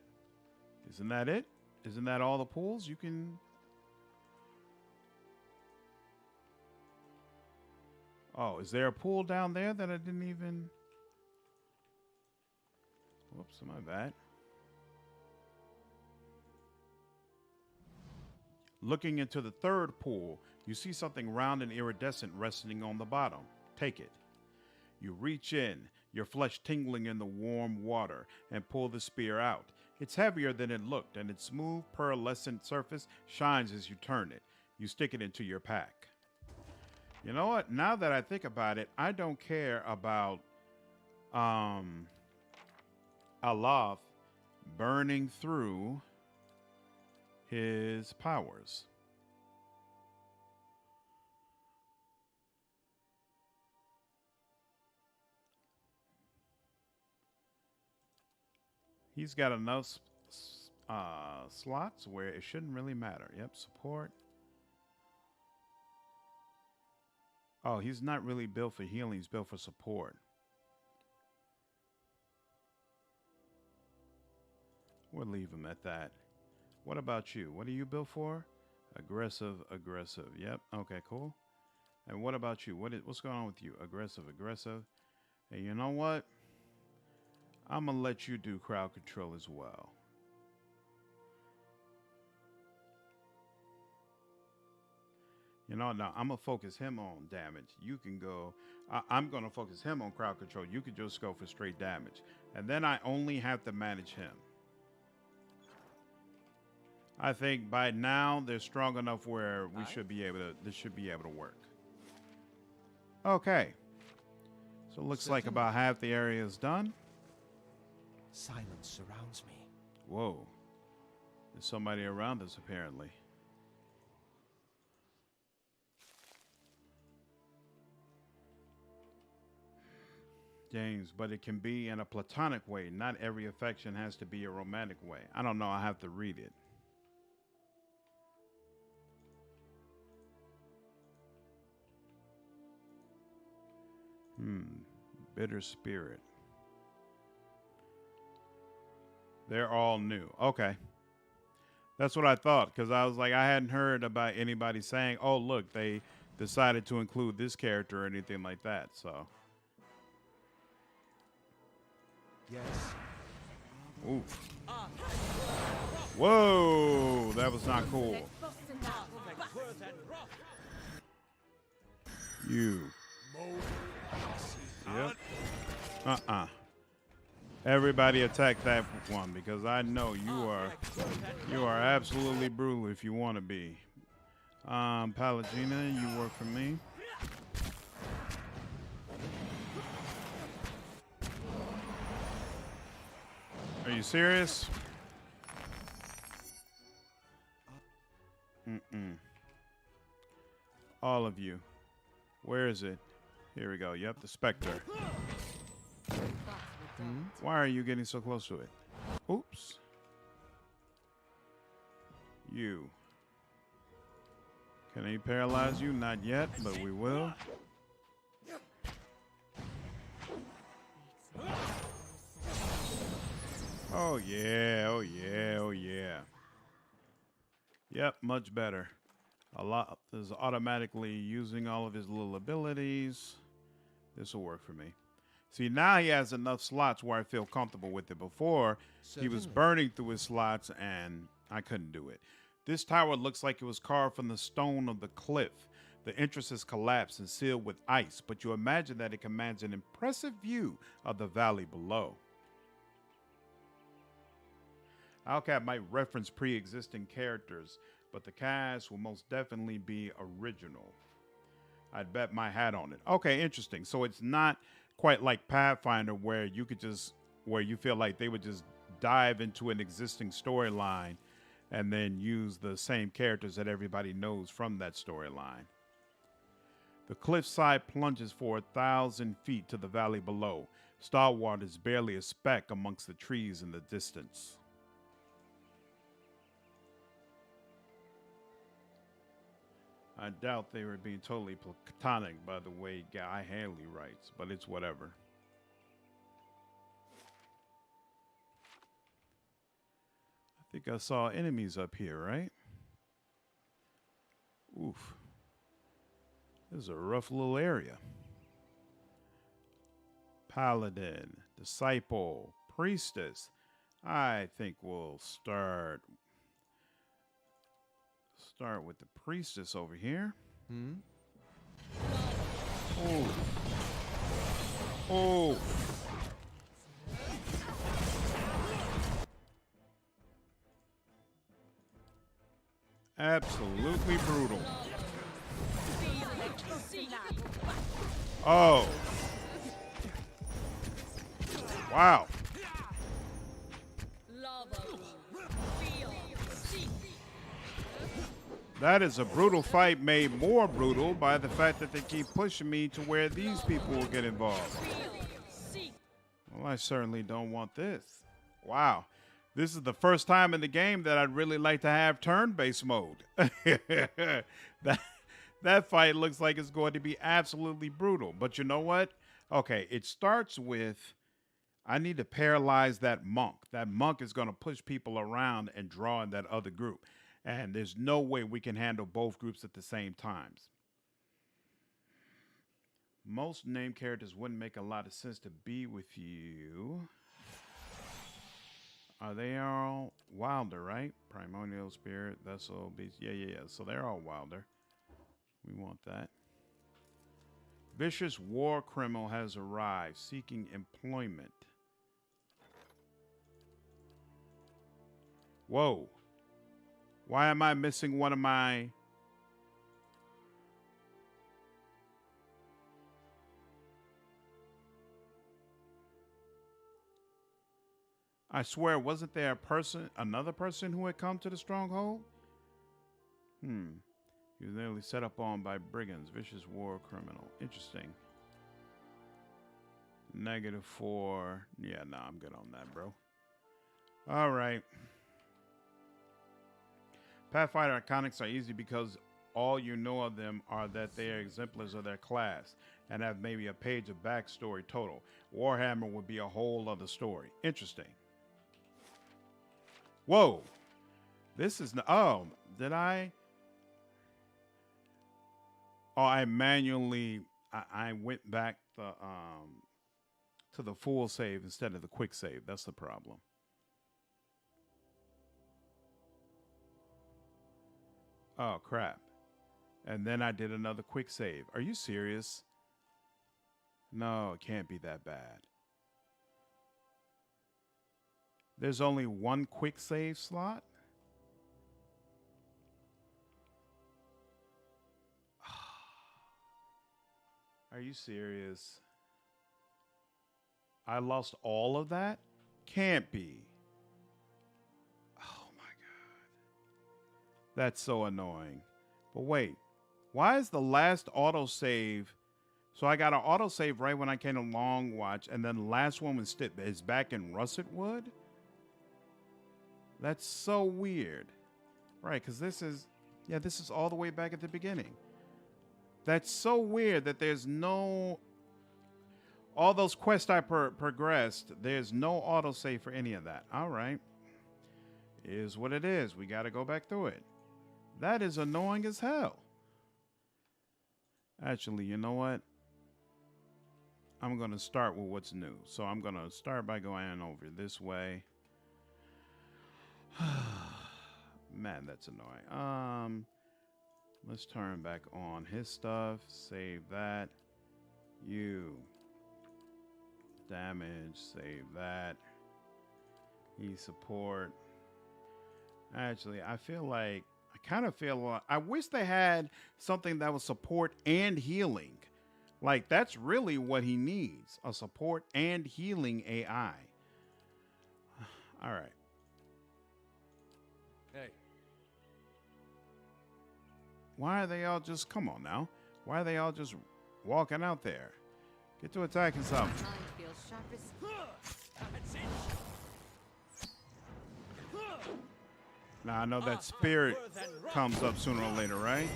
it? Isn't that all the pools you can? Oh, is there a pool down there that I didn't even? Whoops, my bad. Looking into the third pool, you see something round and iridescent resting on the bottom. Take it. You reach in, your flesh tingling in the warm water, and pull the spear out. It's heavier than it looked, and its smooth, pearlescent surface shines as you turn it. You stick it into your pack. You know what? Now that I think about it, I don't care about Aloth burning through his powers. He's got enough slots where it shouldn't really matter. Yep, support. Oh, he's not really built for healing. He's built for support. We'll leave him at that. What about you? What are you built for? Aggressive, aggressive. Yep. Okay, cool. And what about you? What's going on with you? Aggressive, aggressive. Hey, you know what? I'm going to let you do crowd control as well. You know, now I'm going to focus him on damage. You can go, I'm going to focus him on crowd control. You can just go for straight damage. And then I only have to manage him. I think by now they're strong enough where we should be able to, this should be able to work. Okay. So it looks like about half the area is done. Silence surrounds me. Whoa. There's somebody around us, apparently. James, but it can be in a platonic way. Not every affection has to be a romantic way. I don't know. I have to read it. Bitter spirit. They're all new. Okay. That's what I thought, because I was like, I hadn't heard about anybody saying, oh, look, they decided to include this character or anything like that. So. Yes. Oof. Whoa, that was not cool. You. Yep. Everybody attack that one, because I know you are absolutely brutal if you want to be. Palagina, you work for me. Are you serious? All of you. Where is it? Here we go. Yep, the Spectre. Why are you getting so close to it? Oops. You. Can he paralyze you? Not yet, but we will. Oh yeah, oh yeah, oh yeah. Yep, much better. A lot is automatically using all of his little abilities. This will work for me. See, now he has enough slots where I feel comfortable with it. Before, he was burning through his slots and I couldn't do it. This tower looks like it was carved from the stone of the cliff. The entrance is collapsed and sealed with ice, but you imagine that it commands an impressive view of the valley below. Alcap might reference pre-existing characters, but the cast will most definitely be original. I'd bet my hat on it. Okay, interesting. So it's not quite like Pathfinder where you could just, where you feel like they would just dive into an existing storyline and then use the same characters that everybody knows from that storyline. The cliffside plunges for 1,000 feet to the valley below. Starwater is barely a speck amongst the trees in the distance. I doubt they were being totally platonic by the way Guy Haley writes, but it's whatever. I think I saw enemies up here, right? Oof. This is a rough little area. Paladin, Disciple, Priestess. I think we'll start with the Priestess over here. Oh. Oh. Absolutely brutal. Oh. Wow. That is a brutal fight made more brutal by the fact that they keep pushing me to where these people will get involved. Well, I certainly don't want this. Wow. This is the first time in the game that I'd really like to have turn-based mode. That fight looks like it's going to be absolutely brutal. But you know what? Okay, it starts with I need to paralyze that monk. That monk is going to push people around and draw in that other group. And there's no way we can handle both groups at the same times. Most named characters wouldn't make a lot of sense to be with you. Are they all Wilder, right? Primordial Spirit, Vessel, Beast. Yeah. So they're all Wilder. We want that. Vicious war criminal has arrived, seeking employment. Whoa. Why am I missing one of my... I swear, wasn't there another person who had come to the stronghold? He was nearly set up on by brigands. Vicious war criminal. Interesting. -4. Yeah, no, I'm good on that, bro. All right. Pathfinder iconics are easy because all you know of them are that they are exemplars of their class and have maybe a page of backstory total. Warhammer would be a whole other story. Interesting. Whoa. This is... Oh, did I... Oh, I manually... I went back to the full save instead of the quick save. That's the problem. Oh, crap. And then I did another quick save. Are you serious? No, it can't be that bad. There's only one quick save slot? Are you serious? I lost all of that? Can't be. Oh my God. That's so annoying. But wait, why is the last autosave? So I got an autosave right when I came to Long Watch, and then the last one was is back in Russet Wood? That's so weird. Right, because this is all the way back at the beginning. That's so weird that there's no... All those quests I progressed, there's no autosave for any of that. All right. Is what it is. We got to go back through it. That is annoying as hell. Actually, you know what? I'm going to start with what's new. So I'm going to start by going over this way. Man, that's annoying. Let's turn back on his stuff. Save that. You. Damage. Save that. He support. Actually, I feel like... I kind of feel... I wish they had something that was support and healing. Like, that's really what he needs. A support and healing AI. All right. Hey. Why are they all just... Come on now. Why are they all just walking out there? Get to attacking something. Mind feels sharp as... Now, I know that spirit comes up sooner or later, right?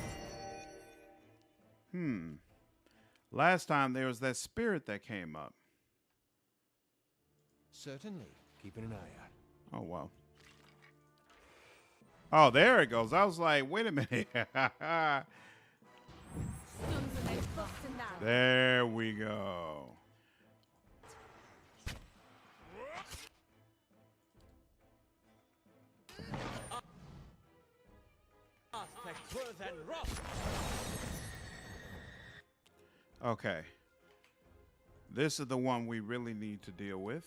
Last time there was that spirit that came up. Certainly. Keeping an eye out. Oh, wow. Oh, there it goes. I was like, wait a minute. There we go. Okay. This is the one we really need to deal with.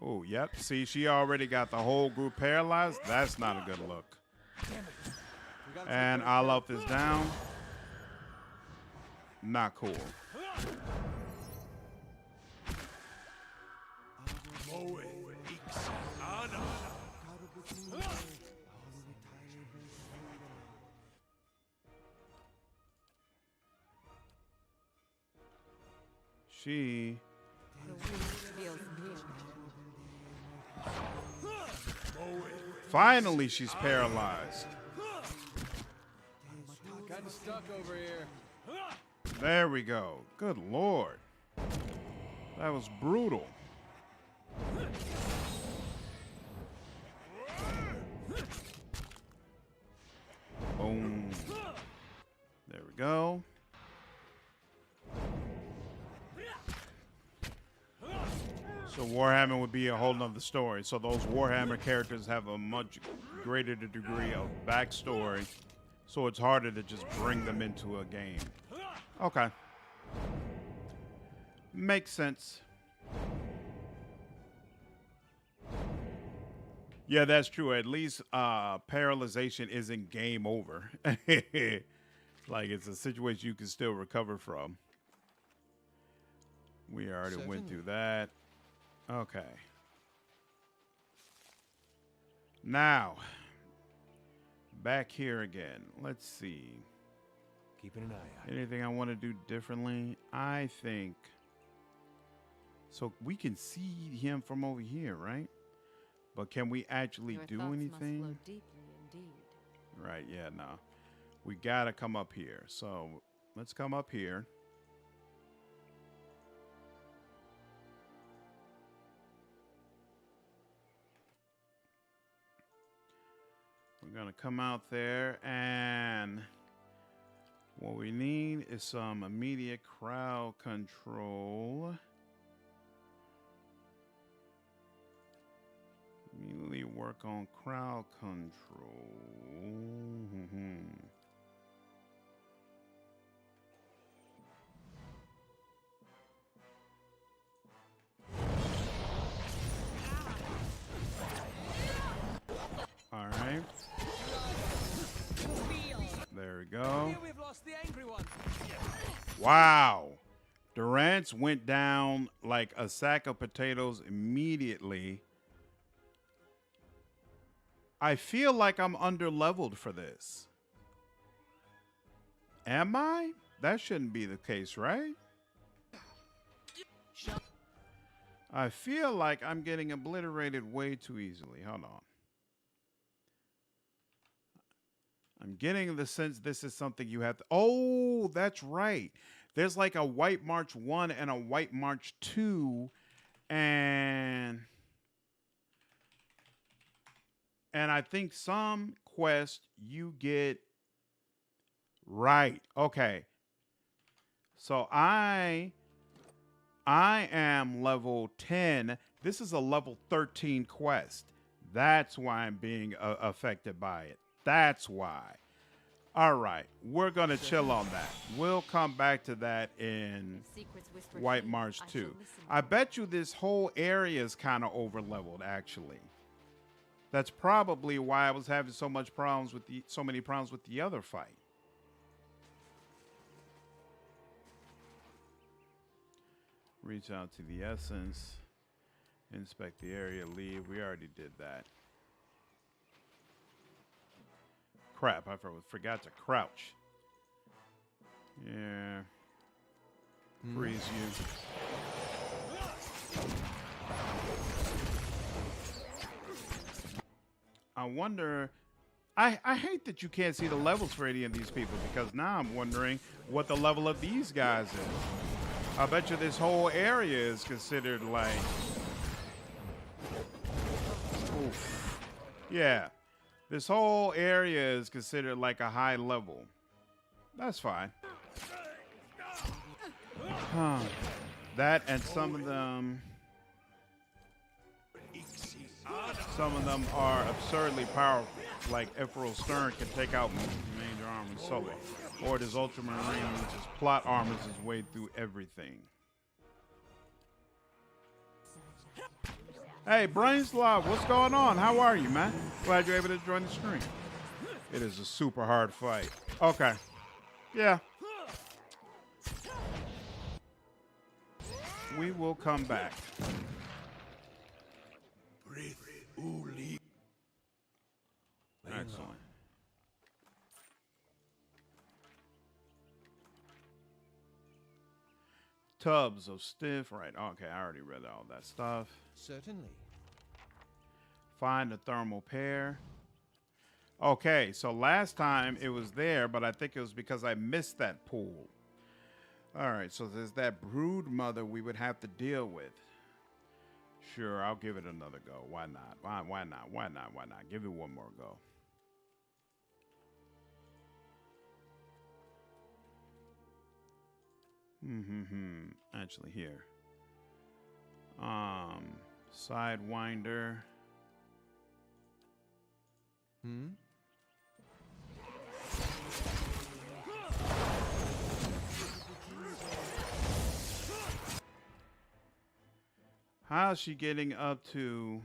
Oh, yep. See, she already got the whole group paralyzed. That's not a good look. And I'll up this down. Not cool. She. The wind feels near. Finally, she's paralyzed. Kind of stuck over here. There we go. Good lord. That was brutal. Boom. There we go. So Warhammer would be a whole nother story. So those Warhammer characters have a much greater degree of backstory. So it's harder to just bring them into a game. Okay. Makes sense. Yeah, that's true. At least paralyzation isn't game over. Like, it's a situation you can still recover from. We already went through that. Okay. Now, back here again. Let's see. Keeping an eye out. Anything I want to do differently? I think... So we can see him from over here, right? But can we actually Your do thoughts anything? must flow deeply indeed. Right, yeah, no. We gotta come up here. So let's come up here. We're gonna come out there, and what we need is some immediate crowd control. Immediately work on crowd control. All right. There we go. We've lost the angry one. Wow. Durant's went down like a sack of potatoes immediately. I feel like I'm under-leveled for this. Am I? That shouldn't be the case, right? I feel like I'm getting obliterated way too easily. Hold on. I'm getting the sense this is something you have to... Oh, that's right. There's like a White March 1 and a White March 2. And I think some quest you get... Right. Okay. So I am level 10. This is a level 13 quest. That's why I'm being affected by it. That's why. All right. We're going to chill on that. We'll come back to that in White March 2. I bet you this whole area is kind of over-leveled, actually. That's probably why I was having so many problems with the other fight. Reach out to the essence. Inspect the area. Leave. We already did that. Crap, I forgot to crouch. Yeah. Freeze you. I wonder... I hate that you can't see the levels for any of these people, because now I'm wondering what the level of these guys is. I bet you this whole area is considered like... Oof. Yeah. This whole area is considered like a high level. That's fine. That and some of them are absurdly powerful. Like Ephraim Stern can take out major armors solo. Or this Ultramarine just plot armors his way through everything. Hey, Brainslav, what's going on? How are you, man? Glad you're able to join the stream. It is a super hard fight. Okay. Yeah. We will come back. Excellent. tubs of stiff. Right. Okay, I already read all that stuff. Certainly. Find the thermal pair. Okay, so last time it was there, but I think it was because I missed that pool. All right, so there's that brood mother we would have to deal with. Sure, I'll give it another go. Why not? Why not? Why not? Why not? Give it one more go. Actually, here. Sidewinder. How's she getting up to?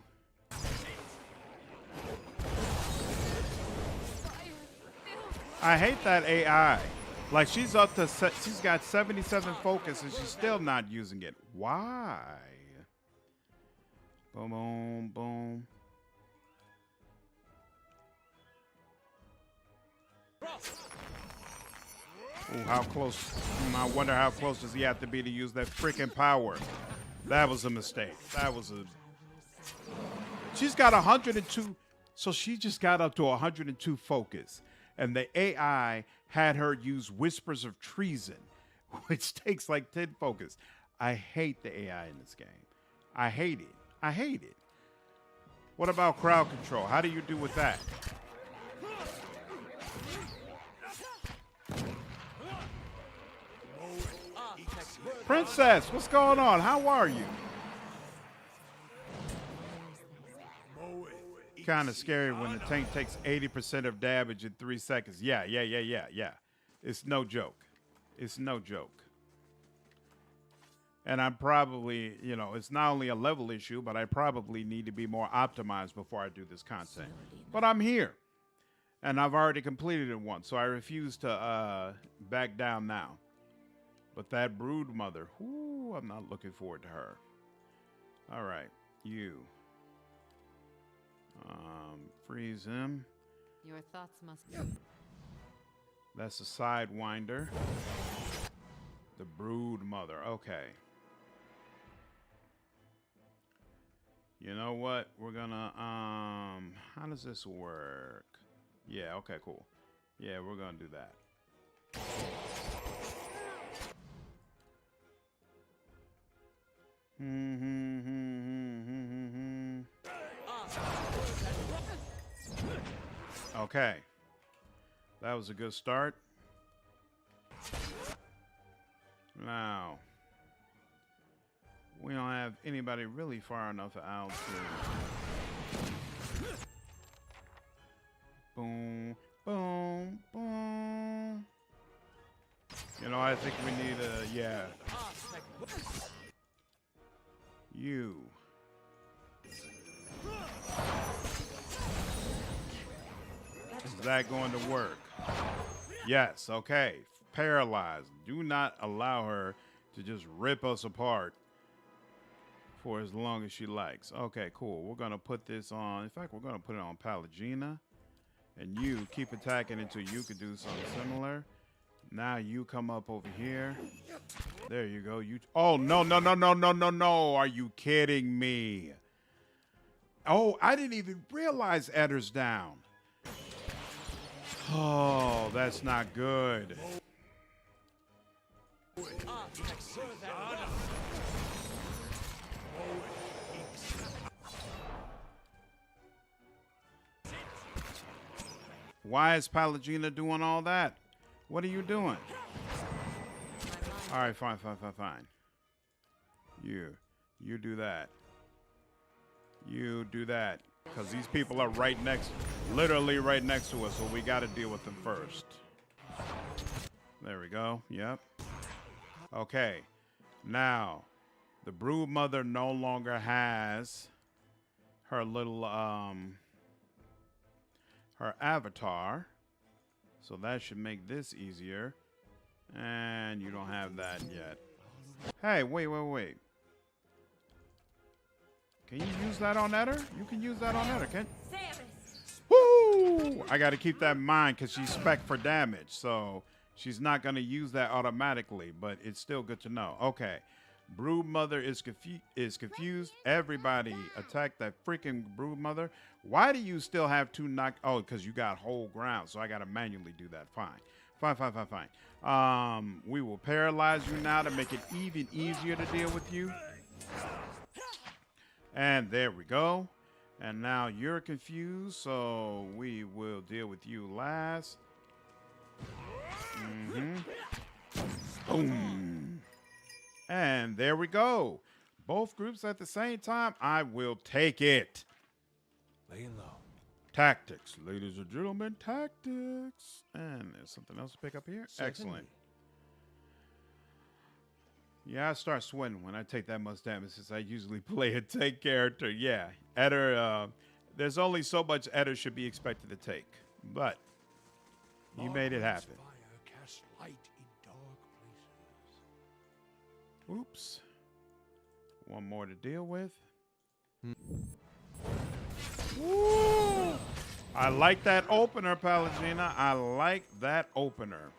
I hate that AI. Like she's up to, she's got 77 focus and she's still not using it. Why? Boom, boom, boom. Ooh, how close? I wonder how close does he have to be to use that freaking power? That was a mistake. That was a... She's got 102. So she just got up to 102 focus. And the AI had her use Whispers of Treason, which takes like 10 focus. I hate the AI in this game. I hate it. I hate it. What about crowd control? How do you do with that? Princess, what's going on? How are you? Kind of scary when the tank takes 80% of damage in 3 seconds. Yeah. It's no joke. It's no joke. And I'm probably, you know, it's not only a level issue, but I probably need to be more optimized before I do this content. But I'm here. And I've already completed it once, so I refuse to back down now. But that brood mother, whoo, I'm not looking forward to her. All right, you. Freeze him. Your thoughts must be... That's a sidewinder. The brood mother, okay. You know what? We're gonna, how does this work? Yeah, okay, cool. Yeah, we're gonna do that. Okay. That was a good start. Now, we don't have anybody really far enough out to... Boom, boom, boom. You know, I think we need a, yeah. You. Is that going to work? Yes, okay. Paralyzed. Do not allow her to just rip us apart for as long as she likes. Okay, cool. We're going to put this on. In fact, we're going to put it on Pallegina. And you keep attacking until you can do something similar. Now you come up over here. There you go. You. Oh, no. Are you kidding me? Oh, I didn't even realize Edder's down. Oh, that's not good. Why is Pallegina doing all that? What are you doing? All right, fine. You do that. You do that. Because these people are right next, literally right next to us, so we got to deal with them first. There we go. Yep. Okay. Now, the brood mother no longer has her little, her avatar. So that should make this easier. And you don't have that yet. Hey, wait. Can you use that on Edder? You can use that on Edder, can you? Woo! I got to keep that in mind because she's spec for damage. So She's not going to use that automatically, but it's still good to know. Okay. Brood mother is confused. Everybody attack that freaking brood mother. Why do you still have 2 knock? Oh, because you got whole ground, so I got to manually do that. Fine. We will paralyze you now to make it even easier to deal with you. And there we go. And now you're confused, so we will deal with you last. Boom. And there we go. Both groups at the same time. I will take it. Laying low. Tactics, ladies and gentlemen, tactics. And there's something else to pick up here. Certainly. Excellent. Yeah, I start sweating when I take that much damage since I usually play a tank character. Yeah, Eder, there's only so much Eder should be expected to take. But you made it happen. Fire casts light in dark places. Oops. One more to deal with. Woo! I like that opener, Palagina. I like that opener.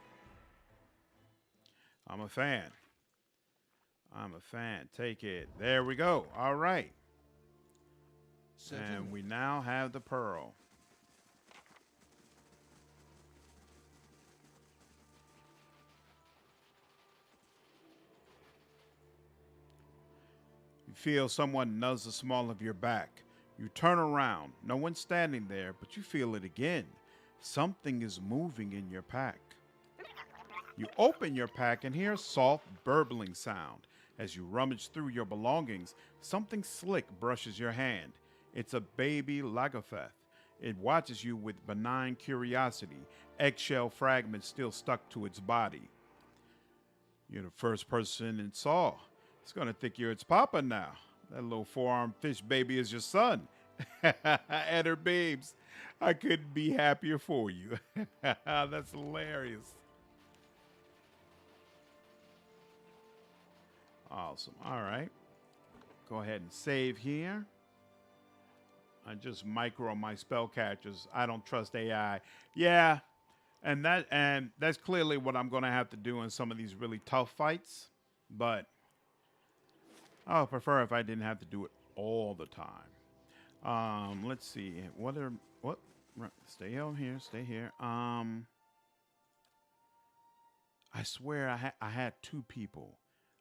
I'm a fan. Take it. There we go. All right. And we now have the pearl. You feel someone nudge the small of your back. You turn around. No one's standing there, but you feel it again. Something is moving in your pack. You open your pack and hear a soft burbling sound. As you rummage through your belongings, something slick brushes your hand. It's a baby Lagafeth. It watches you with benign curiosity, eggshell fragments still stuck to its body. You're the first person it saw. It's going to think you're its papa now. That little 4-armed fish baby is your son. And her babes, I couldn't be happier for you. That's hilarious. Awesome. All right. Go ahead and save here. I just micro my spell catchers. I don't trust AI. Yeah. And that's clearly what I'm going to have to do in some of these really tough fights. But I would prefer if I didn't have to do it all the time. Let's see. Stay on here. Stay here. I swear I had 2 people.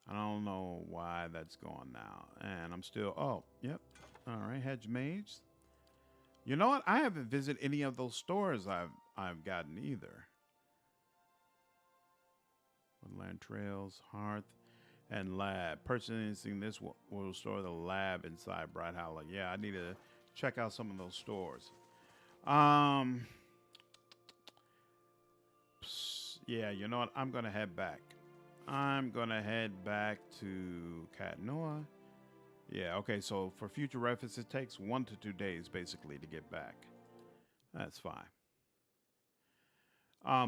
I don't know why that's gone now. And I'm still, oh, yep. All right, Hedge Mage. You know what? I haven't visited any of those stores I've gotten either. Woodland Trails, Hearth, and Lab. Purchasing this will store the lab inside Bright Hollow. Yeah, I need to check out some of those stores. Yeah, you know what? I'm going to head back. I'm going to head back to Katnoa. Yeah, okay, so for future reference, it takes 1 to 2 days, basically, to get back. That's fine.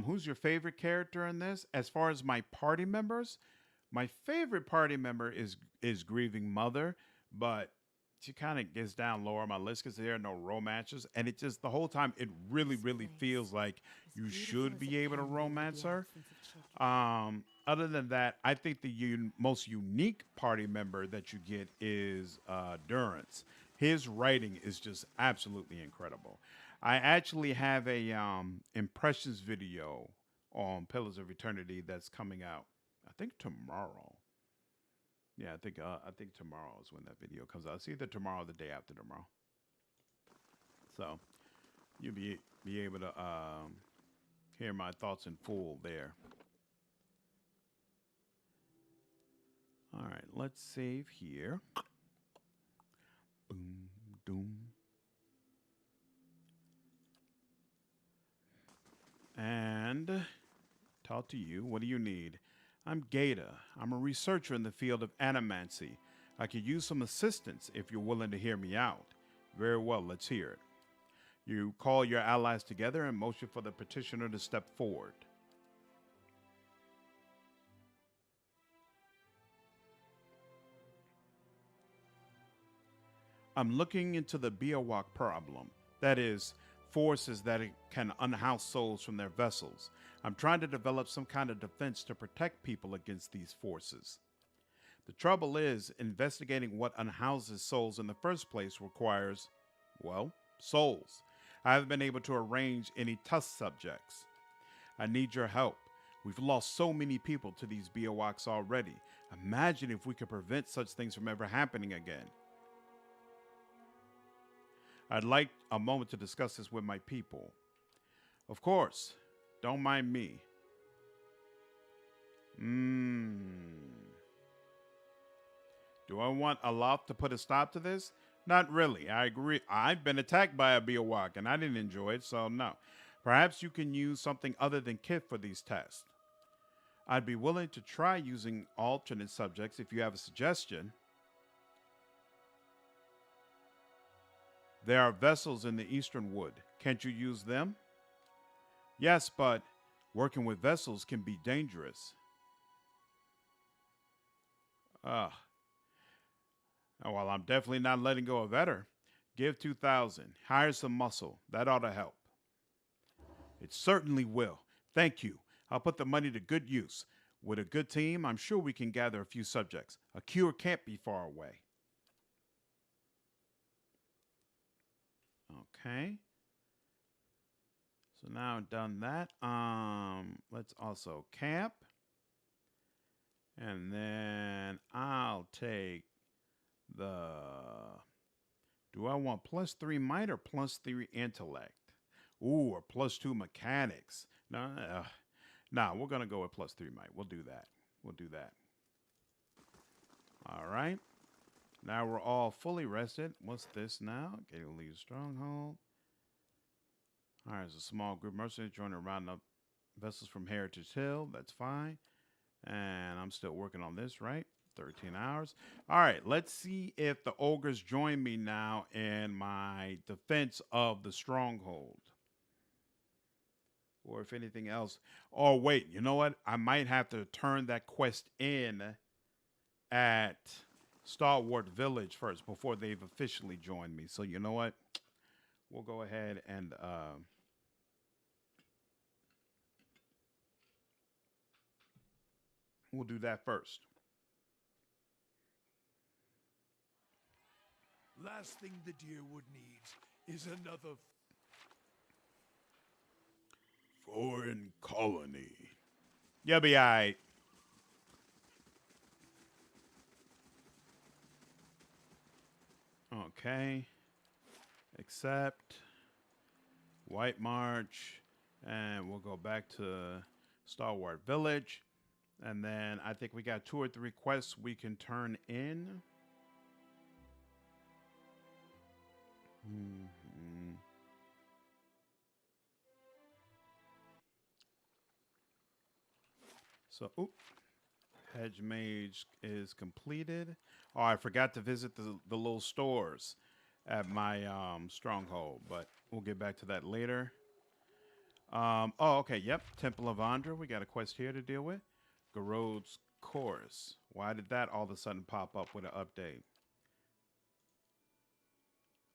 Who's your favorite character in this? As far as my party members, my favorite party member is Grieving Mother, but she kind of gets down lower on my list because there are no romances, and it just, the whole time, it really, really feels like you should be able to romance her. Other than that, I think the most unique party member that you get is Durance. His writing is just absolutely incredible. I actually have a impressions video on Pillars of Eternity that's coming out, I think tomorrow. Yeah, I think tomorrow is when that video comes out. It's either tomorrow or the day after tomorrow. So you'll be able to hear my thoughts in full there. All right, let's save here. Boom, doom. And talk to you. What do you need? I'm Gata. I'm a researcher in the field of animancy. I could use some assistance if you're willing to hear me out. Very well, let's hear it. You call your allies together and motion for the petitioner to step forward. I'm looking into the Biowak problem. That is, forces that it can unhouse souls from their vessels. I'm trying to develop some kind of defense to protect people against these forces. The trouble is, investigating what unhouses souls in the first place requires, well, souls. I haven't been able to arrange any test subjects. I need your help. We've lost so many people to these Biowaks already. Imagine if we could prevent such things from ever happening again. I'd like a moment to discuss this with my people. Of course. Don't mind me. Do I want Aloth to put a stop to this? Not really. I agree. I've been attacked by a Biowak and I didn't enjoy it, so no. Perhaps you can use something other than Kith for these tests. I'd be willing to try using alternate subjects if you have a suggestion. There are vessels in the Eastern Wood. Can't you use them? Yes, but working with vessels can be dangerous. Oh, well, I'm definitely not letting go of Vetter. Give 2,000. Hire some muscle. That ought to help. It certainly will. Thank you. I'll put the money to good use. With a good team, I'm sure we can gather a few subjects. A cure can't be far away. Okay. So now I've done that. Let's also camp. And then I'll take the... Do I want +3 might or +3 intellect? Ooh, or +2 mechanics. No, we're going to go with +3 might. We'll do that. All right. Now we're all fully rested. What's this now? Getting to leave stronghold. All right, there's a small group of mercenaries joining to round up vessels from Heritage Hill. That's fine. And I'm still working on this, right? 13 hours. All right, let's see if the ogres join me now in my defense of the stronghold. Or if anything else. Oh, wait, you know what? I might have to turn that quest in at Stalwart Village first before they've officially joined me. So you know what? We'll go ahead and we'll do that first. Last thing the Deerwood needs is another foreign colony. You'll be all right. Okay. Accept. White March. And we'll go back to Stalwart Village. And then I think we got 2 or 3 quests we can turn in. So, Hedge Mage is completed. Oh, I forgot to visit the little stores at my stronghold, but we'll get back to that later. Okay, yep. Temple of Andra. We got a quest here to deal with. Garod's Chorus. Why did that all of a sudden pop up with an update?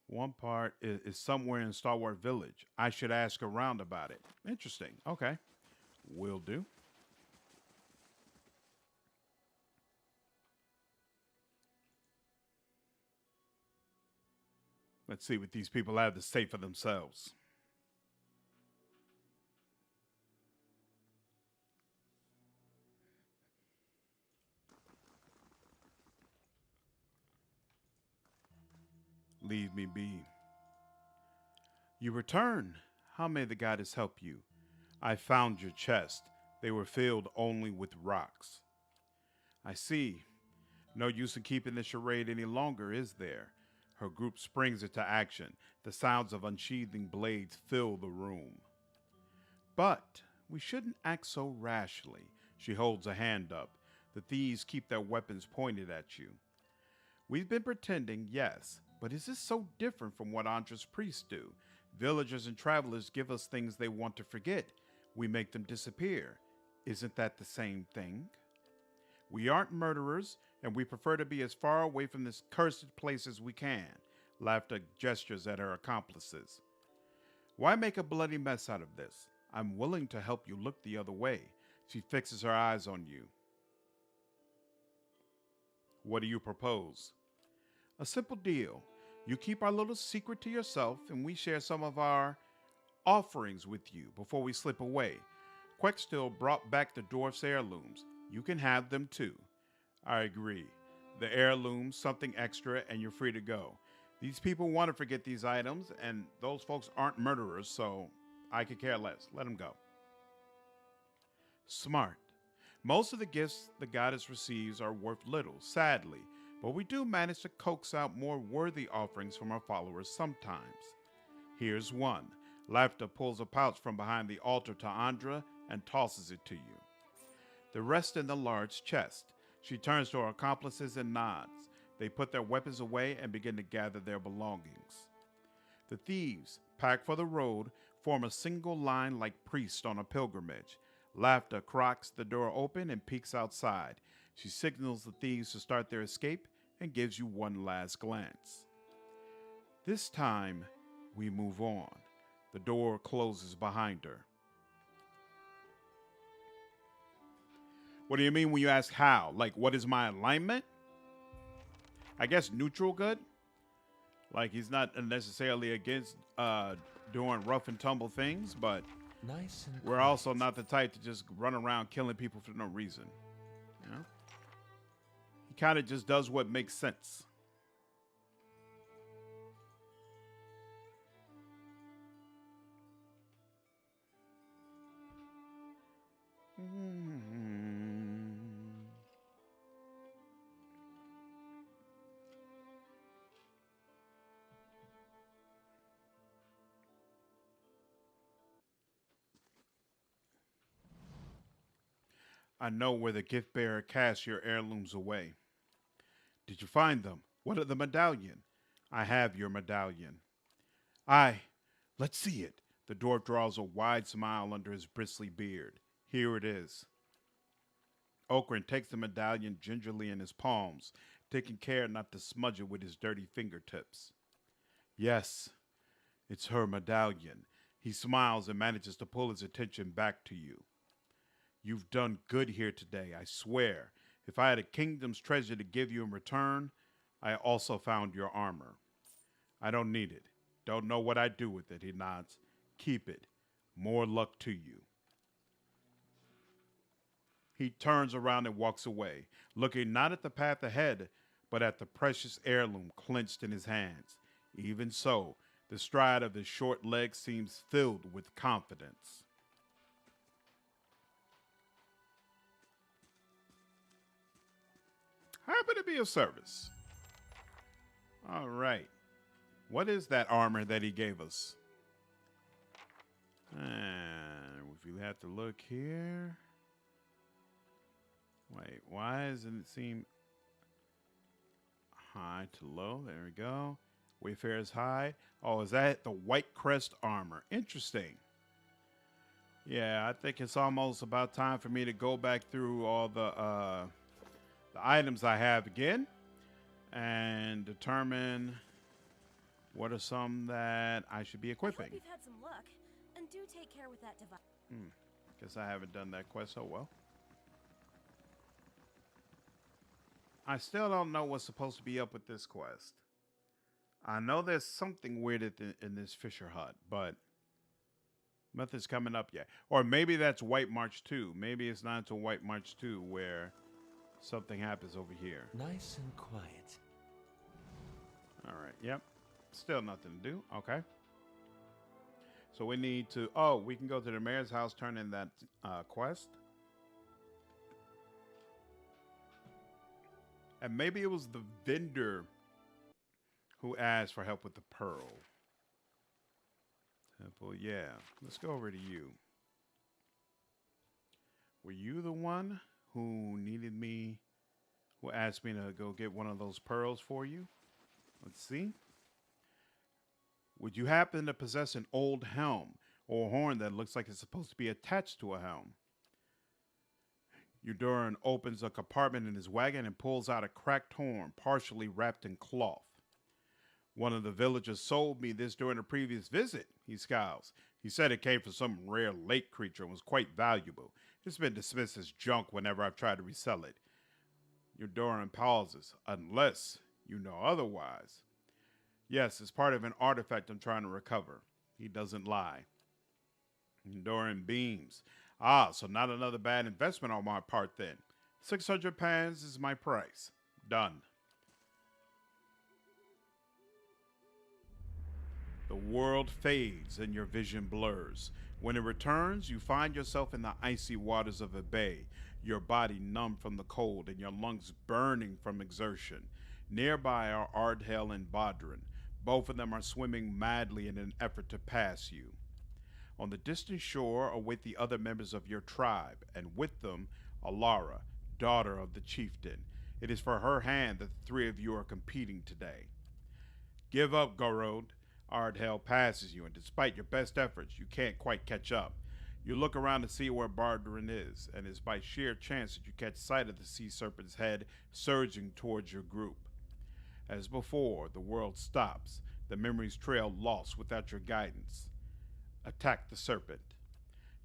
One part is somewhere in Stalwart Village. I should ask around about it. Interesting. Okay. Will do. Let's see what these people have to say for themselves. Leave me be. You return. How may the goddess help you? I found your chest. They were filled only with rocks. I see. No use in keeping this charade any longer, is there? Her group springs into action. The sounds of unsheathing blades fill the room. But we shouldn't act so rashly. She holds a hand up. The thieves keep their weapons pointed at you. We've been pretending, yes, but is this so different from what Andra's priests do? Villagers and travelers give us things they want to forget. We make them disappear. Isn't that the same thing? We aren't murderers, and we prefer to be as far away from this cursed place as we can. Laughter gestures at her accomplices. Why make a bloody mess out of this? I'm willing to help you look the other way. She fixes her eyes on you. What do you propose? A simple deal. You keep our little secret to yourself, and we share some of our offerings with you before we slip away. Quextill brought back the dwarf's heirlooms. You can have them too. I agree. The heirlooms, something extra, and you're free to go. These people want to forget these items, and those folks aren't murderers, so I could care less. Let them go. Smart. Most of the gifts the goddess receives are worth little, sadly, but we do manage to coax out more worthy offerings from our followers sometimes. Here's one. Laughter pulls a pouch from behind the altar to Andra and tosses it to you. The rest in the large chest. She turns to her accomplices and nods. They put their weapons away and begin to gather their belongings. The thieves, packed for the road, form a single line like priests on a pilgrimage. Laughter cracks the door open and peeks outside. She signals the thieves to start their escape and gives you one last glance. This time, we move on. The door closes behind her. What do you mean when you ask how? Like, what is my alignment? I guess neutral good. Like, he's not necessarily against doing rough and tumble things, but Nice and we're also not the type to just run around killing people for no reason. You know? He kind of just does what makes sense. I know where the gift bearer cast your heirlooms away. Did you find them? What of the medallion? I have your medallion. Let's see it. The dwarf draws a wide smile under his bristly beard. Here it is. Okran takes the medallion gingerly in his palms, taking care not to smudge it with his dirty fingertips. Yes, it's her medallion. He smiles and manages to pull his attention back to you. You've done good here today, I swear. If I had a kingdom's treasure to give you in return, I also found your armor. I don't need it. Don't know what I'd do with it, he nods. Keep it. More luck to you. He turns around and walks away, looking not at the path ahead, but at the precious heirloom clenched in his hands. Even so, the stride of his short legs seems filled with confidence. Happy to be of service. All right. What is that armor that he gave us? And if you have to look here. Wait, why doesn't it seem high to low? There we go. Wayfarer's high. Oh, is that the White Crest armor? Interesting. Yeah, I think it's almost about time for me to go back through all the items I have again and determine what are some that I should be equipping. I hope you've had some luck, and do take care with that device. Guess I haven't done that quest so well. I still don't know what's supposed to be up with this quest. I know there's something weird in this Fisher hut, but nothing's coming up yet. Or maybe that's White March 2. Maybe it's not until White March 2 where something happens over here. Nice and quiet. All right. Yep. Still nothing to do. Okay. So we need to... Oh, we can go to the mayor's house, turn in that quest. And maybe it was the vendor who asked for help with the pearl. Temple, yeah. Let's go over to you. Were you the one who needed me, who asked me to go get one of those pearls for you? Let's see. Would you happen to possess an old helm or a horn that looks like it's supposed to be attached to a helm? Eudoran opens a compartment in his wagon and pulls out a cracked horn, partially wrapped in cloth. One of the villagers sold me this during a previous visit. He scowls. He said it came from some rare lake creature and was quite valuable. It's been dismissed as junk whenever I've tried to resell it. Eudoran pauses, unless you know otherwise. Yes, it's part of an artifact I'm trying to recover. He doesn't lie. Eudoran beams. Ah, so not another bad investment on my part then. 600 pounds is my price. Done. The world fades and your vision blurs. When it returns, you find yourself in the icy waters of a bay, your body numb from the cold and your lungs burning from exertion. Nearby are Ardhel and Bodrin. Both of them are swimming madly in an effort to pass you. On the distant shore await the other members of your tribe, and with them, Alara, daughter of the chieftain. It is for her hand that the three of you are competing today. Give up, Gorod. Ardhel passes you, and despite your best efforts, you can't quite catch up. You look around to see where Bardrin is, and it's by sheer chance that you catch sight of the sea serpent's head surging towards your group. As before, the world stops, the memories trail lost without your guidance. Attack the serpent.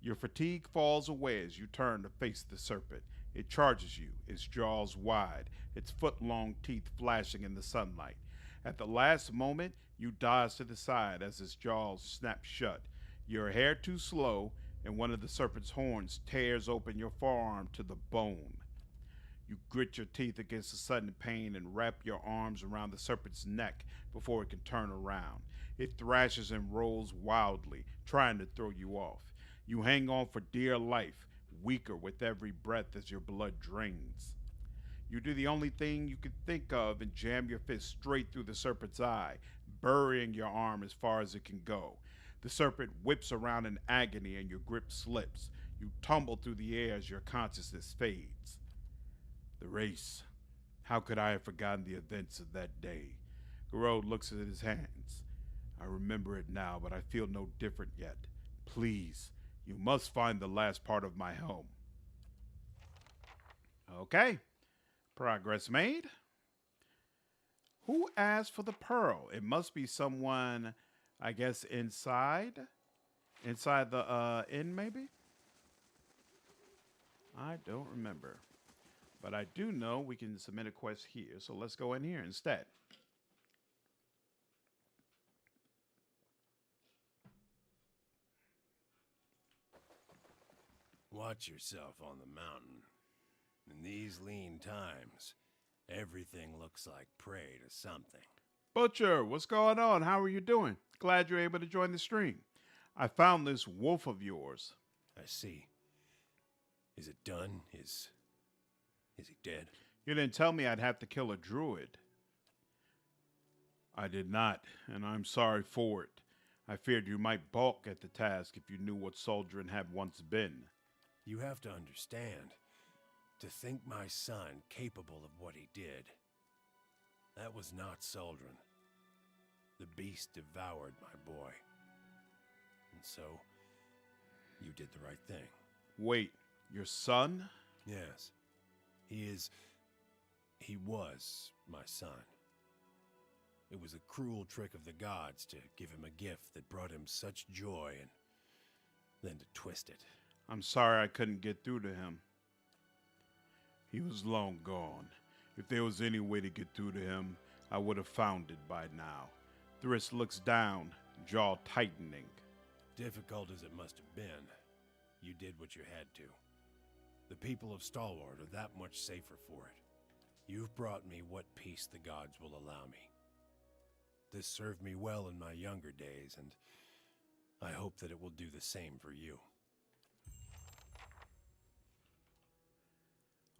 Your fatigue falls away as you turn to face the serpent. It charges you, its jaws wide, its foot-long teeth flashing in the sunlight. At the last moment, you dodge to the side as its jaws snap shut. Your hair too slow, and one of the serpent's horns tears open your forearm to the bone. You grit your teeth against the sudden pain and wrap your arms around the serpent's neck before it can turn around. It thrashes and rolls wildly, trying to throw you off. You hang on for dear life, weaker with every breath as your blood drains. You do the only thing you can think of and jam your fist straight through the serpent's eye, burying your arm as far as it can go. The serpent whips around in agony and your grip slips. You tumble through the air as your consciousness fades. The race. How could I have forgotten the events of that day? Gorod looks at his hands. I remember it now, but I feel no different yet. Please, you must find the last part of my helm. Okay. Progress made. Who asked for the pearl? It must be someone, I guess, inside the inn, maybe? I don't remember. But I do know we can submit a quest here, so let's go in here instead. Watch yourself on the mountain. In these lean times, everything looks like prey to something. Butcher, what's going on? How are you doing? Glad you're able to join the stream. I found this wolf of yours. I see. Is it done? Is he dead? You didn't tell me I'd have to kill a druid. I did not, and I'm sorry for it. I feared you might balk at the task if you knew what Soldrin had once been. You have to understand. To think my son capable of what he did, that was not Soldrin. The beast devoured my boy. And so, you did the right thing. Wait, your son? Yes. He was my son. It was a cruel trick of the gods to give him a gift that brought him such joy and then to twist it. I'm sorry I couldn't get through to him. He was long gone. If there was any way to get through to him, I would have found it by now. Thriss looks down, jaw tightening. Difficult as it must have been, you did what you had to. The people of Stalwart are that much safer for it. You've brought me what peace the gods will allow me. This served me well in my younger days, and I hope that it will do the same for you.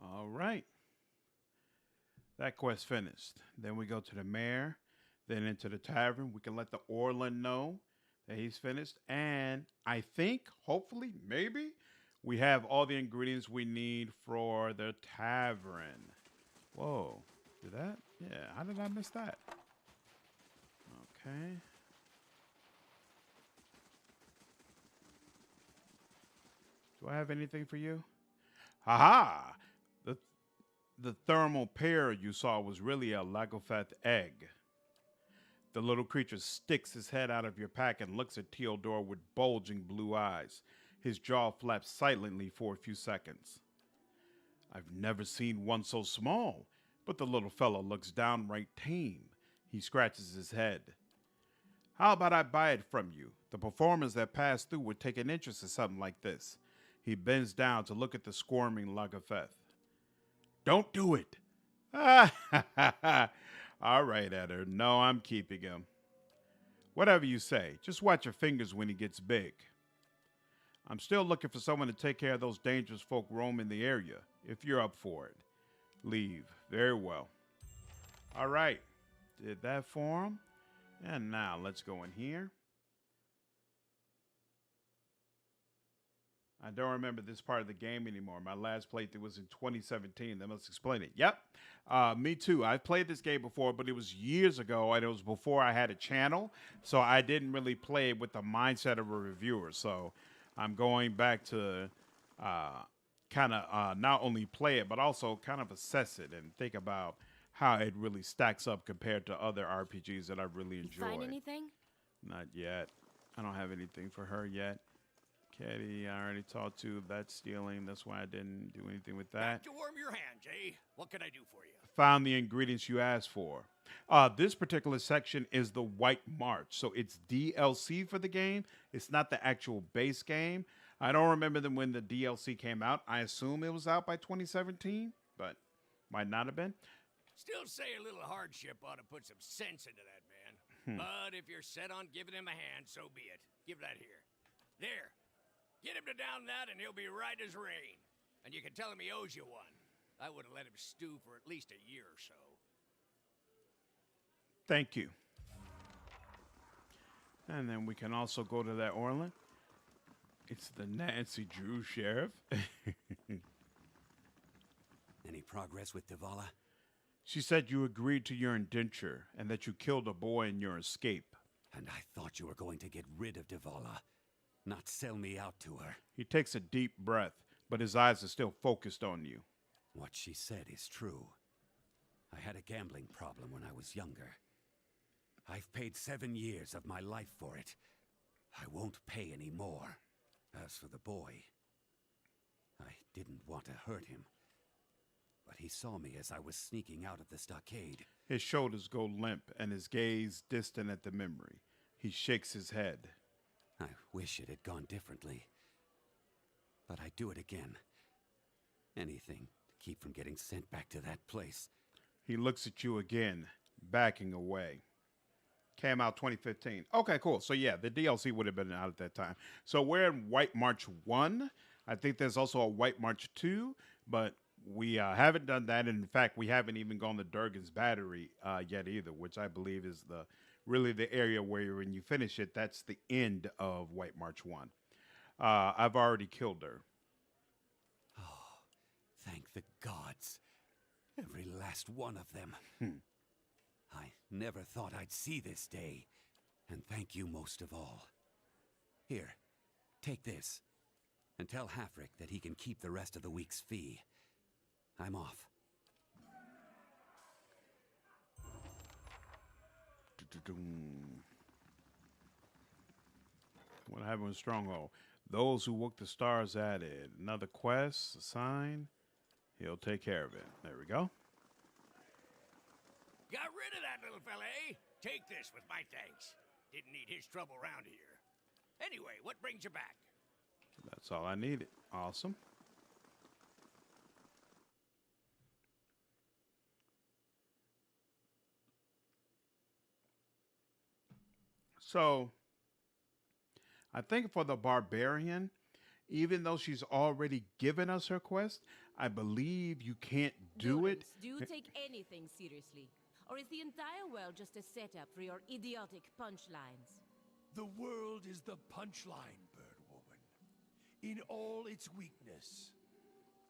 All right. That quest finished. Then we go to the mayor, then into the tavern. We can let the Orland know that he's finished. And I think, hopefully, maybe, we have all the ingredients we need for the tavern. Whoa. Did that? Yeah. How did I miss that? Okay. Do I have anything for you? Haha! The thermal pear you saw was really a Lagofeth egg. The little creature sticks his head out of your pack and looks at Teodor with bulging blue eyes. His jaw flaps silently for a few seconds. I've never seen one so small, but the little fellow looks downright tame. He scratches his head. How about I buy it from you? The performers that pass through would take an interest in something like this. He bends down to look at the squirming Lagafeth. Don't do it. Ah, ha, ha, ha. All right, Eder. No, I'm keeping him. Whatever you say. Just watch your fingers when he gets big. I'm still looking for someone to take care of those dangerous folk roaming the area, if you're up for it. Leave. Very well. All right. Did that for him. And now let's go in here. I don't remember this part of the game anymore. My last playthrough was in 2017. They must explain it. Yep. Me too. I've played this game before, but it was years ago, and it was before I had a channel. So I didn't really play it with the mindset of a reviewer. So I'm going back to kind of not only play it, but also kind of assess it and think about how it really stacks up compared to other RPGs that I've really enjoyed. Find anything? Not yet. I don't have anything for her yet. Katie, I already talked to. That's stealing. That's why I didn't do anything with that. Back to warm your hands, eh? What can I do for you? Found the ingredients you asked for. This particular section is the White March. So it's DLC for the game. It's not the actual base game. I don't remember them when the DLC came out. I assume it was out by 2017, but might not have been. Still say a little hardship ought to put some sense into that man. But if you're set on giving him a hand, so be it. Give that here. There. Get him to down that and he'll be right as rain. And you can tell him he owes you one. I would have let him stew for at least a year or so. Thank you. And then we can also go to that Orland. It's the Nancy Drew Sheriff. Any progress with Devala? She said you agreed to your indenture and that you killed a boy in your escape. And I thought you were going to get rid of Devala, not sell me out to her. He takes a deep breath, but his eyes are still focused on you. What she said is true. I had a gambling problem when I was younger. I've paid 7 years of my life for it. I won't pay any more. As for the boy, I didn't want to hurt him. But he saw me as I was sneaking out of the stockade. His shoulders go limp and his gaze distant at the memory. He shakes his head. I wish it had gone differently. But I'd do it again. Anything to keep from getting sent back to that place. He looks at you again, backing away. Came out 2015. Okay, cool. So yeah, the DLC would have been out at that time. So we're in White March 1. I think there's also a White March 2, but we haven't done that. And in fact, we haven't even gone to Durgan's Battery yet either, which I believe is really the area where when you finish it, that's the end of White March 1. I've already killed her. Oh, thank the gods. Every last one of them. I never thought I'd see this day. And thank you most of all. Here, take this. And tell Hafric that he can keep the rest of the week's fee. I'm off. What happened with Stronghold? Those who walk the stars added. Another quest, a sign. He'll take care of it. There we go. Got rid of that little fella, eh? Take this with my thanks. Didn't need his trouble around here. Anyway, what brings you back? That's all I needed. Awesome. So, I think for the barbarian, even though she's already given us her quest, I believe you can't do it. Do you take anything seriously? Or is the entire world just a setup for your idiotic punchlines? The world is the punchline, bird woman. In all its weakness.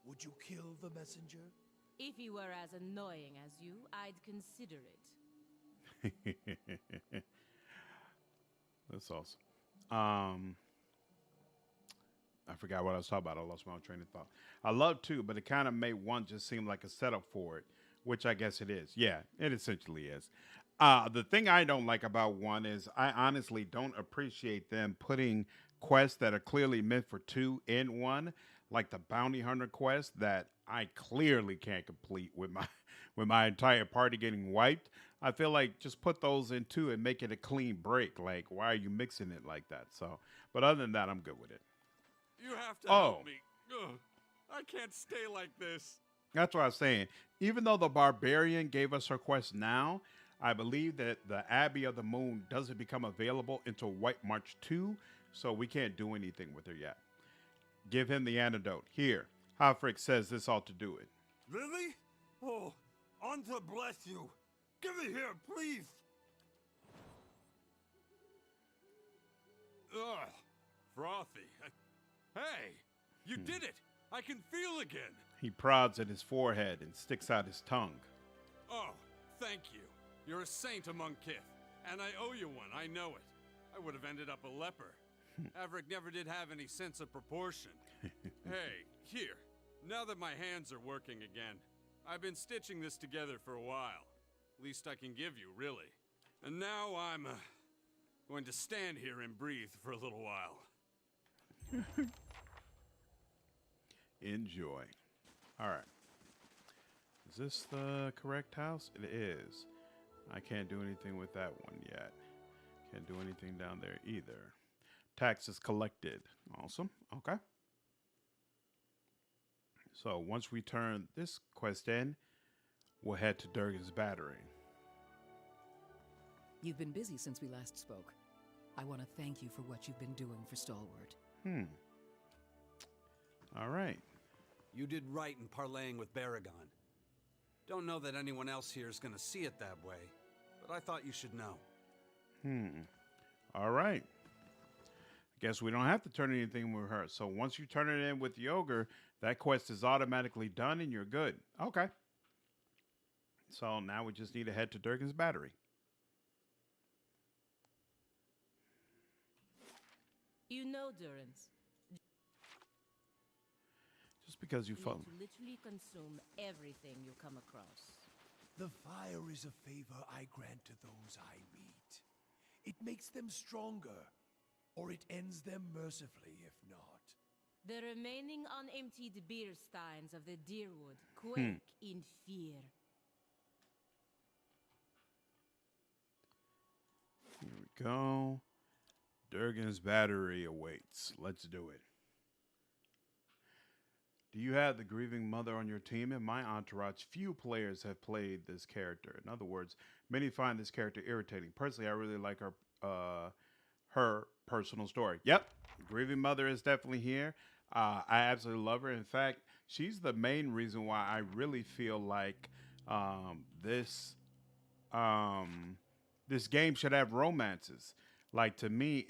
Would you kill the messenger? If he were as annoying as you, I'd consider it. That's awesome. I forgot what I was talking about. I lost my own train of thought. I love 2, but it kind of made 1 just seem like a setup for it, which I guess it is. Yeah, it essentially is. The thing I don't like about one is I honestly don't appreciate them putting quests that are clearly meant for two in one, like the bounty hunter quest that I clearly can't complete with my with my entire party getting wiped. I feel like just put those in two and make it a clean break. Like, why are you mixing it like that? So, but other than that, I'm good with it. You have to Oh. help me. Ugh, I can't stay like this. That's what I was saying. Even though the barbarian gave us her quest now, I believe that the Abbey of the Moon doesn't become available until White March 2, so we can't do anything with her yet. Give him the antidote. Here, Hofrick says this ought to do it. Really? Oh, Anta bless you. Give it here, please. Ugh, frothy. Hey, you did it. I can feel again. He prods at his forehead and sticks out his tongue. Oh, thank you. You're a saint among kith, and I owe you one, I know it. I would have ended up a leper. Averick never did have any sense of proportion. Hey, here. Now that my hands are working again, I've been stitching this together for a while. Least I can give you, really. And now I'm going to stand here and breathe for a little while. Enjoy. All right. Is this the correct house? It is. I can't do anything with that one yet. Can't do anything down there either. Taxes collected. Awesome. Okay. So once we turn this quest in, we'll head to Durgan's Battery. You've been busy since we last spoke. I want to thank you for what you've been doing for Stalwart. All right. You did right in parlaying with Baragon. Don't know that anyone else here is going to see it that way, but I thought you should know. All right. Guess we don't have to turn anything with her. So once you turn it in with the ogre, that quest is automatically done and you're good. Okay. So now we just need to head to Durgan's Battery. You know, Durance, Just because you you follow. need to literally consume everything you come across. The fire is a favor I grant to those I meet. It makes them stronger, or it ends them mercifully if not. The remaining unemptied beer steins of the Deerwood quake in fear. Here we go. Durgan's Battery awaits. Let's do it. Do you have the grieving mother on your team? In my entourage, few players have played this character. In other words, many find this character irritating. Personally, I really like her personal story. Yep, grieving mother is definitely here. I absolutely love her. In fact, she's the main reason why I really feel like this game should have romances. Like, to me,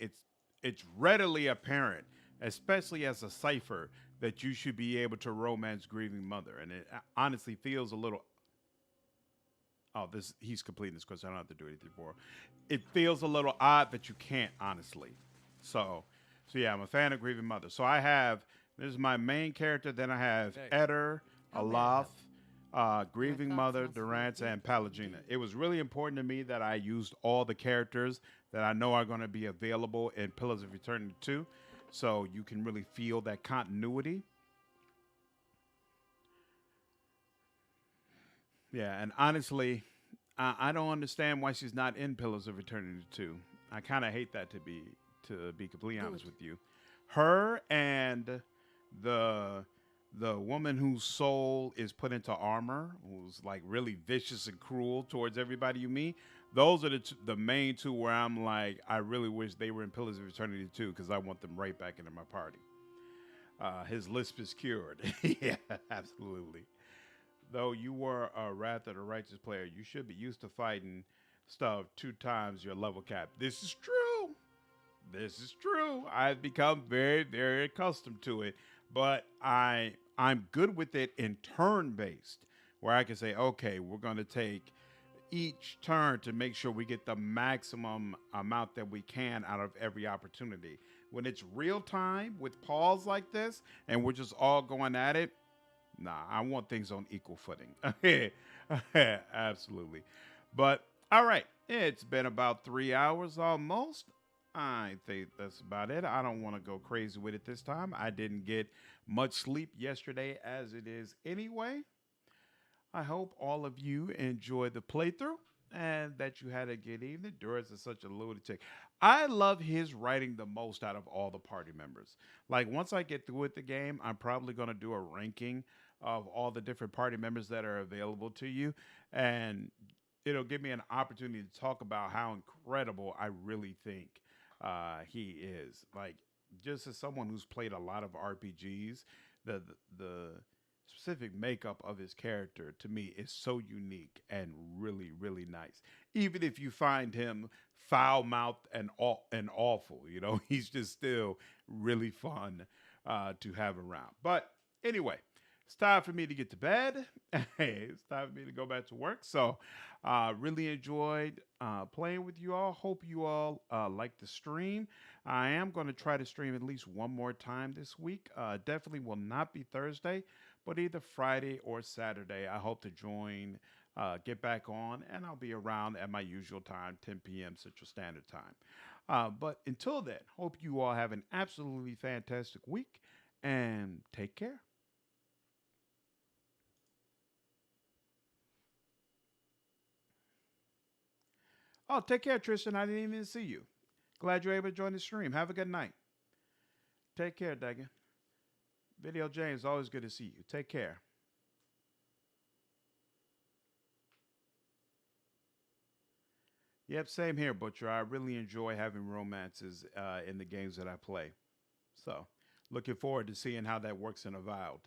it's readily apparent, especially as a cipher, that you should be able to romance grieving mother, and it honestly feels a little. Oh, he's completing this question. I don't have to do anything for. It feels a little odd that you can't, honestly. So yeah, I'm a fan of grieving mother. So this is my main character. Then I have Eder, Aloth, grieving mother, Durance, and Palagina. It was really important to me that I used all the characters that I know are going to be available in Pillars of Eternity 2, so you can really feel that continuity. Yeah, and honestly, I don't understand why she's not in Pillars of Eternity 2. I kind of hate that, to be completely honest with you. Her and the woman whose soul is put into armor, who's like really vicious and cruel towards everybody you meet. Those are the main two where I'm like, I really wish they were in Pillars of Eternity 2, because I want them right back into my party. His lisp is cured. Yeah, absolutely. Though you were a Wrath of the Righteous player, you should be used to fighting stuff 2 times your level cap. This is true. This is true. I've become very, very accustomed to it. But I'm good with it in turn-based, where I can say, okay, we're going to take each turn to make sure we get the maximum amount that we can out of every opportunity. When it's real time with pause like this and we're just all going at it, nah, I want things on equal footing. Absolutely. But all right, It's been about 3 hours almost. I think that's about it. I don't want to go crazy with it this time. I didn't get much sleep yesterday as it is anyway. I hope all of you enjoyed the playthrough and that you had a good evening. Doris is such a lunatic. I love his writing the most out of all the party members. Like, once I get through with the game, I'm probably going to do a ranking of all the different party members that are available to you. And it'll give me an opportunity to talk about how incredible I really think he is. Like, just as someone who's played a lot of RPGs, the specific makeup of his character to me is so unique and really really nice. Even if you find him foul mouthed and awful, he's just still really fun to have around. But anyway, it's time for me to get to bed. Hey, it's time for me to go back to work. So, really enjoyed playing with you all. Hope you all like the stream. I am going to try to stream at least one more time this week. Definitely will not be Thursday, but either Friday or Saturday. I hope to join, get back on, and I'll be around at my usual time, 10 p.m. Central Standard Time. But until then, hope you all have an absolutely fantastic week and take care. Oh, take care, Tristan. I didn't even see you. Glad you're able to join the stream. Have a good night. Take care, Dagan. Video James, always good to see you. Take care. Yep, same here, Butcher. I really enjoy having romances in the games that I play. So, looking forward to seeing how that works in Avowed.